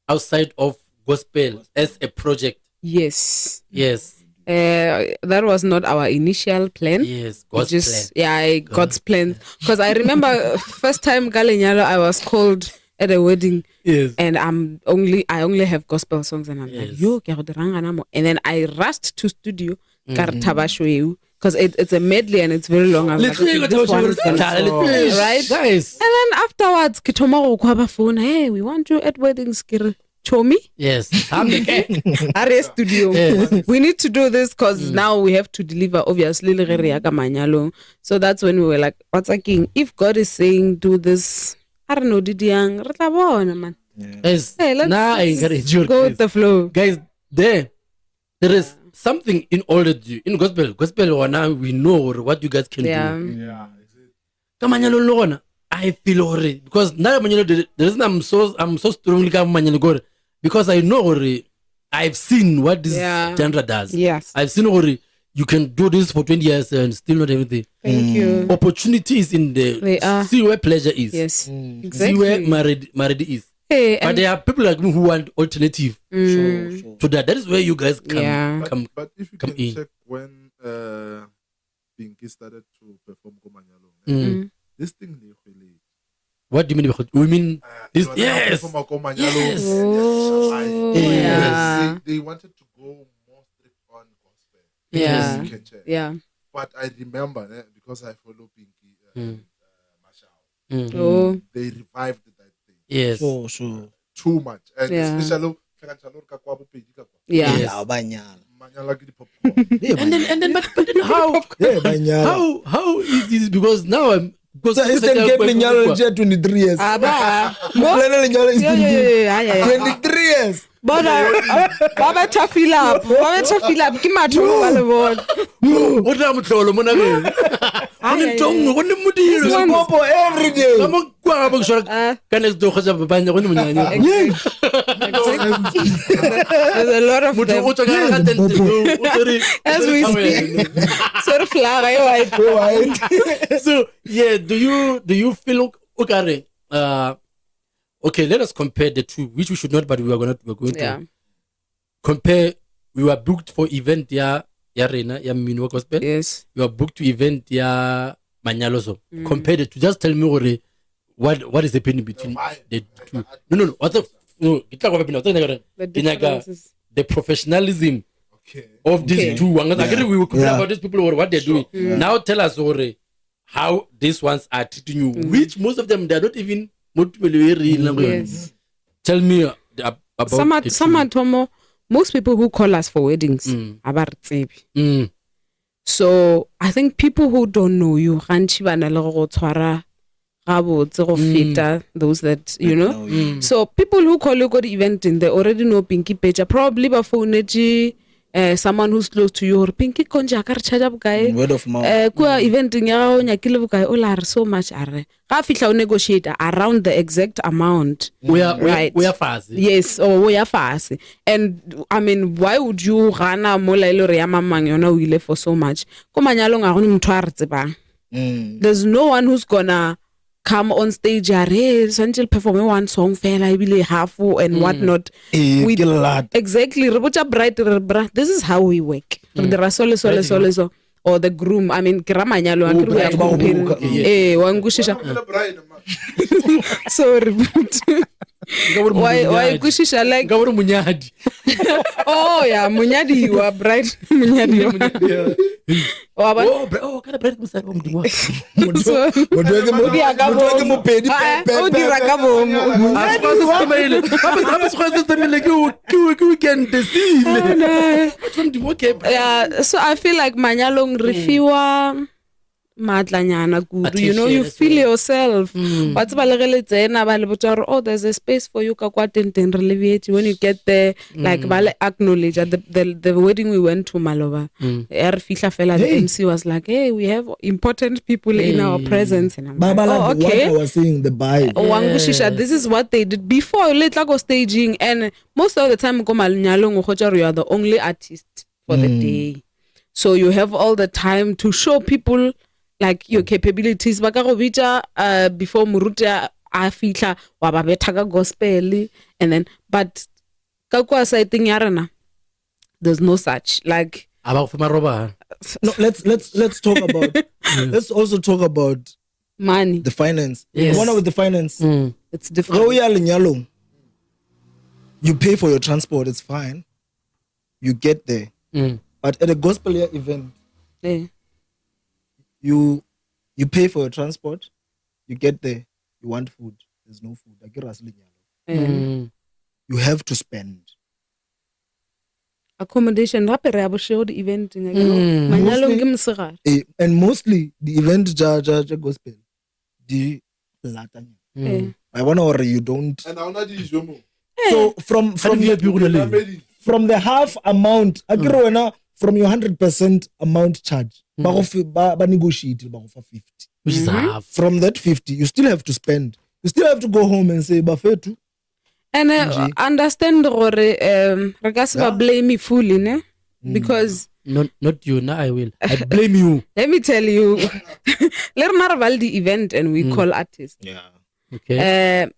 outside of gospel as a project? Yes. Yes. That was not our initial plan. Yes. God's plan. Yeah, God's plan. Because I remember first time Galenyalo, I was called at a wedding. Yes. And I only have gospel songs, and I'm Yes. like, yo, ke go dirang ana mo. And then I rushed to studio, because it's a medley and it's very long. I was like, okay, this one is gonna Right? right? Guys. And then afterwards, Kitomo phone, hey, we want you at weddings. Chomi. Yes. Are studio. Yes. We need to do this because now we have to deliver, obviously, le re ya ka manyalo. So that's when we were like, what's a king? If God is saying do this, I don't know, Didiang, re tla bona, man. Yes. Hey, Now I encourage you. go with the flow. Guys, there is something in all that you in gospel now we know what you guys can do. Yeah. Kamanyalo lona, I feel already because now manyalo the reason I'm so strongly kamanyalo go because I know already I've seen what this genre does. Yes. I've seen already you can do this for 20 years and still not everything. Thank you. Opportunities in They are. see where pleasure is. Yes. See Exactly. where married is. Hey, But there are people like me who want alternative Sure. to that. That is where you guys come. But if you come can in. check when Pinkie started to perform Komanyalo, this thing really. What do you mean? We mean this? Yes. Perform Komanyalo. Yes. Oh, yeah. They wanted to go more strict on gospel. Yeah. You can check. Yeah. But I remember because I follow Pinkie Mashaba. Oh. They revived that thing Yes. Sure. too much, and Yeah. especially Yeah. Yes. Yeah, banyala. Manyala ke di-popcorn. And then but then how Yeah, banyala. how is this? Because now I'm because So Eastern Cape lenyalo nje 23 years. Aba. Plana lenyalo Eastern Cape. Yeah. 23 years. Bona baba tafila ke matho ba le bona. what am tlolo mona ke? One tongo one This modiro. one- Popo every day. Kama kwa ba shora kana sto khaja babanya one munyanya. There's a lot of Mutho them. o tsaka ka tente. As we speak. Sort of flag, right? So yeah, do you feel okay? Okay, let us compare the two, which we should not, but we're going Yeah. to compare. We were booked for event ya Rena ya Mmino gospel. Yes. We were booked to event ya Manyaloso. Compare the two. Just tell me what is happening between the two. No. What the no? The differences. The professionalism Okay. of these two. Again, we will complain about these people or what they're doing. Now tell us how these ones are treating you, which most of them they're not even Yes. Tell me about the two. Some most people who call us for weddings are tsebi. So I think people who don't know you gantši ba na le go tshwara gabotse go feta those that you know. So people who call you go to event and they already know Pinkie Petja, probably ba phonetse someone who's close to you or Pinkie konja ka re charge bokae. Word of mouth. Kwa eventing ya gago nyakile bokae o la re so much are ga fihla o negotiate around the exact amount. We are fast. Yes, or we are fast. And I mean, why would you gana mola ile re ya mamang yona o ile for so much? Ko manyalong a gone motho a re tsebang. There's no one who's gonna come on stage until perform one song fela ibile half and whatnot. We get a lot. Exactly. This is how we work. There are sole or the groom. I mean, kiramanyalo we are comparing. Wangushisha. Sorry. Why kushisha like Gawuru munyadi. oh yeah, munyadi you are bride. Munyadi. Oh, kana bride Musa mdimo. So Modweke mo pedi pepe. o dira ka bomo. We can deceive. Yeah, so I feel like manyalong refiwa matlanyana good. You know, you Attention, feel yourself. What's oh, there's a space for you. When you get there, like acknowledge at the wedding we went to Maloba. The MC was like, hey, we have important people in our presence. And I'm like, Baba, oh, okay. what I was saying, the Bible. This is what they did before later go staging, and most of the time you are the only artist for the day, so you have all the time to show people like your capabilities. Baka go bitsa before muruta a fitla wa ba betha ka gospel, and then but ka kwa sighting ya rena there's no such like About Fumaroba. No, let's talk about. Let's also talk about money. the finance. Yes. One with the finance. It's different. You pay for your transport, it's fine. You get there. But at a gospel year event, Yeah. you pay for your transport, you get there, you want food, there's no food. you have to spend. Accommodation hape re abo show the event manyalo ke mosegare. And mostly the event ja gospel di latanya. I want to you don't. And now di jo mo. So from the half amount, from your 100% amount charge, ba negotiate ba offer 50. Which is half. From that 50, you still have to spend. You still have to go home and say bafetu. And understand gore re ka se ba blame me fully ne because not you, now I will. I blame you. Let me tell you. Let me reveal the event and we call artists. Yeah. Okay.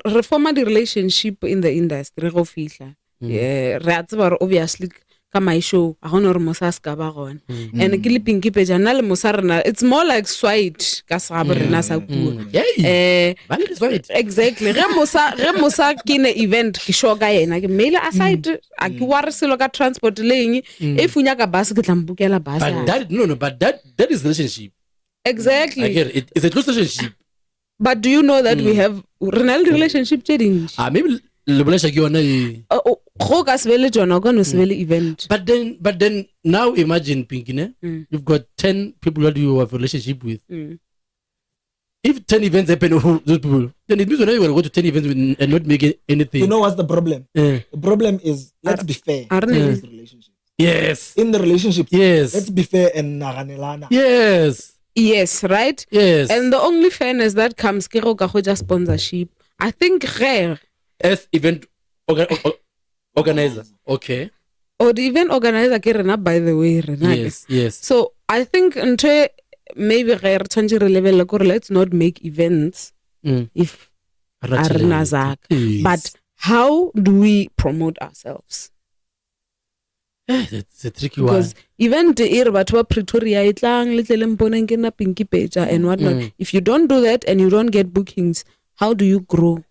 Reform the relationship in the industry go fihla. Re tsaba obviously ka my show a gona re Musa ska ba gona. And ke le Pinkie Petja na le Musa rena it's more like swite ka sa ba rena sa puo. Exactly. Re Musa ke ne event ke show ka yena ke mail aside a ke ware selo ka transport leng e funya ka bus ke tlambukela bus. But that is relationship. Exactly. I get it. It's a close relationship. But do you know that we have real relationship change? Maybe go ka svele jona go no svele event. But then now imagine Pinkie, you've got 10 people that you have a relationship with. If 10 events happen to those people, then it means you're going to go to 10 events and not make anything. You know what's the problem? The problem is, let's be fair. In the relationship. Yes. In the relationship. Yes. Let's be fair and naganelana. Yes. Yes, right? Yes. And the only fairness that comes kero ka hoja sponsorship. I think rare as event organizer. Okay. Or the event organizer kerena by the way. Yes. So I think until maybe rare change level let's not make events if arena zak. But how do we promote ourselves? It's a tricky because even the era batwa Pretoria itlang little mpone ngena Pinkie Petja and whatnot. If you don't do that and you don't get bookings, how do you grow?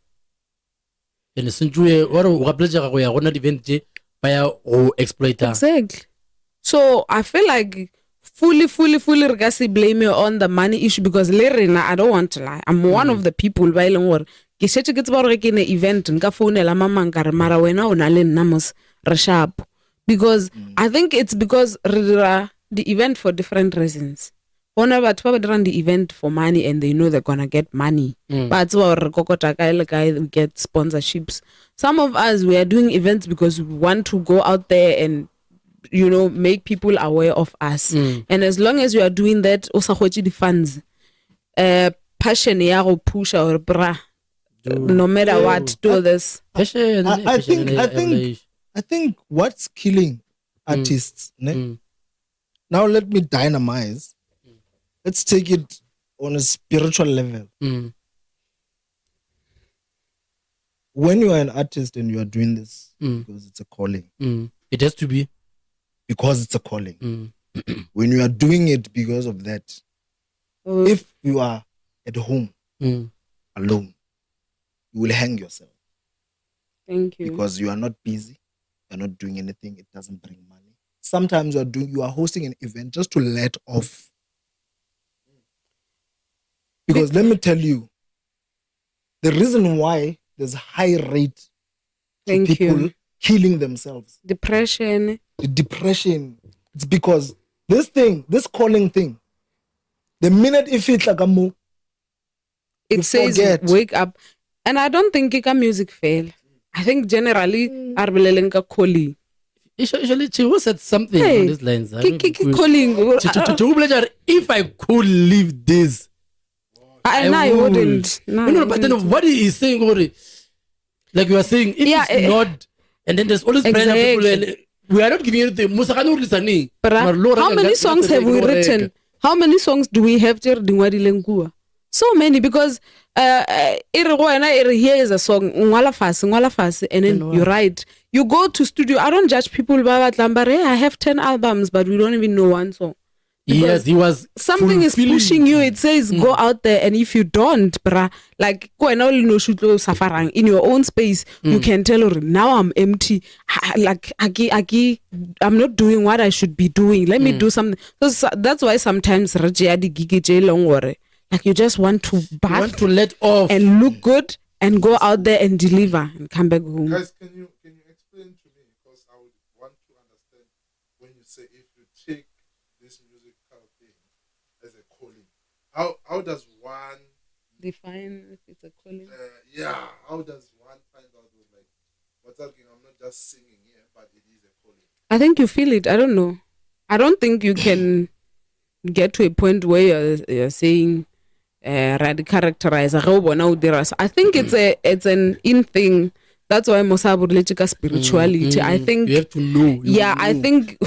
And since we or pleasure go ya gona event je ba ya go exploiter. Exactly. So I feel like fully re ka se blame on the money issue because lerena I don't want to lie. I'm one of the people ba ileng gore ke setse ke tsba gore ke ne event nka founela mama nkare mara wena o na le nna mos re sharp. Because I think it's because the event for different reasons. Whenever they run the event for money and they know they're gonna get money, but we get sponsorships. Some of us we are doing events because we want to go out there and make people aware of us. And as long as you are doing that, also the funds, passion ya go push or bra, no matter what, do this. I think what's killing artists, now let me dynamize. Let's take it on a spiritual level. When you are an artist and you are doing this because it's a calling. It has to be. Because it's a calling. When you are doing it because of that, if you are at home alone, you will hang yourself. Thank you. Because you are not busy. You're not doing anything. It doesn't bring money. Sometimes you are hosting an event just to let off. Because let me tell you, the reason why there's a high rate of people killing themselves. Depression. The depression. It's because this calling thing, the minute it says forget. Wake up. And I don't think Kika music fail. I think generally, Arbelelenka calling. Usually, she was said something on these lines. Calling. If I could leave this, I wouldn't. No, but then what is he saying? Like you are saying, if it's not, and then there's always brand of people, and we are not giving anything. How many songs have we written? How many songs do we have? So many, because here is a song, and then you write. You go to studio. I don't judge people by that. I have 10 albums, but we don't even know one song. Yes, he was. Something is pushing you. It says go out there, and if you don't, like go and only know safarang in your own space, you can tell her now I'm empty. Like I'm not doing what I should be doing. Let me do something. So that's why sometimes like you just want to bath, to let off and look good and go out there and deliver and come back home. Guys, can you explain to me, because I would want to understand when you say if you take this musical thing as a calling, how does one Define if it's a calling. how does one find out like what's happening? I'm not just singing here, but it is a calling. I think you feel it. I don't know. I don't think you can get to a point where you're saying characterize. I think it's an in thing. That's why Musa Mhlawuli spirituality. I think you have to know. I think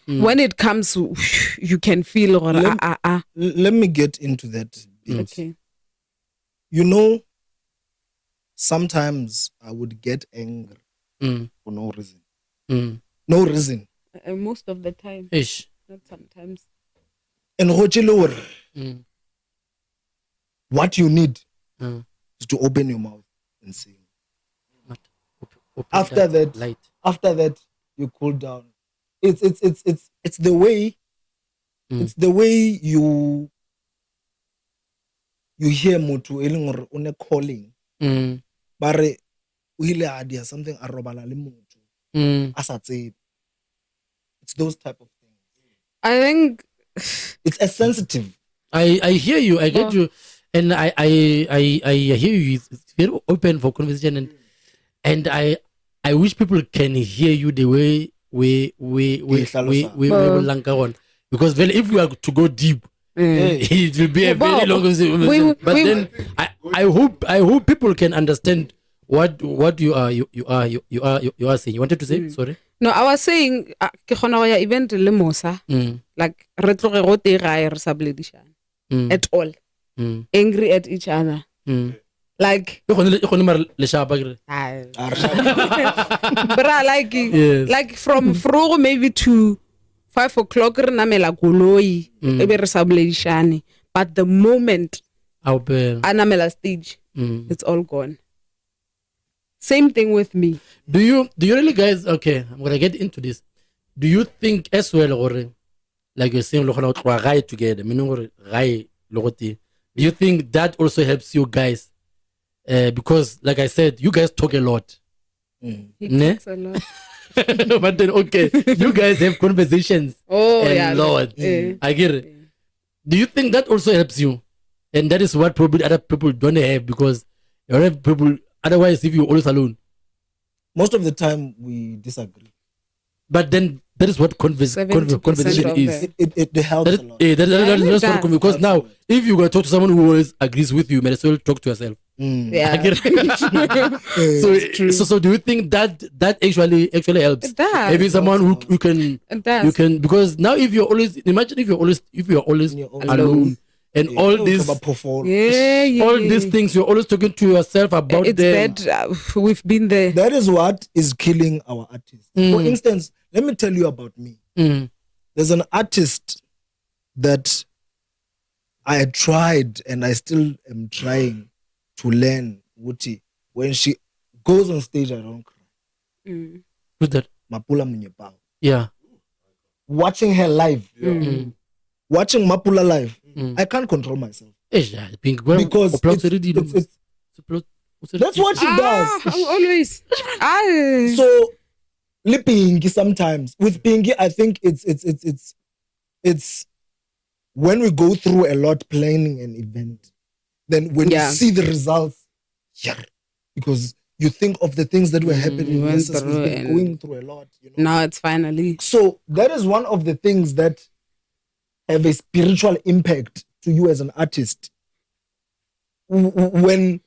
when it comes, you can feel. Or, Let me get into that bit. Okay. You know, sometimes I would get angry for no reason. No reason. Most of the time, Ish. not sometimes. And what you need is to open your mouth and sing. Open After that, light. after that, you cool down. It's the way. It's the way you hear mutu eling or une calling. Bare o ile a dia something a robala le motho a sa tsebe. It's those type of things. I think It's as sensitive. I hear you. I get you, and I hear you. It's very open for conversation, and I wish people can hear you the way we lanka on, because then if we are to go deep, it will be a very long conversation. But then I hope people can understand what you are saying. You wanted to say? Sorry. no, I was saying ke khona go ya event le Musa, like re tloge go te gae re sa boledishana at all, angry at each other, like bra like from frogo maybe to 5 o'clock re namela koloi ebe re sa boledishane, but the moment I'll be. a namela stage, it's all gone. Same thing with me. Do you really, guys? Okay, I'm gonna get into this. Do you think as well, or like you're saying, together? Do you think that also helps you guys? Because, like I said, you guys talk a lot. He Ne? talks a lot. But then, okay, you guys have conversations a lot. I get it. Do you think that also helps you? And that is what probably other people don't have, because you don't have people. Otherwise, if you're always alone. Most of the time we disagree. But then that is what 70% conversation of is. It helps a lot. That's what because now, if you're going to talk to someone who always agrees with you, you might as well talk to yourself. Yeah. I get it. So do you think that actually helps? It does. Maybe someone who can It does. you can, because now if you're always alone and all these all these things, you're always talking to yourself about it's them. bad. We've been there. That is what is killing our artists. For instance, let me tell you about me. There's an artist that I tried and I still am trying to learn. Wuti, when she goes on stage, I don't cry. Who's that? Mapula Mnyepao. Yeah. Watching her live, watching Mapula live, I can't control myself. Because that's what she does. Always. So, Pinkie sometimes with Pinkie, I think it's when we go through a lot planning an event, then when you see the results, because you think of the things that were happening, we've been going through a lot. Now it's finally. So that is one of the things that have a spiritual impact to you as an artist. When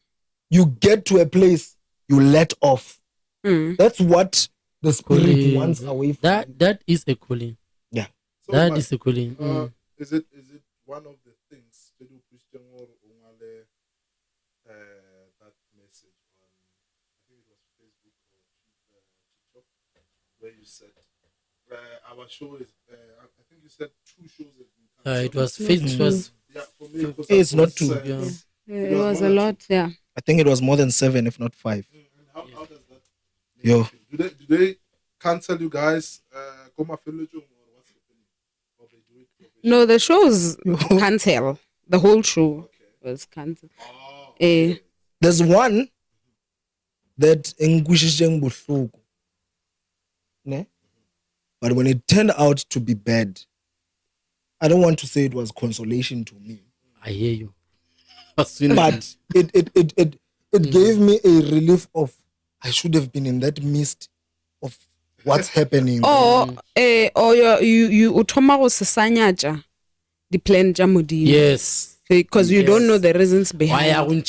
you get to a place, you let off. That's what the spirit wants away from you. That is a calling. Yeah. So That is a calling. Is it one of the things to do Christian or that message on, I think it was Facebook or TikTok, where you said our show is I think you said 2 shows have been cancelled. It was Facebook. For me it was It's not 2. It was a lot, yeah. I think it was more than 7, if not 5. And how does that Yo. do they cancel you guys or what's happening? Or they do it? No, the show's cancelled. The whole show was cancelled. There's one that engwishishe buhlungu. Ne? But when it turned out to be bad, I don't want to say it was consolation to me. I hear you. But it gave me a relief of I should have been in that mist of what's happening. Or you uthoma go sesanyaja the plan ja modimo. Yes. Because you don't know the reasons Why behind. are you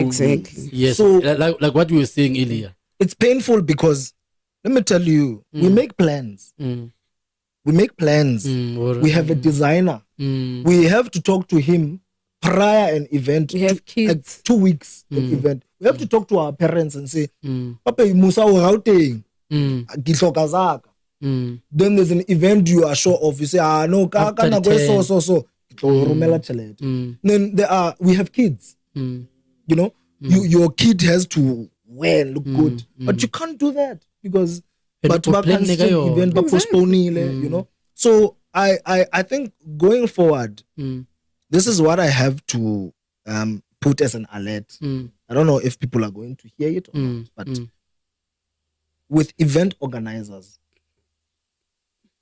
Exactly. Yes. So- like what you were saying earlier. It's painful because let me tell you, we make plans. We make plans. We have a designer. We have to talk to him prior an event. We have kids. 2 weeks event. We have to talk to our parents and say, Papa, Musa o routing. Then there's an event you are sure of. You say, no, After the 10. so. Then we have kids. You know, your kid has to wear look good, but you can't do that because but event postpone, you know. So I think going forward, this is what I have to put as an alert. I don't know if people are going to hear it or not, but with event organizers,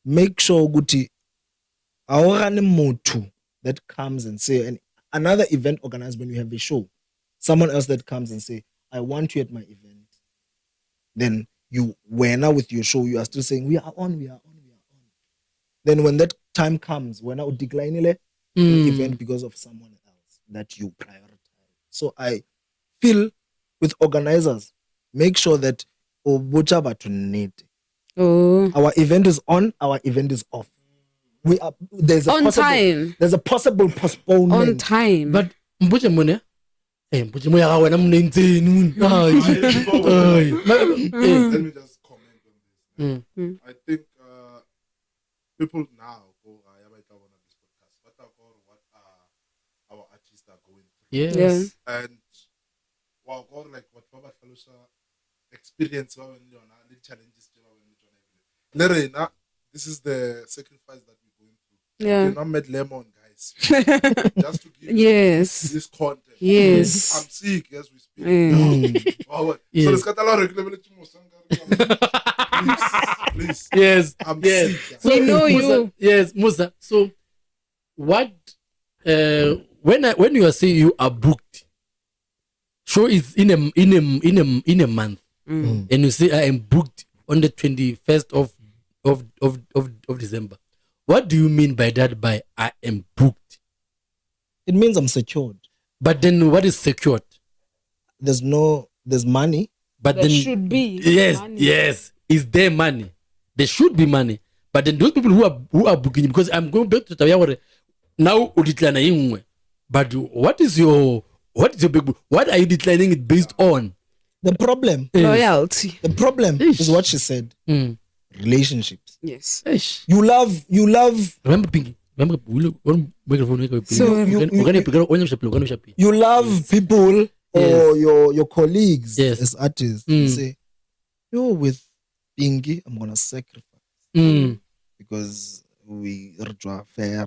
make sure Guti awurane motho that comes and say, and another event organizer when you have a show, someone else that comes and say, I want you at my event. Then you were now with your show, you are still saying, we are on. Then when that time comes, when I would decline the event because of someone else that you prioritize. So I feel with organizers, make sure that our event is on, our event is off. There's a possible postponement. On time. But mbuche mone. Mbuche moya ga wena mone ntseni. Let me just comment on this. I think people now go on this podcast. What our artists are going through. Yes. Yeah. And wow, God, like what Baba Falusha experience when you're on the challenges. This is the sacrifice that we're going through. Yeah. You're not made lemon, guys. Just to give Yes. this content. Yes. I'm sick as we speak. Wow. Yes. So let's get a lot of please. Yes. I'm yes. sick. We know Musa, you. Yes, Musa. So what when you are saying you are booked, show is in a month. And you say I am booked on the 21st of December. What do you mean by that? By I am booked? It means I'm secured. But then what is secured? There's money. But There then should be yes, money. yes. Is there money? There should be money. But then those people who are booking, because I'm going back to Tawaware now uditlana ingwe. But what is your big book? What are you declining it based on? The problem Loyalty. is what she said. Relationships. Yes. Eish. You love Remember Pinkie? Remember microphone. So you love people or your colleagues Yes. as artists. You say, yo, with Pinkie, I'm gonna sacrifice because we are fair.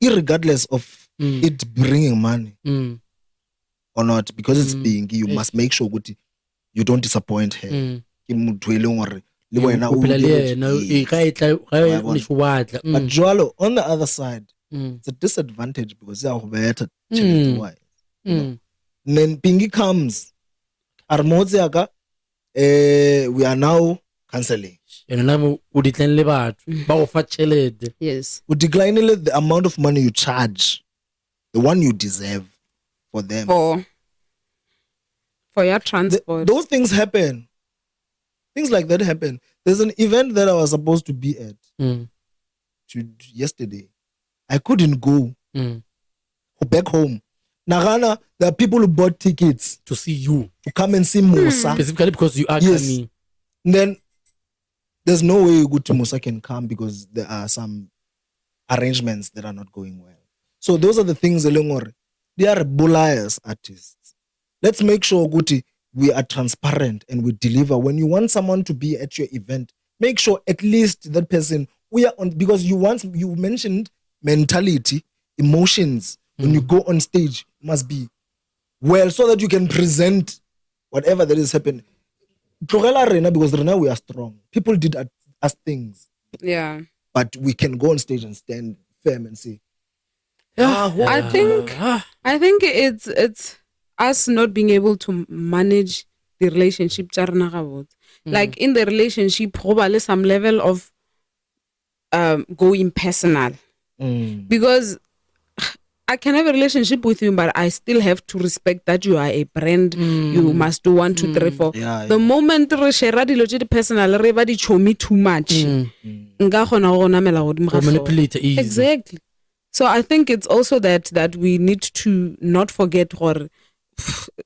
Irregardless of it bringing money or not, because it's Pinkie, you must make sure that you don't disappoint her. But Joalo, on the other side, it's a disadvantage because they are better. Then Pinkie comes, we are now cancelling. Yes. We decline the amount of money you charge, the one you deserve for them. For your transport. Those things happen. Things like that happen. There's an event that I was supposed to be at yesterday. I couldn't go back home. Nagana, there are people who bought tickets to see you, to come and see Musa. specifically because you are coming. And then there's no way Guti Musa can come because there are some arrangements that are not going well. So those are the things, they are bulliers artists. Let's make sure, Guti, we are transparent and we deliver. When you want someone to be at your event, make sure at least that person, we are on, because you mentioned mentality, emotions. When you go on stage, must be well so that you can present whatever that is happening. Tlogela rena, because rena we are strong. People did us things, Yeah. but we can go on stage and stand firm and say, I think it's us not being able to manage the relationship. Like in the relationship, probably some level of going personal. Because I can have a relationship with you, but I still have to respect that you are a brand. You must do 1, 2, 3, 4. The moment re share dilo tse di personal, re ba di chomi too much. Nka kgona go namela go dimga manipulate easy. Exactly. So I think it's also that we need to not forget, or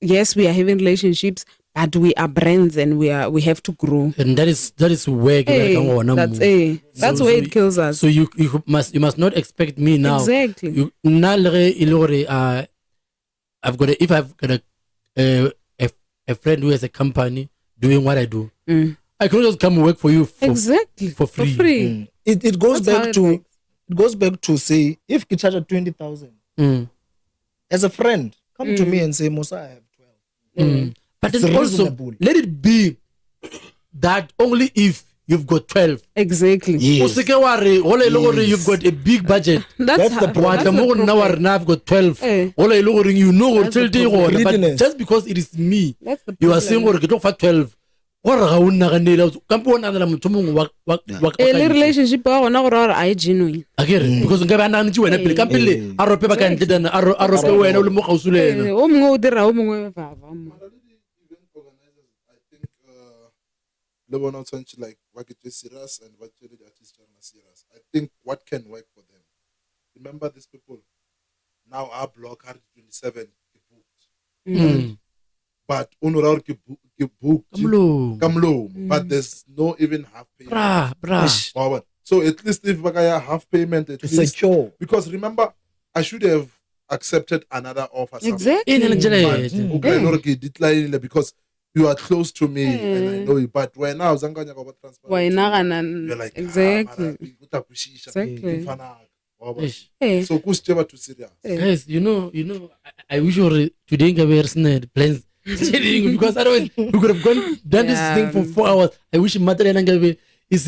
yes, we are having relationships, but we are brands and we have to grow. And that is where that's where it kills us. So you must not expect me now. Exactly. If I've got a friend who has a company doing what I do, I can just come work for you for free. It goes back to say, if you charge 20,000 as a friend, come to me and say, Musa, I have 12. But then also, let it be that only if you've got 12. Exactly. Yes. You've got a big budget. That's the problem. Now I've got 12. You know, but just because it is me, you are saying, for 12. Relationship I genuine. Because like what is serious and what the artists are serious. I think what can work for them. Remember these people now our block are 27 booked. But but there's no even half payment. So at least if I have half payment, at least secure. Because remember, I should have accepted another offer. Exactly. Because you are close to me and I know you. But when now Zanganya got transfer, you're like exactly. So Kuscheva to Syria. Yes, you know, I wish you today have plans. Because otherwise we could have done this thing for 4 hours. I wish Mother and Gabe is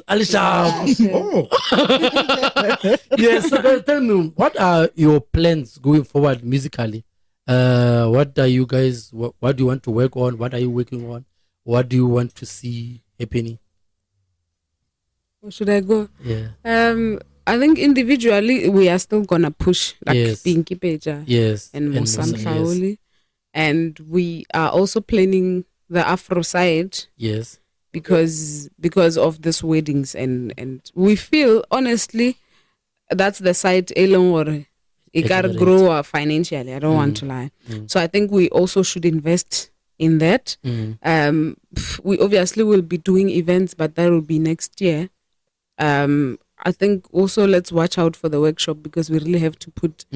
Alisha. Yes, so tell me, what are your plans going forward musically? What are you guys? What do you want to work on? What are you working on? What do you want to see happening? Where should I go? Yeah. I think individually we are still gonna push, like Pinkie Petja, and Musa Mhlawuli. Yes. And we are also planning the Afro side. Yes. Because of these weddings and we feel honestly that's the side alone it gotta grow financially. I don't want to lie. So I think we also should invest in that. We obviously will be doing events, but that will be next year. I think also let's watch out for the workshop because we really have to put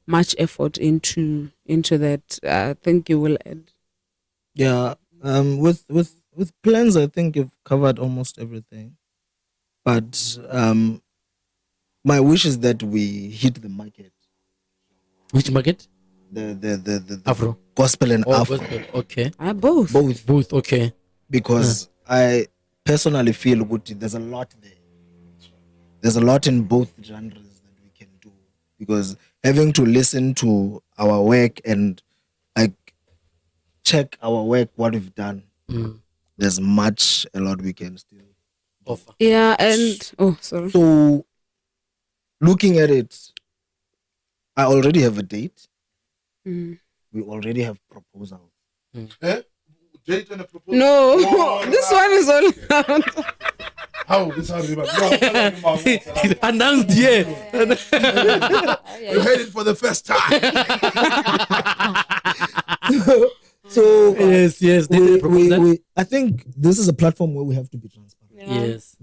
much effort into that. I think you will add. Yeah. With plans, I think you've covered almost everything. But my wish is that we hit the market. Which market? The Afro. Gospel and Afro. Gospel. Okay. Both. Both. Okay. Because I personally feel good. There's a lot there. There's a lot in both genres that we can do. Because having to listen to our work and like check our work, what we've done, there's a lot we can still offer. Yeah, and sorry. So looking at it, I already have a date. We already have proposals. Date and a proposal? No, this one is all. How? This is announced here. You heard it for the first time. So yes. I think this is a platform where we have to be transparent. Yeah. Yes.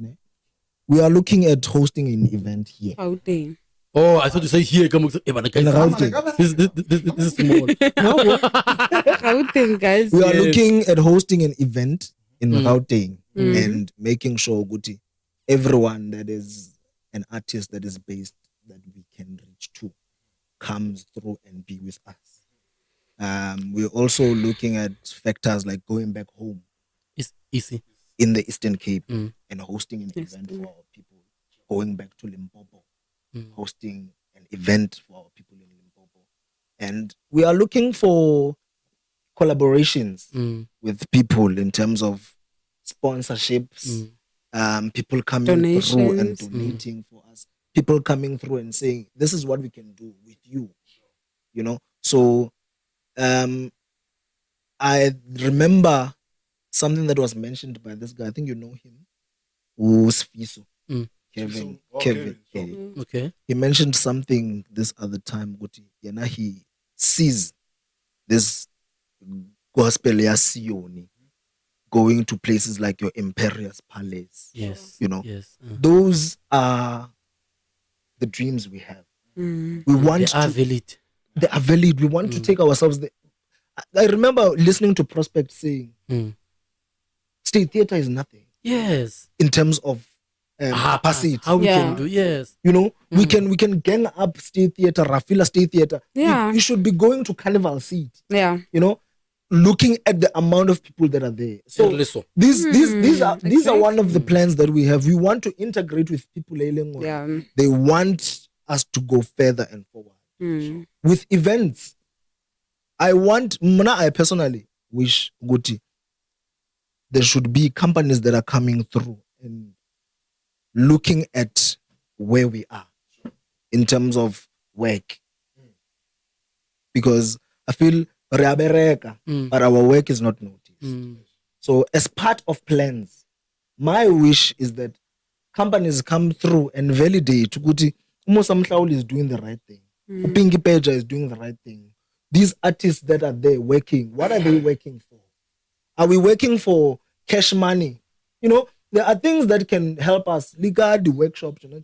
We are looking at hosting an event here. How dang. Oh, I thought you said here. Come on, this is small. How dang, guys. We are looking at hosting an event in Gauteng and making sure Guti, everyone that is an artist that is based that we can reach to comes through and be with us. We're also looking at factors like going back home It's easy. in the Eastern Cape Mm. and hosting an Yes. event for our people, going back to Limpopo, Mm. hosting an event for our people in Limpopo. And we are looking for collaborations Mm. with people in terms of sponsorships, people coming through and Donations. donating for us, people coming through and saying, this is what we can do with you, you know. So I remember something that was mentioned by this guy, I think you know him, Sfiso, Mm. Kevin. Oh, Kevin. Kevin, sure. Okay. He mentioned something this other time, he sees this gospel ya Sione going to places like your Imperious Palace. Yes. You know, Yes. those are the dreams we have. Mm. We want They are to, valid. they are valid. We want to take ourselves there. I remember listening to Prospect saying, Mm. state theater is nothing Yes. in terms of capacity. How we Yeah. can do. Yes. You know, we can gang up state theater, Rafila state theater. Yeah. You should be going to Carnival Seat, Yeah. you know, looking at the amount of people that are there. So Listen. these are one of the Exactly. plans that we have. We want to integrate with people. Yeah. They want us to go further and forward Mm. with events. I personally wish Guti there should be companies that are coming through and looking at where we are in terms of work, because I feel but our work is not noticed. Mm. So as part of plans, my wish is that companies come through and validate Guti Musa Mhlawuli is doing the right thing. Pinkie Petja is doing the right thing. These artists that are there working, what are they working for? Are we working for cash money? You know, there are things that can help us. Liga the workshops, you know,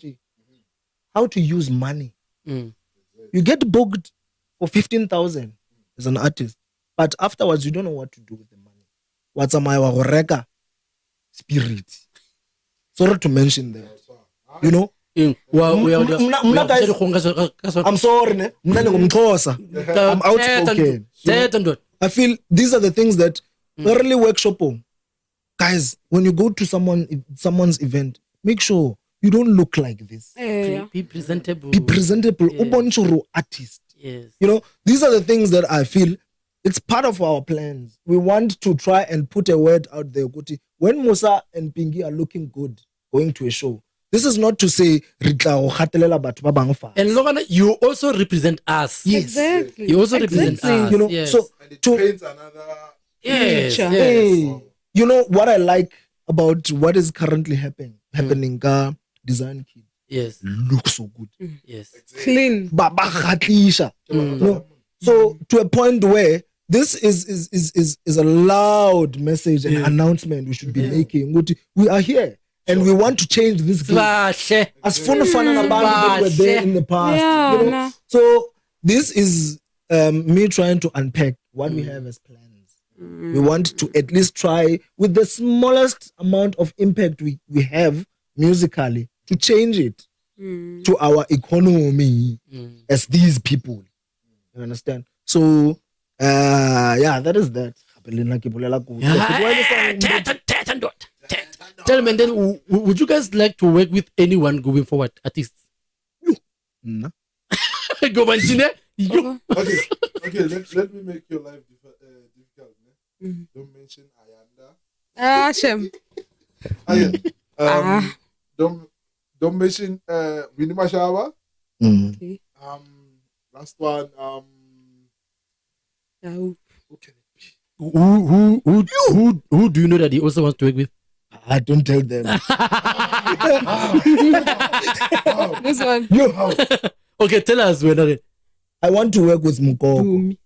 how to use money. Mm. You get booked for 15,000 as an artist, but afterwards you don't know what to do with the money. What's my wareka spirit? Sorry to mention that. You know, I'm sorry, ne? Mna ngumXhosa. I'm outspoken. You know? I feel these are the things that early workshop, guys, when you go to someone's event, make sure you don't look like this. Yeah. Be presentable. Be presentable. Yeah. Ubonchuru artist. Yes. You know, these are the things that I feel it's part of our plans. We want to try and put a word out there. When Musa and Pinkie are looking good going to a show, this is not to say And Logana, you also represent us. Yes. Exactly. You also represent Exactly. us. You know, yes. so And it to paints another. yes, Picture. yes. you know what I like about what is currently happening design kid Yes. looks so good. Yes. Clean. No. So to a point where this is a loud message and announcement we should be making. We are here and we want to change this game. Bahle. As fun that were there in the past. Yeah, you know? nah. So this is me trying to unpack what we have as plans. We want to at least try with the smallest amount of impact we have musically to change it to our economy as these people. You understand? So that is that. Tell me, then, would you guys like to work with anyone going forward? Artists? No. Go Manjine. Okay, let me make your life difficult. Ne? Don't mention Ayanda. Shem. Don't mention Winnie Mashaba. Okay. Last one. Yeah. Who can it be? Who do you know that he also wants to work with? I don't tell them. This one. Okay, tell us when. I want to work with Mukoko. Boom.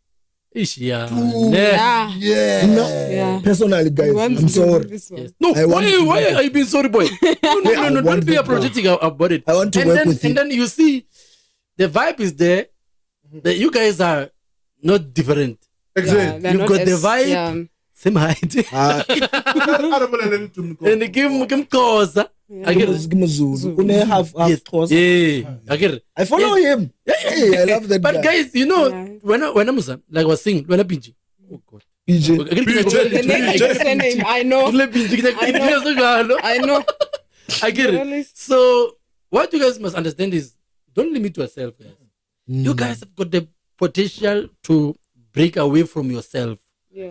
Yeah. Yeah. No, Yeah. personally, guys, You want I'm to do sorry. this one. Yes. No, I want to why work are you being sorry, boy? No, I don't want be to apologetic about it. I want to and work then, with and you. then you see the vibe is there. That you guys are not different. Exactly. they're You've not got the as- vibe. Yeah. same height. And give him cause. I get it. Half Yes. toss. Yeah, I get it. I follow him. Hey, I love that But guy. guys, you know, when I Musa, like I was saying, when I Pinkie, oh God. PJ. The name is the name. I know. I know. I get it. Really? So what you guys must understand is, don't limit yourself, guys. You guys have got the potential to break away from yourself. Yeah.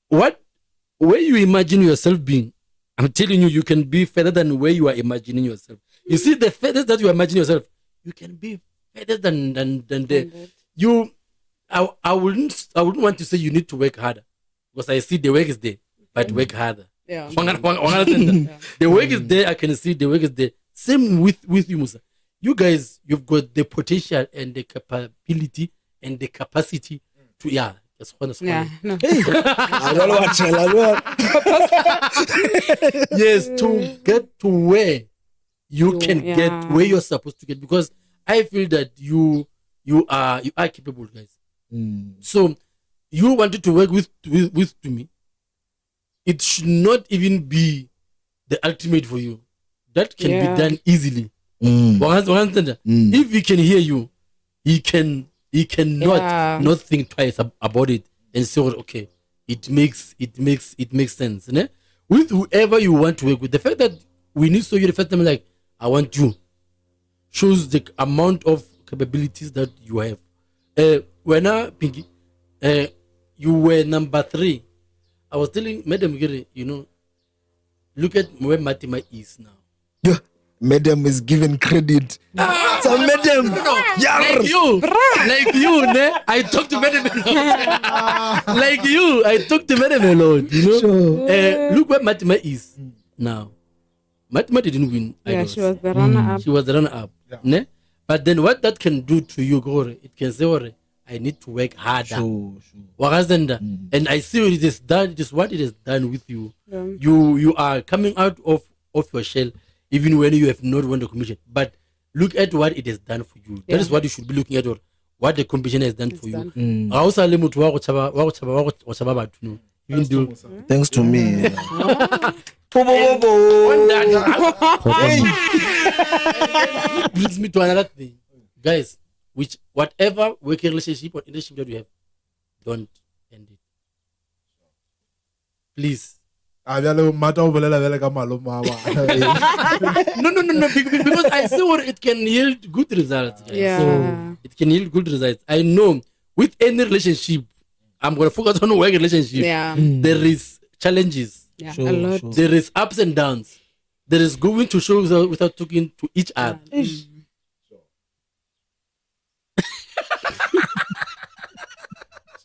Where you imagine yourself being, I'm telling you, you can be further than where you are imagining yourself. You see, the furthest that you imagine yourself, you can be further than the you. I wouldn't want to say you need to work harder, because I see the work is there, but work harder. Yeah. The work is there. I can see the work is there. Same with you, Musa. You guys, you've got the potential and the capability and the capacity to No. yes, to get to where you can get where you're supposed to get, because I feel that you are capable, guys. So you wanted to work with me. It should not even be the ultimate for you. That can be done easily. If he can hear you, he cannot not think twice about it and say, okay, it makes sense. Ne? With whoever you want to work with, the fact that we need to show you the first time, like, I want you, shows the amount of capabilities that you have. When Pinkie, you were number 3. I was telling Madam Giri, look at where Matima is now. Yeah. Madam is given credit. So Madam, like you, ne? I talk to Madam alone. Like you, I talk to Madam alone. Sure. Look where Matima is now. Matima didn't win. Yeah, she was the runner-up. She was the runner-up. Yeah. Ne? But then what that can do to you, Gore, it can say, I need to work harder. Sure. And I see what it is done. It is what it has done with you. Yeah. You are coming out of your shell, even when you have not won the competition. But look at what it has done for you. That is what you should be looking at, or what the competition has done for you. Thanks to me. Brings me to another thing, guys. Whatever working relationship or relationship that you have, don't end it, please. No, because I see what it can yield good results, guys. Yeah. So it can yield good results. I know with any relationship, I'm gonna focus on work relationship. Yeah. There is challenges. Yeah. Sure, A lot. sure. There is ups and downs. There is going to show without talking to each other.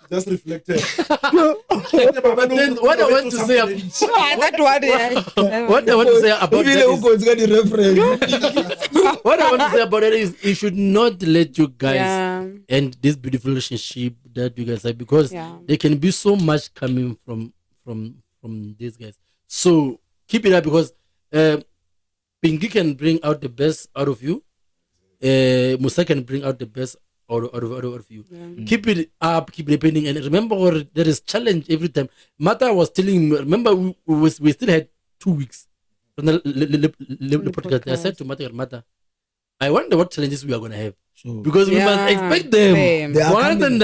just reflected. But then what I want to say about what I want to say about that what I want to say about it is, you should not let you guys end this beautiful relationship that you guys have, because there can be so much coming from these guys. So keep it up, because Pinkie can bring out the best out of you. Musa can bring out the best out of you. Keep it up, keep repeating, and remember, there is challenge every time. Mata was telling me, remember we still had 2 weeks from the podcast. I said to Mata, I wonder what challenges we are going to have. Sure. Because we must expect them. They are coming.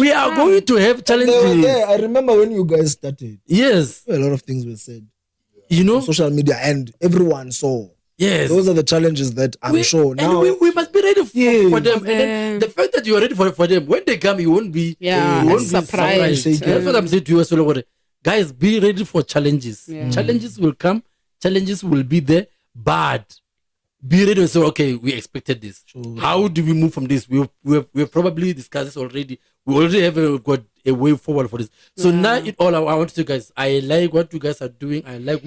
We are going to have challenges. I remember when you guys started. Yes. A lot of things were said. On social media, and everyone saw. Yes. Those are the challenges that I'm sure now. And we must be ready for them. And then the fact that you are ready for them, when they come, you won't be surprised. That's what I'm saying to you as well. Guys, be ready for challenges. Challenges will come. Challenges will be there. But be ready to say, okay, we expected this. Sure. How do we move from this? We've probably discussed this already. We already have got a way forward for this. So now I want to say, guys, I like what you guys are doing. I like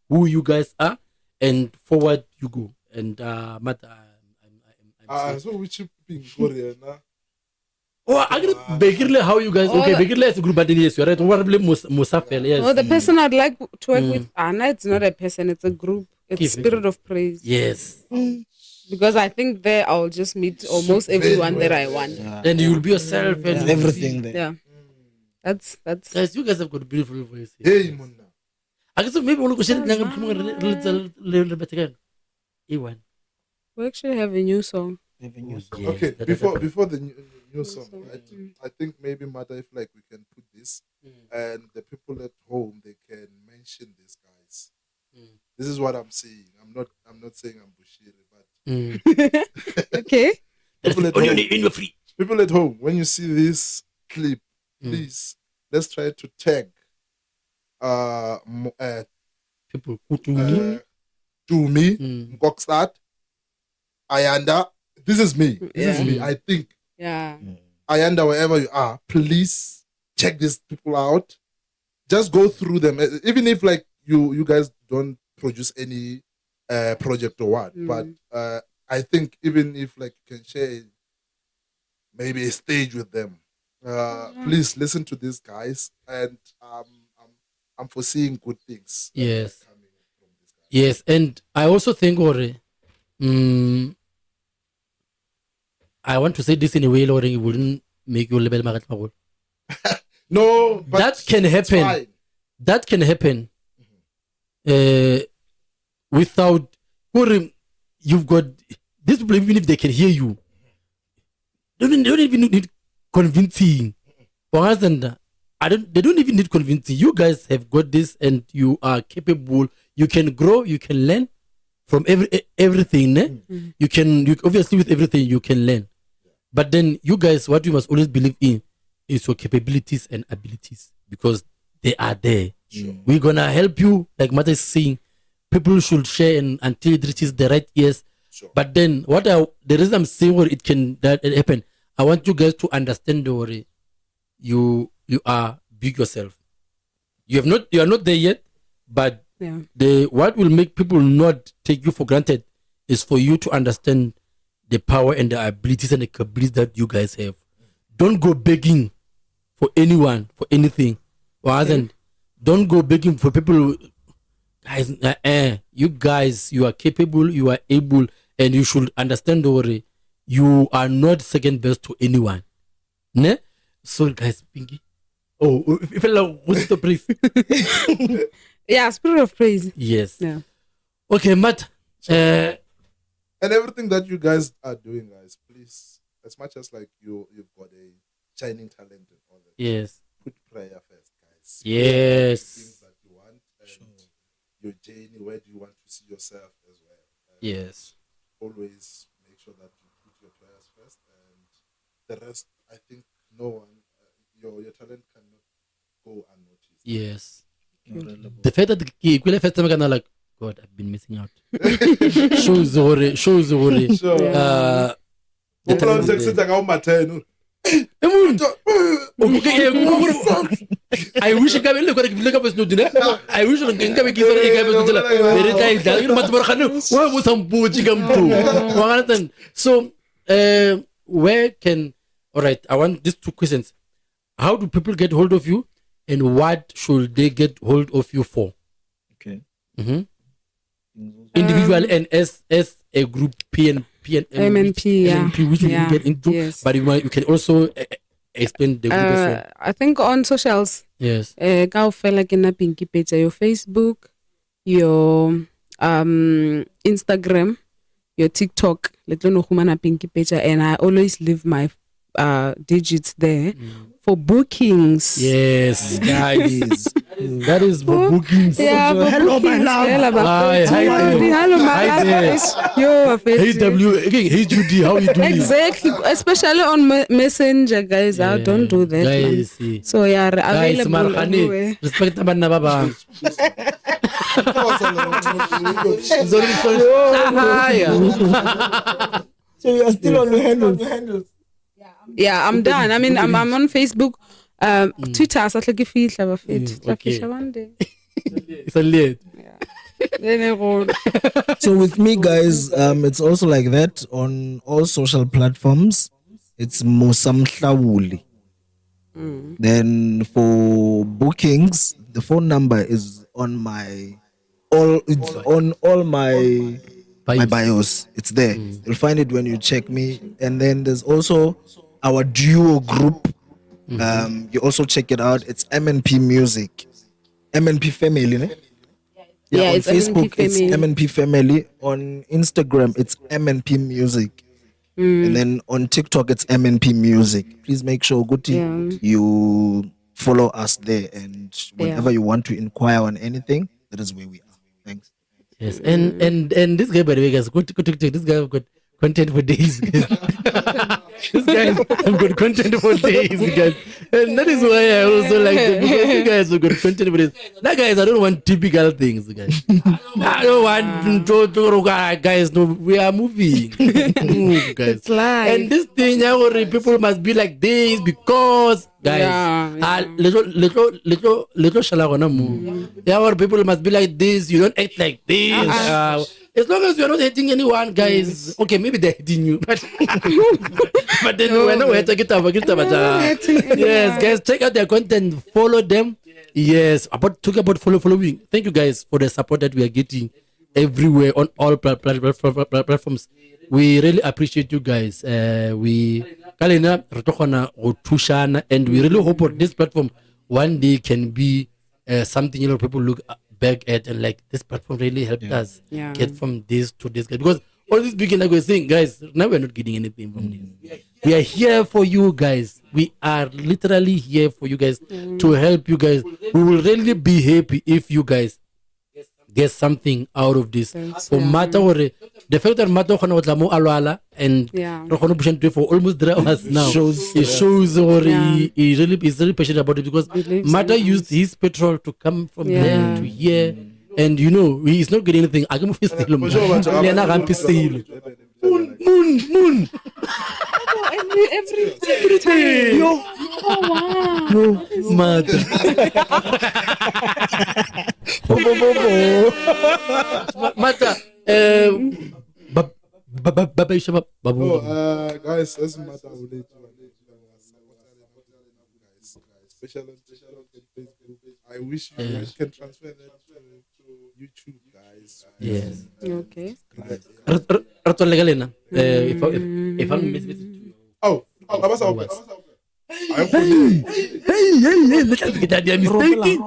who you guys are. And forward you go. And Mata, I'm so which ping Korean? I get Begirle, how you guys? Okay, Begirle is a group, but yes, you're right. Probably Musa. Yes. Oh, the person I'd like to work with, Anna, it's not a person, it's a group. It's Spirit of Praise. Yes. Because I think there I'll just meet almost everyone that I want. And you'll be yourself and everything there. Yeah. That's Guys, you guys have got beautiful voices. Hey, Mona. I guess maybe one question little bit again. A1. we actually have a new song. Yes, Okay, that- before the new song, song. right? I think maybe matter if like we can put this and the people at home they can mention this, guys. This is what I'm saying. I'm not saying I'm Bushiri, but Okay. people at On home, in your free. people at home, when you see this clip, please let's try to tag People. to me, Gokstad, Ayanda. This is me. This is me. I think Yeah. Ayanda, wherever you are, please check these people out. Just go through them, even if like you guys don't produce any project or what. But I think even if like you can share maybe a stage with them, please listen to these guys, and I'm foreseeing good things. Yes. Coming from these guys. Yes, and I also think, I want to say this in a way, Lord, it wouldn't make you label Magat Magul. No, but That can it's happen. fine. That can happen without. You've got these people, even if they can hear you, they don't even need convincing. They don't even need convincing. You guys have got this, and you are capable. You can grow. You can learn from everything. You obviously with everything you can learn. But then you guys, what you must always believe in is your capabilities and abilities, because they are there. We're gonna help you, like Mata is saying. People should share until it reaches the right ears. Sure. But then the reason I'm saying where it can happen, I want you guys to understand the worry. You are big yourself. You are not there yet, but what will make people not take you for granted is for you to understand the power and the abilities and the capabilities that you guys have. Don't go begging for anyone for anything. Don't go begging for people. Guys, you guys, you are capable, you are able, and you should understand the worry. You are not second best to anyone. Ne? So, guys, Pinkie. Oh, if you like, what's the praise? Yeah, spirit of praise. Yes. Yeah. Okay, Matt. And everything that you guys are doing, guys, please, as much as like you've got a shining talent and all that, Yes. put prayer first, guys. Yes. Things that you want and your journey, where do you want to see yourself as well? Yes. Always make sure that you put your prayers first, and the rest, I think no one, your talent cannot go unnoticed. Yes. The fact that the first time I'm like, God, I've been missing out. shows the worry. Sure. The talent is there. I wish I could look at this note. I wish I could get it. So, where can, all right, I want these two questions. How do people get hold of you, and what should they get hold of you for? Okay. Individual and as a group, MnP, yeah. MnP, which you can get into, yes. but you can also explain the group as well. I think on socials, Yes. like in Pinkie Petja, your Facebook, your Instagram, your TikTok, Pinkie Petja, and I always leave my digits there for bookings. Yes, guys. That is for bookings. Yeah, for Hello, my bookings. love. Hi Hello, my Hi there. love. Yo, Hey W, again, hey Judy, how you doing? exactly, especially on Messenger, guys. I don't do that. Guys, Man. So yeah, guys, available everywhere. Marhani, respect abana baba. So you are still on the handles. Yeah, I'm done. I mean, I'm on Facebook, Twitter. I like if you have a fit. Okay. One day. It's a late. So with me, guys, it's also like that on all social platforms. It's Musa Mhlawuli. Then for bookings, the phone number is on my all my bios. It's there. You'll find it when you check me. And then there's also our duo group You also check it out. It's MnP Music, MnP Family, ne? Yeah, on it's Facebook, MnP it's Family. MnP Family. On Instagram, it's MnP Music. And then on TikTok, it's MnP Music. Please make sure, Guti, you follow us there. And whenever you want to inquire on anything, that is where we are. Thanks. Yes, and this guy, by the way, guys, go to TikTok. This guy have got content for days. Guys. This guy have got content for days, guys. And that is why I also like them, because you guys have got content for days. Like, guys, I don't want typical things, guys. I don't want to guys. No, we are moving. Move, guys. It's live. And this thing, people must be like this because, guys, little shalagona move. Yeah, people must be like this. You don't act like this. As long as you're not hating anyone, guys. Okay, maybe they're hating you, but then we're not hating it. Yes, guys, check out their content, follow them. Yes, talk about following. Thank you guys for the support that we are getting everywhere on all platforms. We really appreciate you guys. And we really hope that this platform one day can be something people look back at and like, this platform really helped us get from this to this, because all this beginning, like we're saying, guys, now we're not getting anything from this. We are here for you guys. We are literally here for you guys to help you guys. We will really be happy if you guys get something out of this. For matter the fact that matter alwala and for almost 3 hours now, it shows he really is really passionate about it, because Mata used his petrol to come from there to here, and he's not getting anything. I can move his moon. Every time. Yo, Mata. Mata, Babu. Guys, that's Musa Mhlawuli. Special on Facebook. I wish you guys can transfer that to YouTube, guys. Yes. Okay. If I'm missing. Oh, let's get that mistake.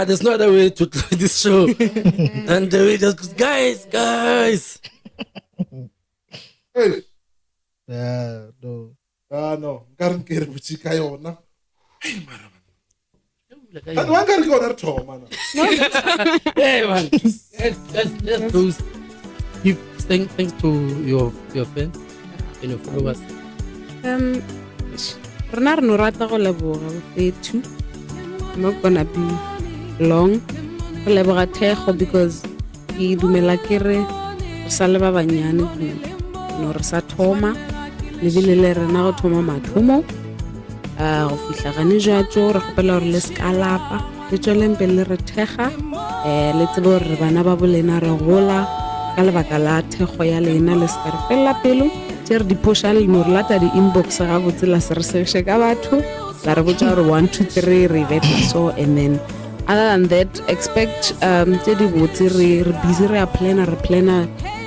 There's no other way to close this show. And we just, guys. Hey. Yeah, no. No. Nkareng ke re botšika yona. Hey, mara. Wa nkare ke yona re thoma na. Hey, man. Let's close. Give thanks to your fans and your followers. Rena re no rata go leboga bofethu. Not gonna be long. Go leboga Thego because ke dumela ke re sa le ba banyane no re sa thoma lebile le rena go thoma mathomo go fihla gane jatso re gopela gore le skalapa le tswelempe le re thega le tsebo re bana ba bolena re gola ka lebaka la Thego ya lena le ska re fella pelo tse re di posha le no re lata di inbox ga botse la se re se ka batho la re botsa gore 1 2 3 re beta so and then other than that expect tse di botse re busy re plana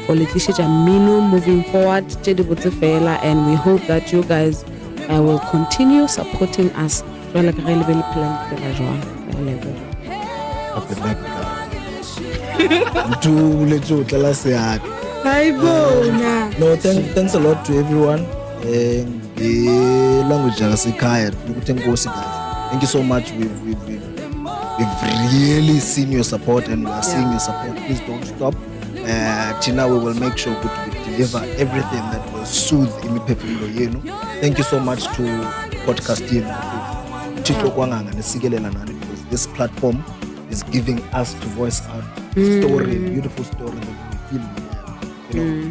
go letlisetsa Mmino moving forward tse di botse fela and we hope that you guys will continue supporting us jwale ka re le be le plan fela jwang No, thanks a lot to everyone. Language thank you so much. We've really seen your support and we are seeing your support. Please don't stop. Tina, we will make sure to deliver everything that will soothe imiphefumulo yenu. Thank you so much to podcast team. Because this platform is giving us to voice out story, beautiful story that we feel.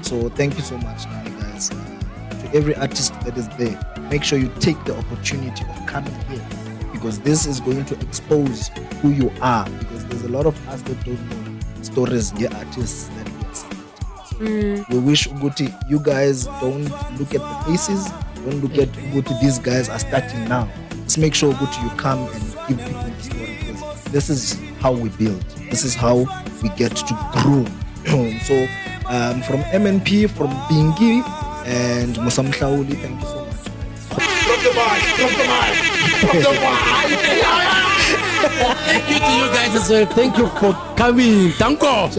So thank you so much, guys. To every artist that is there, make sure you take the opportunity of coming here because this is going to expose who you are. Because there's a lot of us that don't know stories, artists that we are supporting. We wish Uguti, you guys don't look at the faces, don't look at Uguti. These guys are starting now. Let's make sure Uguti, you come and give people the story because this is how we build. This is how we get to grow. So. From MnP, from Pinkie and Musa Mhlawuli, thank you so much. Drop the mic. Thank you to you guys as well. Thank you for coming. Danko.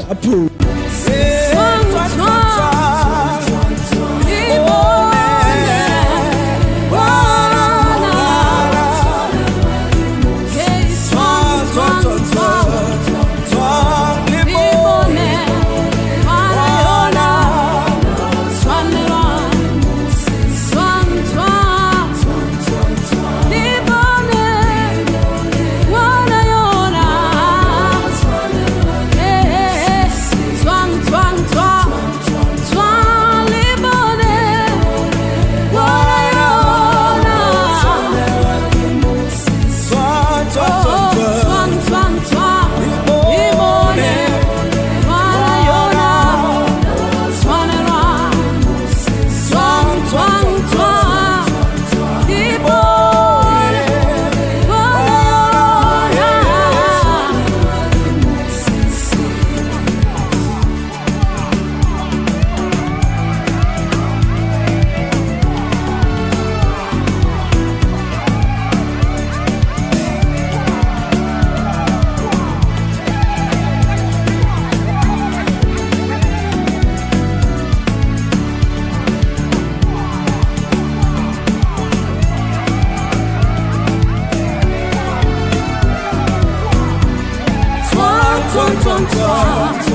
Twang, twang, twang.